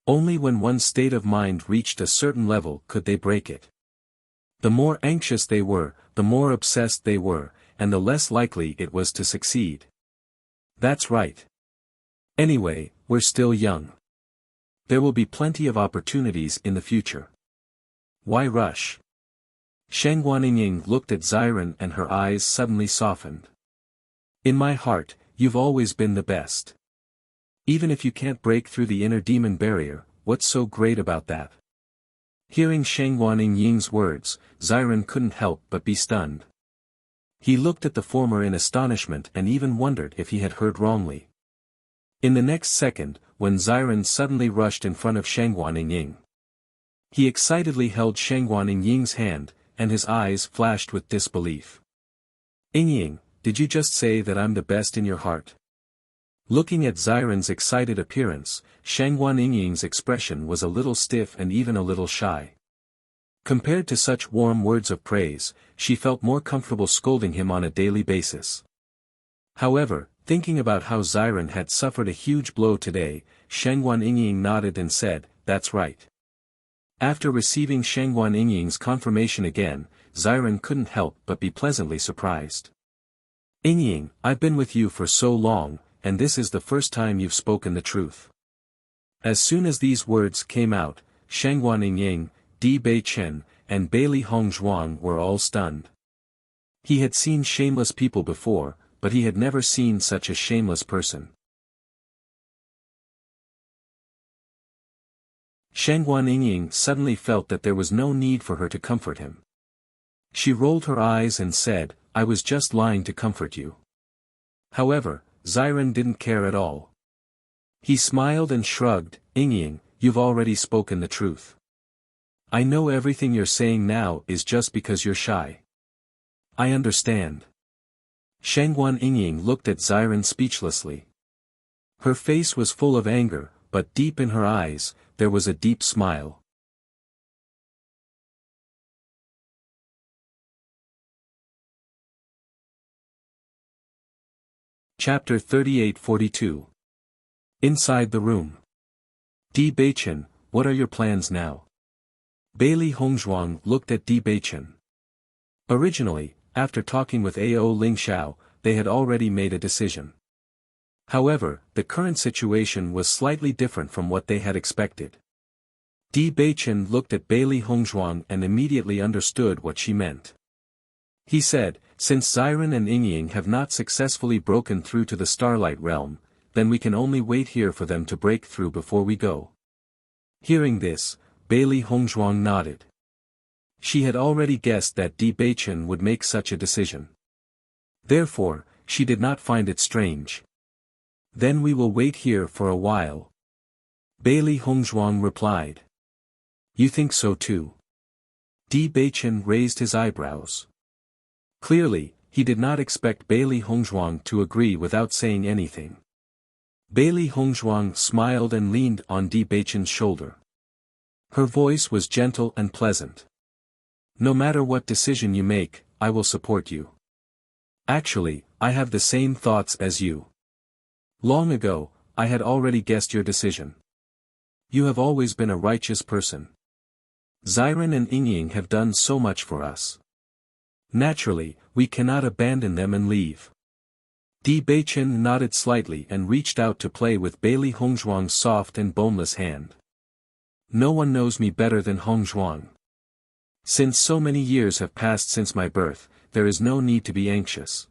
Only when one's state of mind reached a certain level could they break it. The more anxious they were, the more obsessed they were, and the less likely it was to succeed. That's right. Anyway, we're still young. There will be plenty of opportunities in the future. Why rush? Sheng Guaniying looked at Xiren and her eyes suddenly softened. In my heart, you've always been the best. Even if you can't break through the inner demon barrier, what's so great about that? Hearing Sheng Guaniying's words, Xiren couldn't help but be stunned. He looked at the former in astonishment and even wondered if he had heard wrongly. In the next second, when Xiren suddenly rushed in front of Sheng Guaniying, he excitedly held Sheng Guaniying's hand, and his eyes flashed with disbelief. Yingying, did you just say that I'm the best in your heart? Looking at Xiren's excited appearance, Sheng Guaniying's expression was a little stiff and even a little shy. Compared to such warm words of praise, she felt more comfortable scolding him on a daily basis. However, thinking about how Xiren had suffered a huge blow today, Sheng Guaniying nodded and said, "That's right." After receiving Sheng Guaniying's confirmation again, Xiren couldn't help but be pleasantly surprised. "Yingying, I've been with you for so long, and this is the first time you've spoken the truth." As soon as these words came out, Sheng Guaniying, Di Beichen, and Bailey Hongzhuang were all stunned. He had seen shameless people before, but he had never seen such a shameless person. Sheng Guaniying suddenly felt that there was no need for her to comfort him. She rolled her eyes and said, "I was just lying to comfort you." However, Xiren didn't care at all. He smiled and shrugged, "Yingying, you've already spoken the truth. I know everything you're saying now is just because you're shy. I understand." Sheng Guaniying looked at Xiren speechlessly. Her face was full of anger, but deep in her eyes, there was a deep smile. Chapter 38-42. Inside the room. Di Beichen, what are your plans now? Bailey Hongzhuang looked at Di Beichen. Originally, after talking with Ao Lingxiao, they had already made a decision. However, the current situation was slightly different from what they had expected. Di Beichen looked at Bailey Hongzhuang and immediately understood what she meant. He said, "Since Xiren and Yingying have not successfully broken through to the Starlight Realm, then we can only wait here for them to break through before we go." Hearing this, Bailey Hongzhuang nodded. She had already guessed that Di Beichen would make such a decision. Therefore, she did not find it strange. "Then we will wait here for a while," Bailey Hongzhuang replied. "You think so too?" Di Beichen raised his eyebrows. Clearly, he did not expect Bailey Hongzhuang to agree without saying anything. Bailey Hongzhuang smiled and leaned on Di Beichen's shoulder. Her voice was gentle and pleasant. "No matter what decision you make, I will support you. Actually, I have the same thoughts as you. Long ago, I had already guessed your decision. You have always been a righteous person. Xiren and Yingying have done so much for us. Naturally, we cannot abandon them and leave. Di Beichen nodded slightly and reached out to play with Bailey Hongzhuang's soft and boneless hand. No one knows me better than Hongzhuang. Since so many years have passed since my birth, there is no need to be anxious.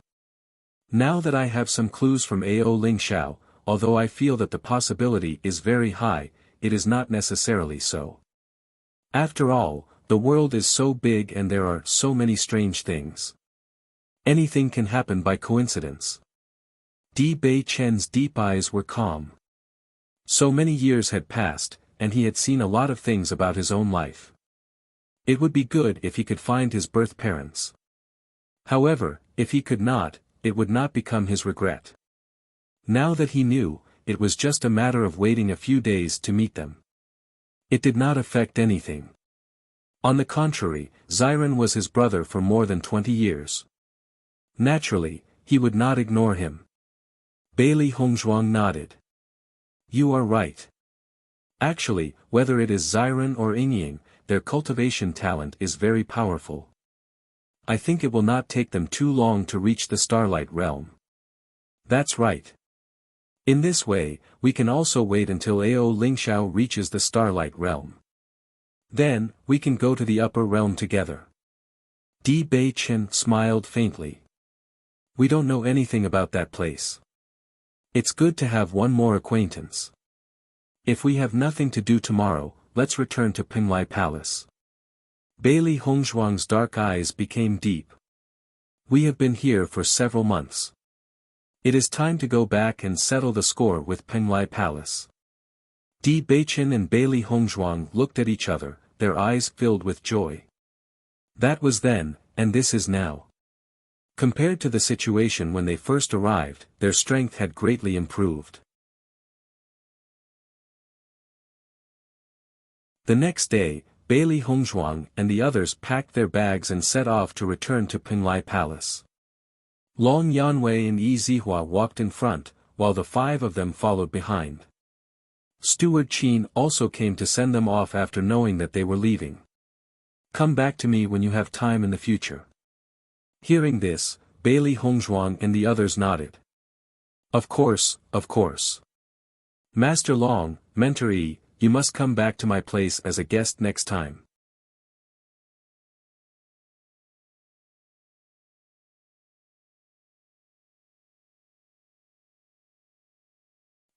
Now that I have some clues from Ao Lingxiao, although I feel that the possibility is very high, it is not necessarily so. After all, the world is so big and there are so many strange things. Anything can happen by coincidence. Di Beichen's deep eyes were calm. So many years had passed, and he had seen a lot of things about his own life. It would be good if he could find his birth parents. However, if he could not, it would not become his regret. Now that he knew, it was just a matter of waiting a few days to meet them. It did not affect anything. On the contrary, Xiren was his brother for more than 20 years. Naturally, he would not ignore him. Bailey Hongzhuang nodded. You are right. Actually, whether it is Xiren or Yingying, their cultivation talent is very powerful. I think it will not take them too long to reach the Starlight Realm. That's right. In this way, we can also wait until Ao Lingxiao reaches the Starlight Realm. Then, we can go to the Upper Realm together. Di Beichen smiled faintly. We don't know anything about that place. It's good to have one more acquaintance. If we have nothing to do tomorrow, let's return to Pinglai Palace. Bailey Hongzhuang's dark eyes became deep. We have been here for several months. It is time to go back and settle the score with Pinglai Palace. Di Beichen and Bailey Hongzhuang looked at each other, their eyes filled with joy. That was then, and this is now. Compared to the situation when they first arrived, their strength had greatly improved. The next day, Bailey Hongzhuang and the others packed their bags and set off to return to Pinglai Palace. Long Yanwei and Yi Zihua walked in front, while the 5 of them followed behind. Steward Qin also came to send them off after knowing that they were leaving. Come back to me when you have time in the future. Hearing this, Bailey Hongzhuang and the others nodded. Of course, of course. Master Long, Mentor Yi, you must come back to my place as a guest next time.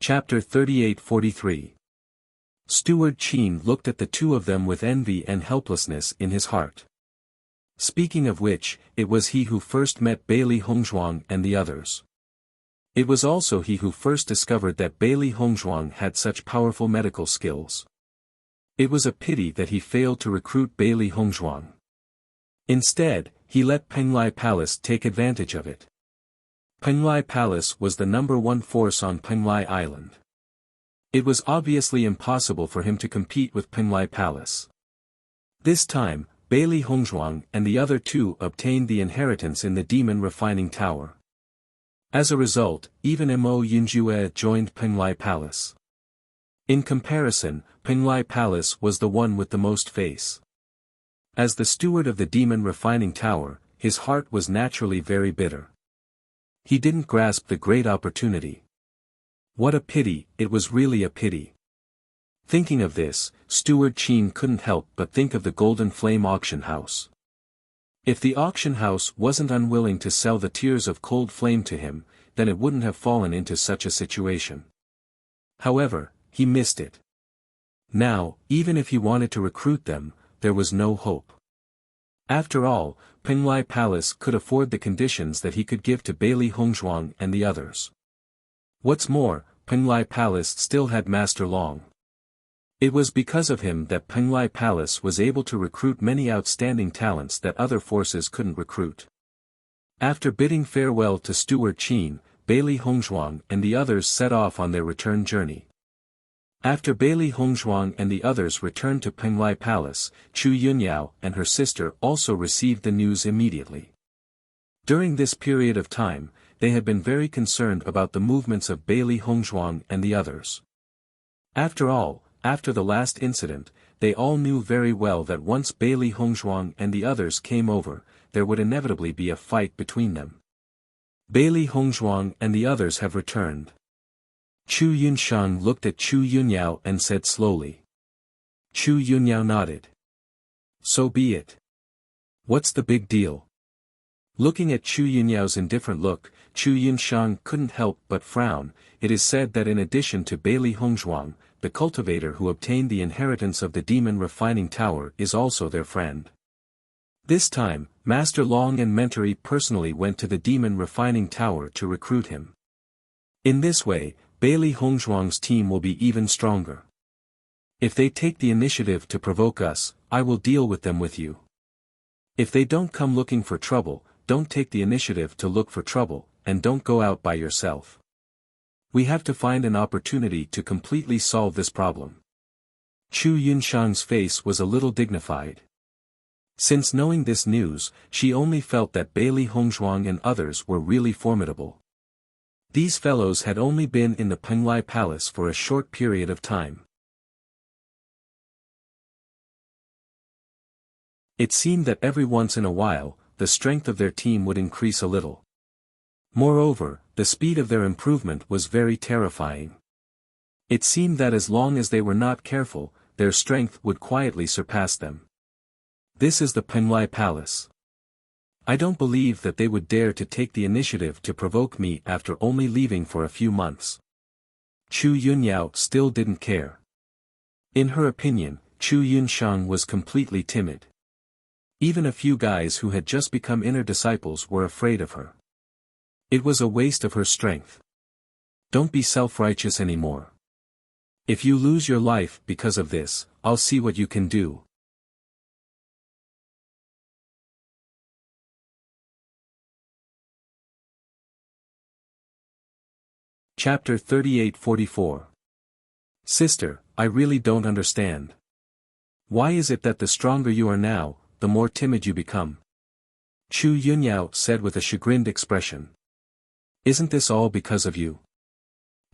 Chapter 38-43. Steward Qin looked at the 2 of them with envy and helplessness in his heart. Speaking of which, it was he who first met Bailey Hongzhuang and the others. It was also he who first discovered that Bailey Hongzhuang had such powerful medical skills. It was a pity that he failed to recruit Bailey Hongzhuang. Instead, he let Pinglai Palace take advantage of it. Pinglai Palace was the #1 force on Pinglai Island. It was obviously impossible for him to compete with Pinglai Palace. This time, Bailey Hongzhuang and the other 2 obtained the inheritance in the Demon Refining Tower. As a result, even Mo Yunjue joined Pinglai Palace. In comparison, Pinglai Palace was the one with the most face. As the steward of the Demon Refining Tower, his heart was naturally very bitter. He didn't grasp the great opportunity. What a pity, it was really a pity. Thinking of this, Steward Qin couldn't help but think of the Golden Flame auction house. If the auction house wasn't unwilling to sell the Tears of Cold Flame to him, then it wouldn't have fallen into such a situation. However, he missed it. Now, even if he wanted to recruit them, there was no hope. After all, Pinglai Palace could afford the conditions that he could give to Bailey Hongzhuang and the others. What's more, Pinglai Palace still had Master Long. It was because of him that Pinglai Palace was able to recruit many outstanding talents that other forces couldn't recruit. After bidding farewell to Steward Qin, Bailey Hongzhuang and the others set off on their return journey. After Bailey Hongzhuang and the others returned to Pinglai Palace, Chu Yunyao and her sister also received the news immediately. During this period of time, they had been very concerned about the movements of Bailey Hongzhuang and the others. After all, after the last incident, they all knew very well that once Bailey Hongzhuang and the others came over, there would inevitably be a fight between them. Bailey Hongzhuang and the others have returned. Chu Yunshang looked at Chu Yunyao and said slowly. Chu Yunyao nodded. So be it. What's the big deal? Looking at Chu Yunyao's indifferent look, Chu Yunshang couldn't help but frown. It is said that in addition to Bailey Hongzhuang, the cultivator who obtained the inheritance of the demon refining tower is also their friend. This time, Master Long and Mentori personally went to the demon refining tower to recruit him. In this way, Bailey Hongzhuang's team will be even stronger. If they take the initiative to provoke us, I will deal with them with you. If they don't come looking for trouble, don't take the initiative to look for trouble, and don't go out by yourself. We have to find an opportunity to completely solve this problem. Chu Yunshang's face was a little dignified. Since knowing this news, she only felt that Bailey Hongzhuang and others were really formidable. These fellows had only been in the Penglai Palace for a short period of time. It seemed that every once in a while, the strength of their team would increase a little. Moreover, the speed of their improvement was very terrifying. It seemed that as long as they were not careful, their strength would quietly surpass them. This is the Penglai Palace. I don't believe that they would dare to take the initiative to provoke me after only leaving for a few months. Chu Yunyao still didn't care. In her opinion, Chu Yunshang was completely timid. Even a few guys who had just become inner disciples were afraid of her. It was a waste of her strength. Don't be self-righteous anymore. If you lose your life because of this, I'll see what you can do. Chapter 38-44. Sister, I really don't understand. Why is it that the stronger you are now, the more timid you become? Chu Yunyao said with a chagrined expression. Isn't this all because of you?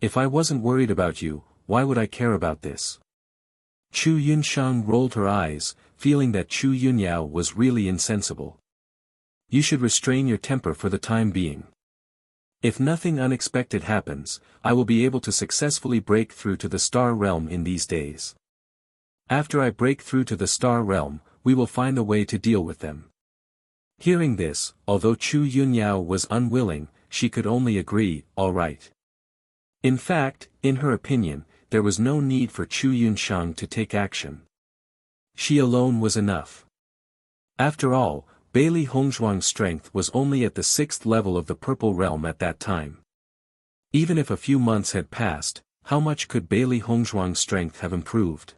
If I wasn't worried about you, why would I care about this? Chu Yunshang rolled her eyes, feeling that Chu Yunyao was really insensible. You should restrain your temper for the time being. If nothing unexpected happens, I will be able to successfully break through to the Star Realm in these days. After I break through to the Star Realm, we will find a way to deal with them. Hearing this, although Chu Yunyao was unwilling, she could only agree, all right. In fact, in her opinion, there was no need for Chu Yunshang to take action. She alone was enough. After all, Bailey Hongzhuang's strength was only at the 6th level of the Purple Realm at that time. Even if a few months had passed, how much could Bailey Hongzhuang's strength have improved?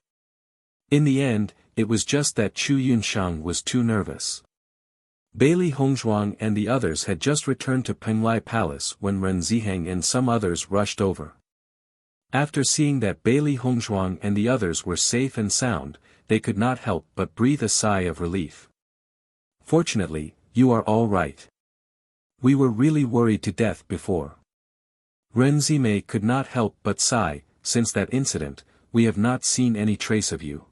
In the end, it was just that Chu Yunshang was too nervous. Bailey Hongzhuang and the others had just returned to Penglai Palace when Ren Ziheng and some others rushed over. After seeing that Bailey Hongzhuang and the others were safe and sound, they could not help but breathe a sigh of relief. Fortunately, you are all right. We were really worried to death before. Ren Zimei could not help but sigh. Since that incident, we have not seen any trace of you.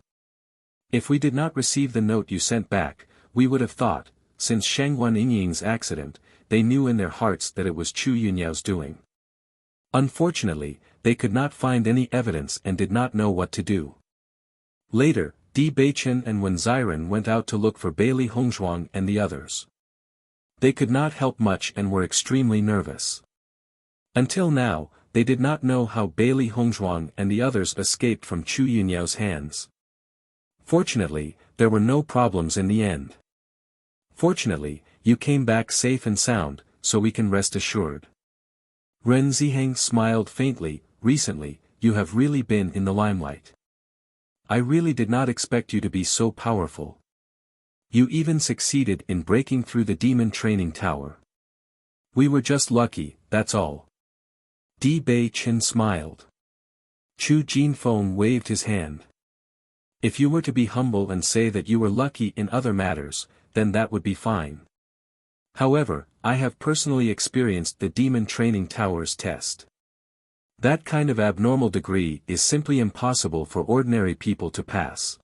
If we did not receive the note you sent back, we would have thought, since Shangwan Yingying's accident, they knew in their hearts that it was Chu Yunyao's doing. Unfortunately, they could not find any evidence and did not know what to do. Later, Di Beichen and Wen Ziren went out to look for Bailey Hongzhuang and the others. They could not help much and were extremely nervous. Until now, they did not know how Bailey Hongzhuang and the others escaped from Chu Yunyao's hands. Fortunately, there were no problems in the end. Fortunately, you came back safe and sound, so we can rest assured. Ren Ziheng smiled faintly. Recently, you have really been in the limelight. I really did not expect you to be so powerful. You even succeeded in breaking through the demon training tower. We were just lucky, that's all. Di Beichen smiled. Chu Jinfeng waved his hand. If you were to be humble and say that you were lucky in other matters, then that would be fine. However, I have personally experienced the Demon Training Tower's test. That kind of abnormal degree is simply impossible for ordinary people to pass.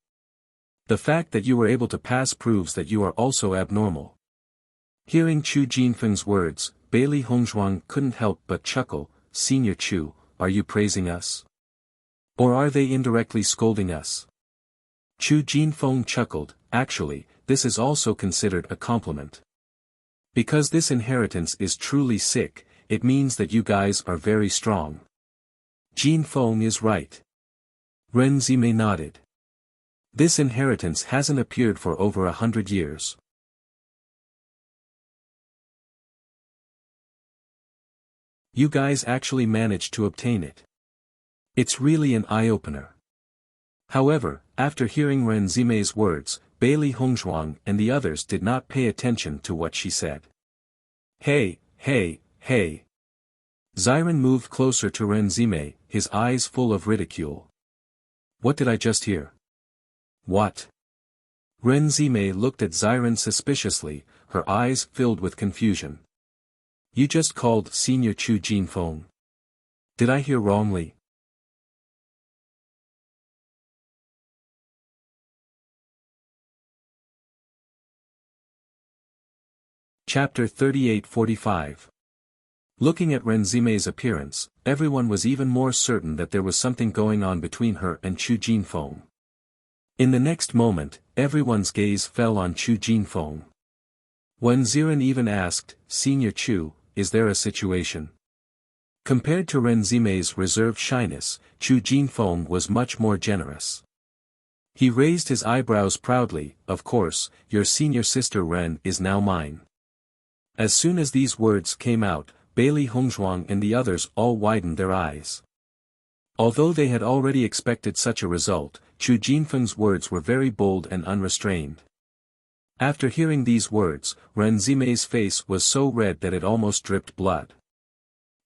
The fact that you were able to pass proves that you are also abnormal. Hearing Chu Jinfeng's words, Bailey Hongzhuang couldn't help but chuckle. Senior Chu, are you praising us? Or are they indirectly scolding us? Chu Jinfeng chuckled. Actually, this is also considered a compliment. Because this inheritance is truly sick, it means that you guys are very strong. Jinfeng is right. Ren Zimei nodded. This inheritance hasn't appeared for over 100 years. You guys actually managed to obtain it. It's really an eye-opener. However, after hearing Ren Zimei's words, Bailey Hongzhuang and the others did not pay attention to what she said. Hey, hey, hey. Ziren moved closer to Ren Zimei, his eyes full of ridicule. What did I just hear? What? Ren Zimei looked at Ziren suspiciously, her eyes filled with confusion. You just called Senior Chu Jinfeng. Did I hear wrongly? Chapter 38-45. Looking at Ren Zimei's appearance, everyone was even more certain that there was something going on between her and Chu Jinfeng. In the next moment, everyone's gaze fell on Chu Jinfeng. When Ziren even asked, Senior Chu, is there a situation? Compared to Ren Zimei's reserved shyness, Chu Jinfeng was much more generous. He raised his eyebrows proudly. Of course, your senior sister Ren is now mine. As soon as these words came out, Bailey Hongzhuang and the others all widened their eyes. Although they had already expected such a result, Chu Jinfeng's words were very bold and unrestrained. After hearing these words, Ren Zimei's face was so red that it almost dripped blood.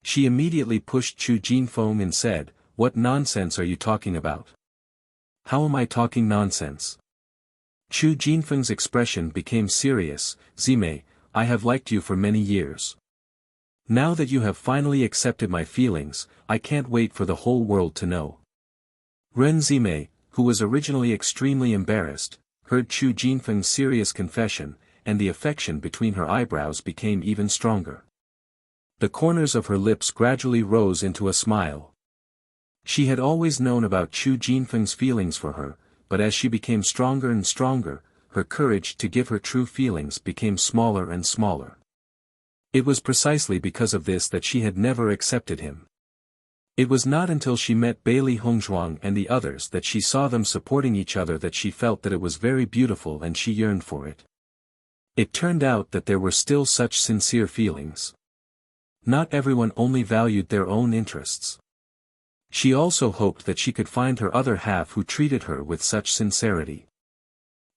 She immediately pushed Chu Jinfeng and said, What nonsense are you talking about? How am I talking nonsense? Chu Jinfeng's expression became serious. Zimei, I have liked you for many years. Now that you have finally accepted my feelings, I can't wait for the whole world to know. Ren Zimei, who was originally extremely embarrassed, heard Chu Jinfeng's serious confession, and the affection between her eyebrows became even stronger. The corners of her lips gradually rose into a smile. She had always known about Chu Jinfeng's feelings for her, but as she became stronger and stronger, her courage to give her true feelings became smaller and smaller. It was precisely because of this that she had never accepted him. It was not until she met Bailey Hongzhuang and the others that she saw them supporting each other that she felt that it was very beautiful and she yearned for it. It turned out that there were still such sincere feelings. Not everyone only valued their own interests. She also hoped that she could find her other half who treated her with such sincerity.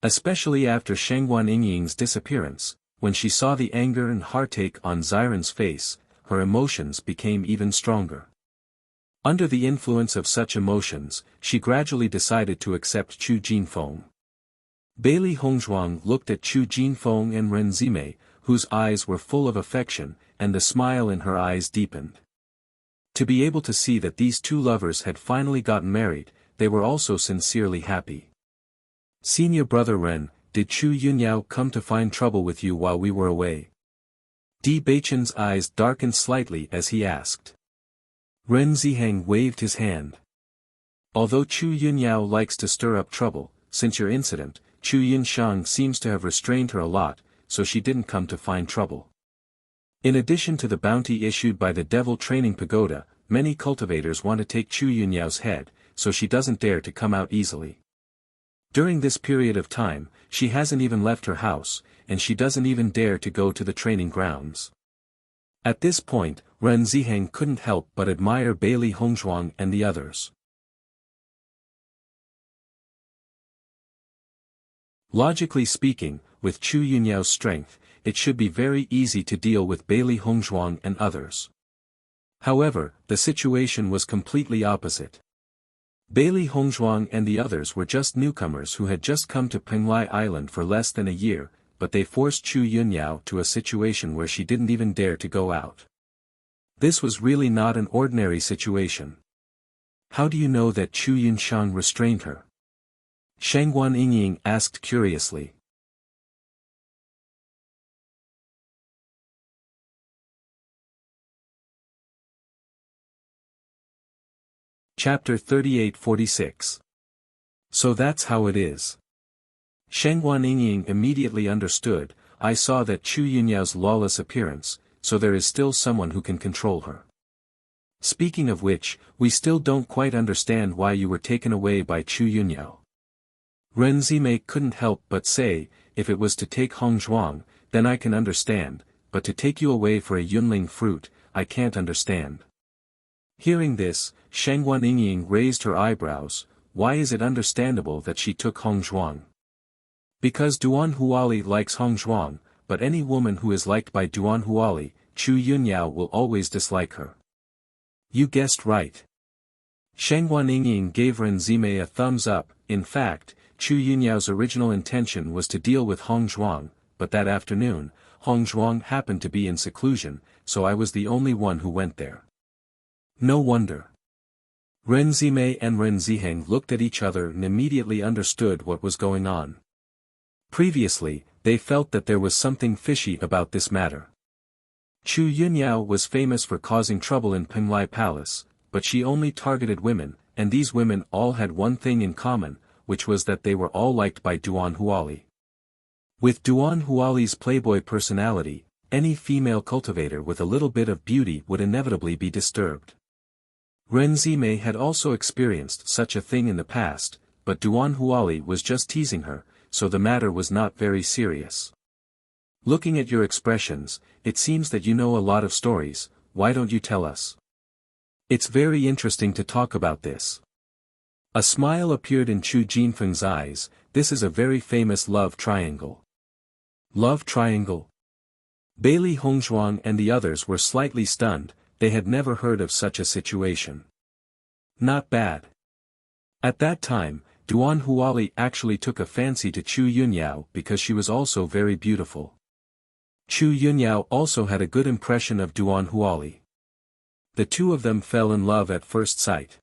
Especially after Shengguan Yingying's disappearance, when she saw the anger and heartache on Ziren's face, her emotions became even stronger. Under the influence of such emotions, she gradually decided to accept Chu Jinfeng. Bailey Hongzhuang looked at Chu Jinfeng and Ren Zimei, whose eyes were full of affection, and the smile in her eyes deepened. To be able to see that these two lovers had finally gotten married, they were also sincerely happy. Senior brother Ren, did Chu Yunyao come to find trouble with you while we were away? Di Beichen's eyes darkened slightly as he asked. Ren Ziheng waved his hand. Although Chu Yunyao likes to stir up trouble, since your incident, Chu Yunshang seems to have restrained her a lot, so she didn't come to find trouble. In addition to the bounty issued by the Devil Training Pagoda, many cultivators want to take Chu Yunyao's head, so she doesn't dare to come out easily. During this period of time, she hasn't even left her house, and she doesn't even dare to go to the training grounds. At this point, Ren Ziheng couldn't help but admire Bailey Hongzhuang and the others. Logically speaking, with Chu Yunyao's strength, it should be very easy to deal with Bailey Hongzhuang and others. However, the situation was completely opposite. Bailey Hongzhuang and the others were just newcomers who had just come to Penglai Island for less than a year, but they forced Chu Yunyao to a situation where she didn't even dare to go out. This was really not an ordinary situation. How do you know that Chu Yunshang restrained her? Shangguan Yingying asked curiously. Chapter 38-46. So that's how it is. Shangguan Yingying immediately understood. I saw that Chu Yunyao's lawless appearance, so there is still someone who can control her. Speaking of which, we still don't quite understand why you were taken away by Chu Yunyao. Ren Zimei couldn't help but say, if it was to take Hong Zhuang, then I can understand, but to take you away for a Yunling fruit, I can't understand. Hearing this, Shangguan Yingying raised her eyebrows. Why is it understandable that she took Hong Zhuang? Because Duan Huali likes Hong Zhuang, but any woman who is liked by Duan Huali, Chu Yunyao will always dislike her. You guessed right. Shangguan Yingying gave Ren Zimei a thumbs up. In fact, Chu Yunyao's original intention was to deal with Hong Zhuang, but that afternoon, Hong Zhuang happened to be in seclusion, so I was the only one who went there. No wonder. Ren Zimei and Ren Ziheng looked at each other and immediately understood what was going on. Previously, they felt that there was something fishy about this matter. Chu Yunyao was famous for causing trouble in Penglai Palace, but she only targeted women, and these women all had one thing in common, which was that they were all liked by Duan Huali. With Duan Huali's playboy personality, any female cultivator with a little bit of beauty would inevitably be disturbed. Ren Zimei had also experienced such a thing in the past, but Duan Huali was just teasing her, so the matter was not very serious. Looking at your expressions, it seems that you know a lot of stories. Why don't you tell us? It's very interesting to talk about this. A smile appeared in Chu Jinfeng's eyes. This is a very famous love triangle. Love triangle? Bailey Hongzhuang and the others were slightly stunned. They had never heard of such a situation. Not bad. At that time, Duan Huali actually took a fancy to Chu Yunyao because she was also very beautiful. Chu Yunyao also had a good impression of Duan Huali. The two of them fell in love at first sight.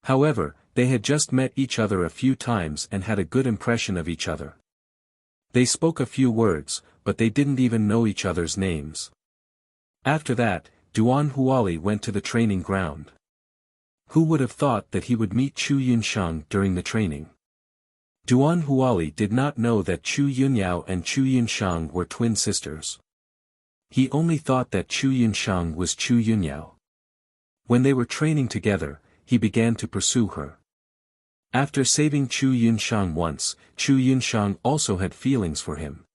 However, they had just met each other a few times and had a good impression of each other. They spoke a few words, but they didn't even know each other's names. After that, Duan Huali went to the training ground. Who would have thought that he would meet Chu Yunshang during the training? Duan Huali did not know that Chu Yunyao and Chu Yunshang were twin sisters. He only thought that Chu Yunshang was Chu Yunyao. When they were training together, he began to pursue her. After saving Chu Yunshang once, Chu Yunshang also had feelings for him.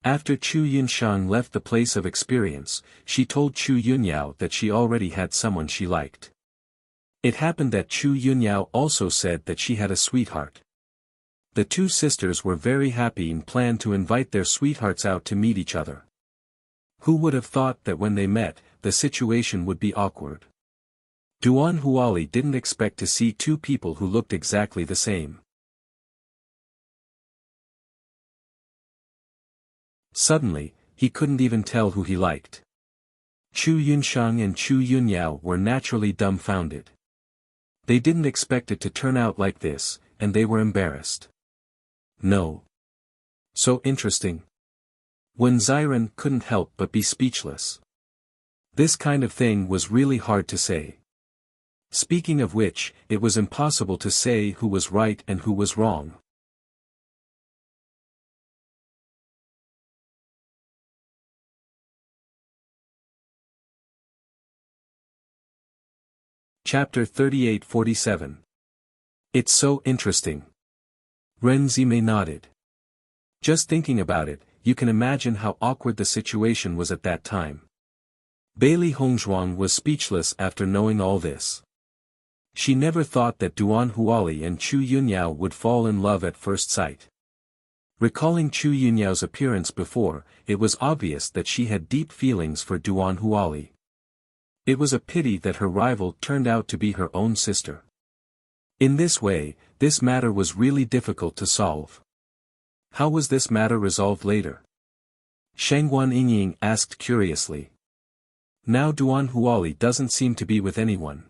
After Chu Yunshang left the place of experience, she told Chu Yunyao that she already had someone she liked. It happened that Chu Yunyao also said that she had a sweetheart. The two sisters were very happy and planned to invite their sweethearts out to meet each other. Who would have thought that when they met, the situation would be awkward? Duan Huali didn't expect to see two people who looked exactly the same. Suddenly, he couldn't even tell who he liked. Chu Yunshang and Chu Yunyao were naturally dumbfounded. They didn't expect it to turn out like this, and they were embarrassed. No. So interesting. Wen Ziren couldn't help but be speechless. This kind of thing was really hard to say. Speaking of which, it was impossible to say who was right and who was wrong. Chapter 38-47. It's so interesting. Ren Zimei nodded. Just thinking about it, you can imagine how awkward the situation was at that time. Bailey Hongzhuang was speechless after knowing all this. She never thought that Duan Huali and Chu Yunyao would fall in love at first sight. Recalling Chu Yunyao's appearance before, it was obvious that she had deep feelings for Duan Huali. It was a pity that her rival turned out to be her own sister. In this way, this matter was really difficult to solve. How was this matter resolved later? Shangguan Yingying asked curiously. Now Duan Huali doesn't seem to be with anyone.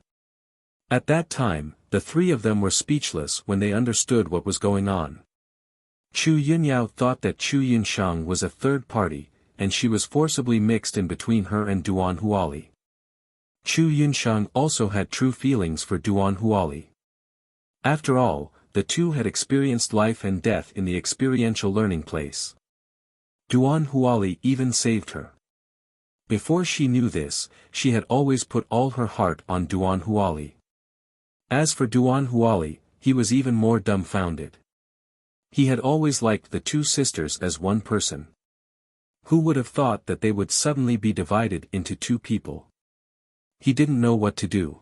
At that time, the three of them were speechless when they understood what was going on. Chu Yunyao thought that Chu Yunshang was a third party, and she was forcibly mixed in between her and Duan Huali. Chu Yunshang also had true feelings for Duan Huali. After all, the two had experienced life and death in the experiential learning place. Duan Huali even saved her. Before she knew this, she had always put all her heart on Duan Huali. As for Duan Huali, he was even more dumbfounded. He had always liked the two sisters as one person. Who would have thought that they would suddenly be divided into two people? He didn't know what to do.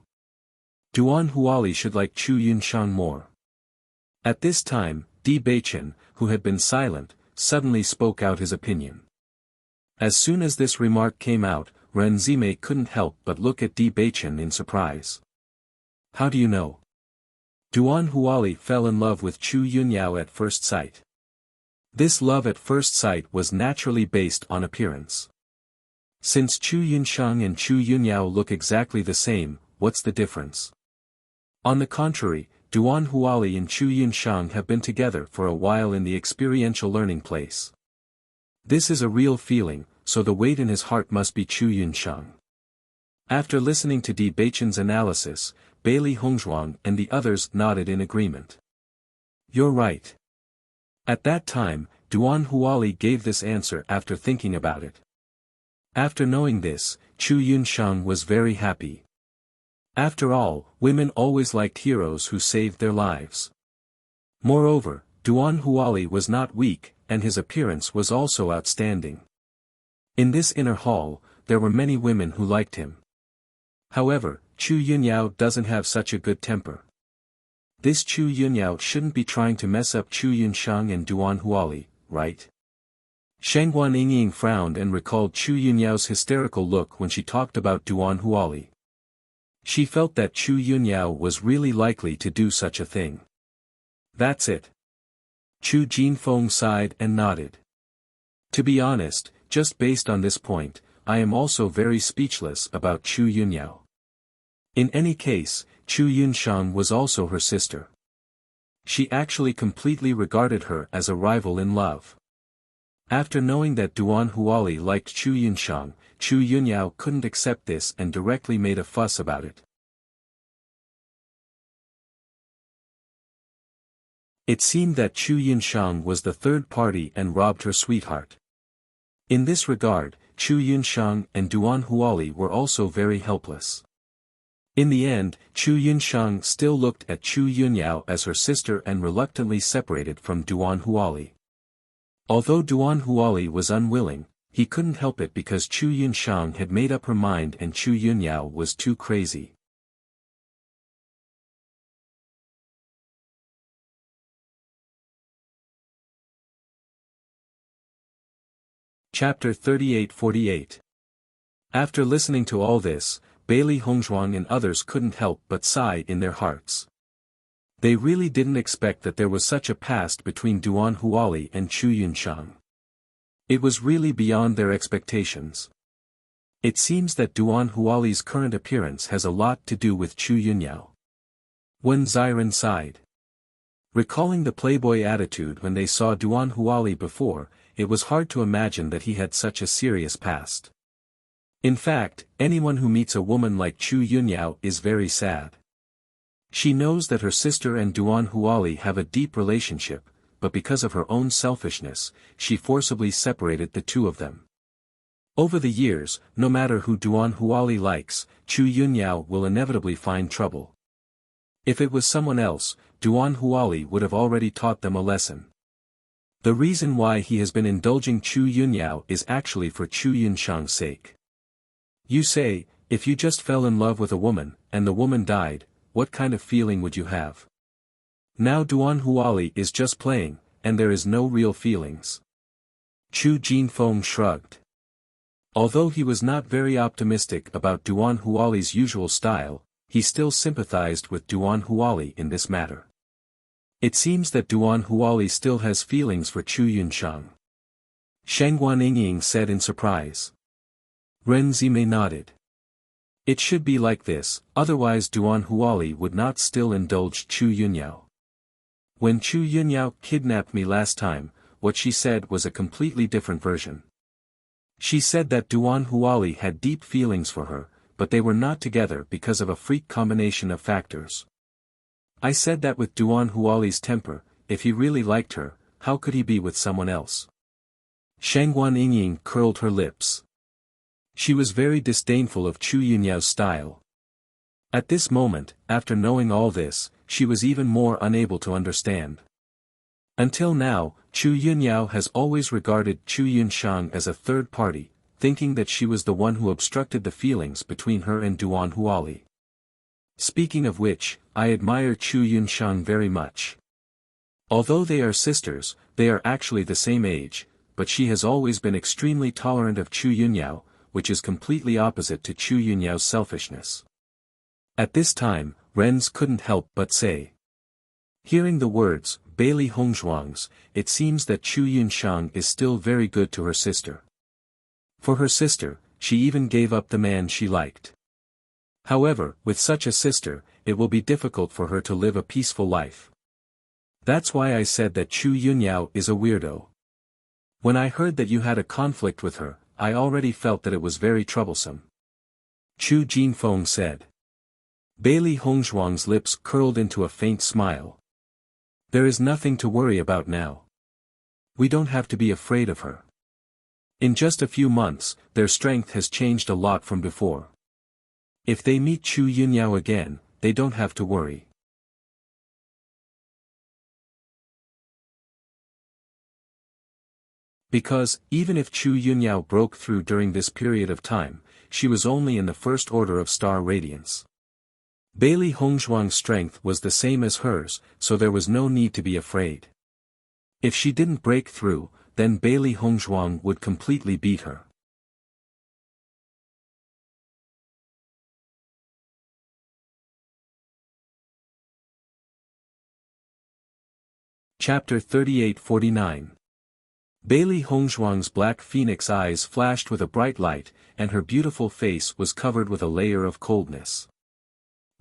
Duan Huali should like Chu Yunshang more. At this time, Di Beichen, who had been silent, suddenly spoke out his opinion. As soon as this remark came out, Ren Zimei couldn't help but look at Di Beichen in surprise. How do you know? Duan Huali fell in love with Chu Yunyao at first sight. This love at first sight was naturally based on appearance. Since Chu Yunshang and Chu Yunyao look exactly the same, what's the difference? On the contrary, Duan Huali and Chu Yunshang have been together for a while in the experiential learning place. This is a real feeling, so the weight in his heart must be Chu Yunshang. After listening to Di Beichen's analysis, Bailey Hongzhuang and the others nodded in agreement. You're right. At that time, Duan Huali gave this answer after thinking about it. After knowing this, Chu Yunshang was very happy. After all, women always liked heroes who saved their lives. Moreover, Duan Huali was not weak, and his appearance was also outstanding. In this inner hall, there were many women who liked him. However, Chu Yunyao doesn't have such a good temper. This Chu Yunyao shouldn't be trying to mess up Chu Yunshang and Duan Huali, right? Shangguan Yingying frowned and recalled Chu Yunyao's hysterical look when she talked about Duan Huali. She felt that Chu Yunyao was really likely to do such a thing. That's it. Chu Jinfeng sighed and nodded. To be honest, just based on this point, I am also very speechless about Chu Yunyao. In any case, Chu Yunshang was also her sister. She actually completely regarded her as a rival in love. After knowing that Duan Huali liked Chu Yunshang, Chu Yunyao couldn't accept this and directly made a fuss about it. It seemed that Chu Yunshang was the third party and robbed her sweetheart. In this regard, Chu Yunshang and Duan Huali were also very helpless. In the end, Chu Yunshang still looked at Chu Yunyao as her sister and reluctantly separated from Duan Huali. Although Duan Huali was unwilling, he couldn't help it because Chu Yunshang had made up her mind and Chu Yunyao was too crazy. Chapter 38-48. After listening to all this, Bailey Hongzhuang and others couldn't help but sigh in their hearts. They really didn't expect that there was such a past between Duan Huali and Chu Yunshang. It was really beyond their expectations. It seems that Duan Huali's current appearance has a lot to do with Chu Yunyao. Wen Ziren sighed. Recalling the playboy attitude when they saw Duan Huali before, it was hard to imagine that he had such a serious past. In fact, anyone who meets a woman like Chu Yunyao is very sad. She knows that her sister and Duan Huali have a deep relationship, but because of her own selfishness, she forcibly separated the two of them. Over the years, no matter who Duan Huali likes, Chu Yunyao will inevitably find trouble. If it was someone else, Duan Huali would have already taught them a lesson. The reason why he has been indulging Chu Yunyao is actually for Chu Yunshang's sake. You say, if you just fell in love with a woman, and the woman died, what kind of feeling would you have? Now Duan Huali is just playing, and there is no real feelings. Chu Jinfeng shrugged. Although he was not very optimistic about Duan Huali's usual style, he still sympathized with Duan Huali in this matter. It seems that Duan Huali still has feelings for Chu Yunshang. Shangguan Yingying said in surprise. Ren Zimei nodded. It should be like this, otherwise Duan Huali would not still indulge Chu Yunyao. When Chu Yunyao kidnapped me last time, what she said was a completely different version. She said that Duan Huali had deep feelings for her, but they were not together because of a freak combination of factors. I said that with Duan Huali's temper, if he really liked her, how could he be with someone else? Shangguan Yingying curled her lips. She was very disdainful of Chu Yunyao's style. At this moment, after knowing all this, she was even more unable to understand. Until now, Chu Yunyao has always regarded Chu Yunshang as a third party, thinking that she was the one who obstructed the feelings between her and Duan Huali. Speaking of which, I admire Chu Yunshang very much. Although they are sisters, they are actually the same age, but she has always been extremely tolerant of Chu Yunyao, which is completely opposite to Chu Yunyao's selfishness. At this time, Ren's couldn't help but say. Hearing the words, Bailey Hongzhuang's, it seems that Chu Yunshang is still very good to her sister. For her sister, she even gave up the man she liked. However, with such a sister, it will be difficult for her to live a peaceful life. That's why I said that Chu Yunyao is a weirdo. When I heard that you had a conflict with her, I already felt that it was very troublesome. Chu Jinfeng said. Bailey Hongzhuang's lips curled into a faint smile. There is nothing to worry about now. We don't have to be afraid of her. In just a few months, their strength has changed a lot from before. If they meet Chu Yunyao again, they don't have to worry. Because, even if Chu Yunyao broke through during this period of time, she was only in the first order of star radiance. Bailey Hongzhuang's strength was the same as hers, so there was no need to be afraid. If she didn't break through, then Bailey Hongzhuang would completely beat her. Chapter 38-49. Bailey Hongzhuang's black phoenix eyes flashed with a bright light, and her beautiful face was covered with a layer of coldness.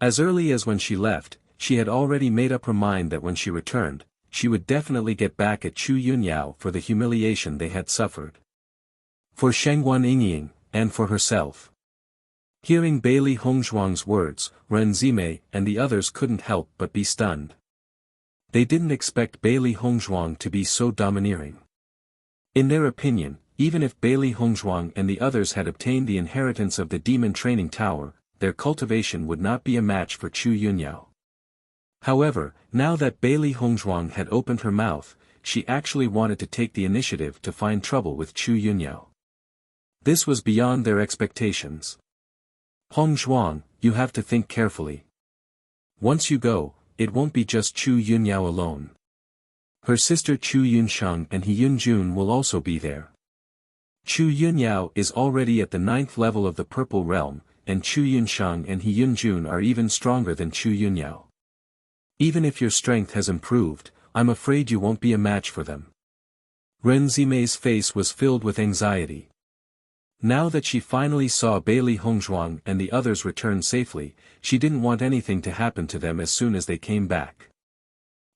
As early as when she left, she had already made up her mind that when she returned, she would definitely get back at Chu Yunyao for the humiliation they had suffered. For Shangguan Yingying, and for herself. Hearing Bailey Hongzhuang's words, Ren Zimei and the others couldn't help but be stunned. They didn't expect Bailey Hongzhuang to be so domineering. In their opinion, even if Bailey Hongzhuang and the others had obtained the inheritance of the Demon Training Tower, their cultivation would not be a match for Chu Yunyao. However, now that Bailey Hongzhuang had opened her mouth, she actually wanted to take the initiative to find trouble with Chu Yunyao. This was beyond their expectations. Hongzhuang, you have to think carefully. Once you go, it won't be just Chu Yunyao alone. Her sister Chu Yunshang and He Yunjun will also be there. Chu Yunyao is already at the 9th level of the Purple Realm, and Chu Yunshang and He Yunjun are even stronger than Chu Yunyao. Even if your strength has improved, I'm afraid you won't be a match for them. Ren Zimei's face was filled with anxiety. Now that she finally saw Bailey Hongzhuang and the others return safely, she didn't want anything to happen to them as soon as they came back.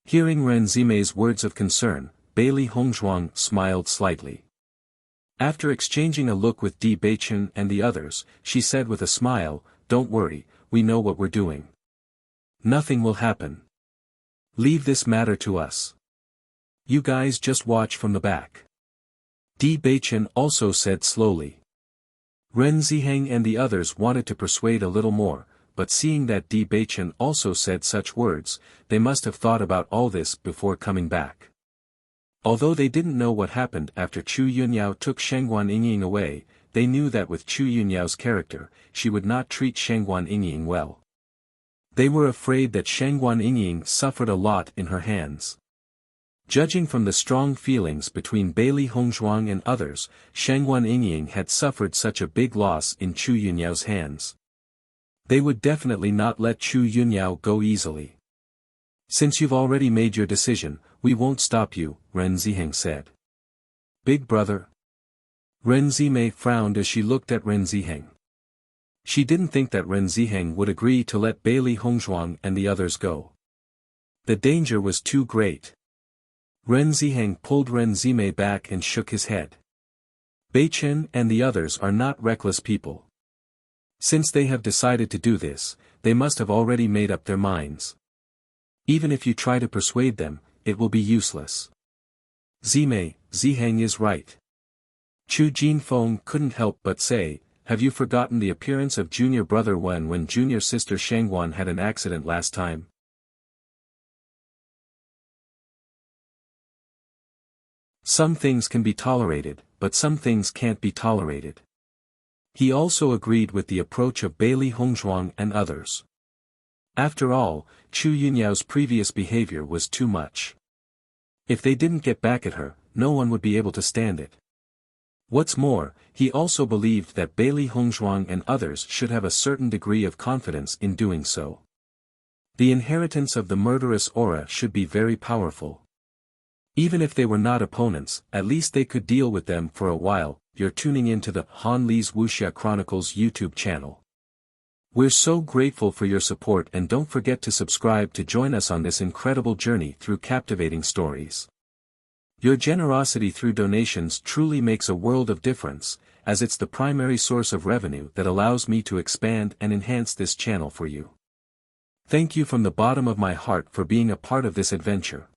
Hearing Ren Zimei's words of concern, Bailey Hongzhuang smiled slightly. After exchanging a look with Di Beichen and the others, she said with a smile, "Don't worry, we know what we're doing. Nothing will happen. Leave this matter to us. You guys just watch from the back." Di Beichen also said slowly. Ren Ziheng and the others wanted to persuade a little more, but seeing that Di Beichen also said such words, they must have thought about all this before coming back. Although they didn't know what happened after Chu Yunyao took Shangguan Yingying away, they knew that with Chu Yunyao's character, she would not treat Shangguan Yingying well. They were afraid that Shangguan Yingying suffered a lot in her hands. Judging from the strong feelings between Bailey Hongzhuang and others, Shangguan Yingying had suffered such a big loss in Chu Yunyao's hands. They would definitely not let Chu Yunyao go easily. Since you've already made your decision, we won't stop you, Ren Ziheng said. Big brother? Ren Zimei frowned as she looked at Ren Ziheng. She didn't think that Ren Ziheng would agree to let Bailey Hongzhuang and the others go. The danger was too great. Ren Ziheng pulled Ren Zimei back and shook his head. Bei Chen and the others are not reckless people. Since they have decided to do this, they must have already made up their minds. Even if you try to persuade them, it will be useless. Zimei, Ziheng is right. Chu Jinfeng couldn't help but say, have you forgotten the appearance of junior brother Wen when junior sister Shangguan had an accident last time? Some things can be tolerated, but some things can't be tolerated. He also agreed with the approach of Bailey Hongzhuang and others. After all, Chu Yunyao's previous behavior was too much. If they didn't get back at her, no one would be able to stand it. What's more, he also believed that Bailey Hongzhuang and others should have a certain degree of confidence in doing so. The inheritance of the murderous aura should be very powerful. Even if they were not opponents, at least they could deal with them for a while. You're tuning into the Han Li's Wuxia Chronicles YouTube channel. We're so grateful for your support, and don't forget to subscribe to join us on this incredible journey through captivating stories. Your generosity through donations truly makes a world of difference, as it's the primary source of revenue that allows me to expand and enhance this channel for you. Thank you from the bottom of my heart for being a part of this adventure.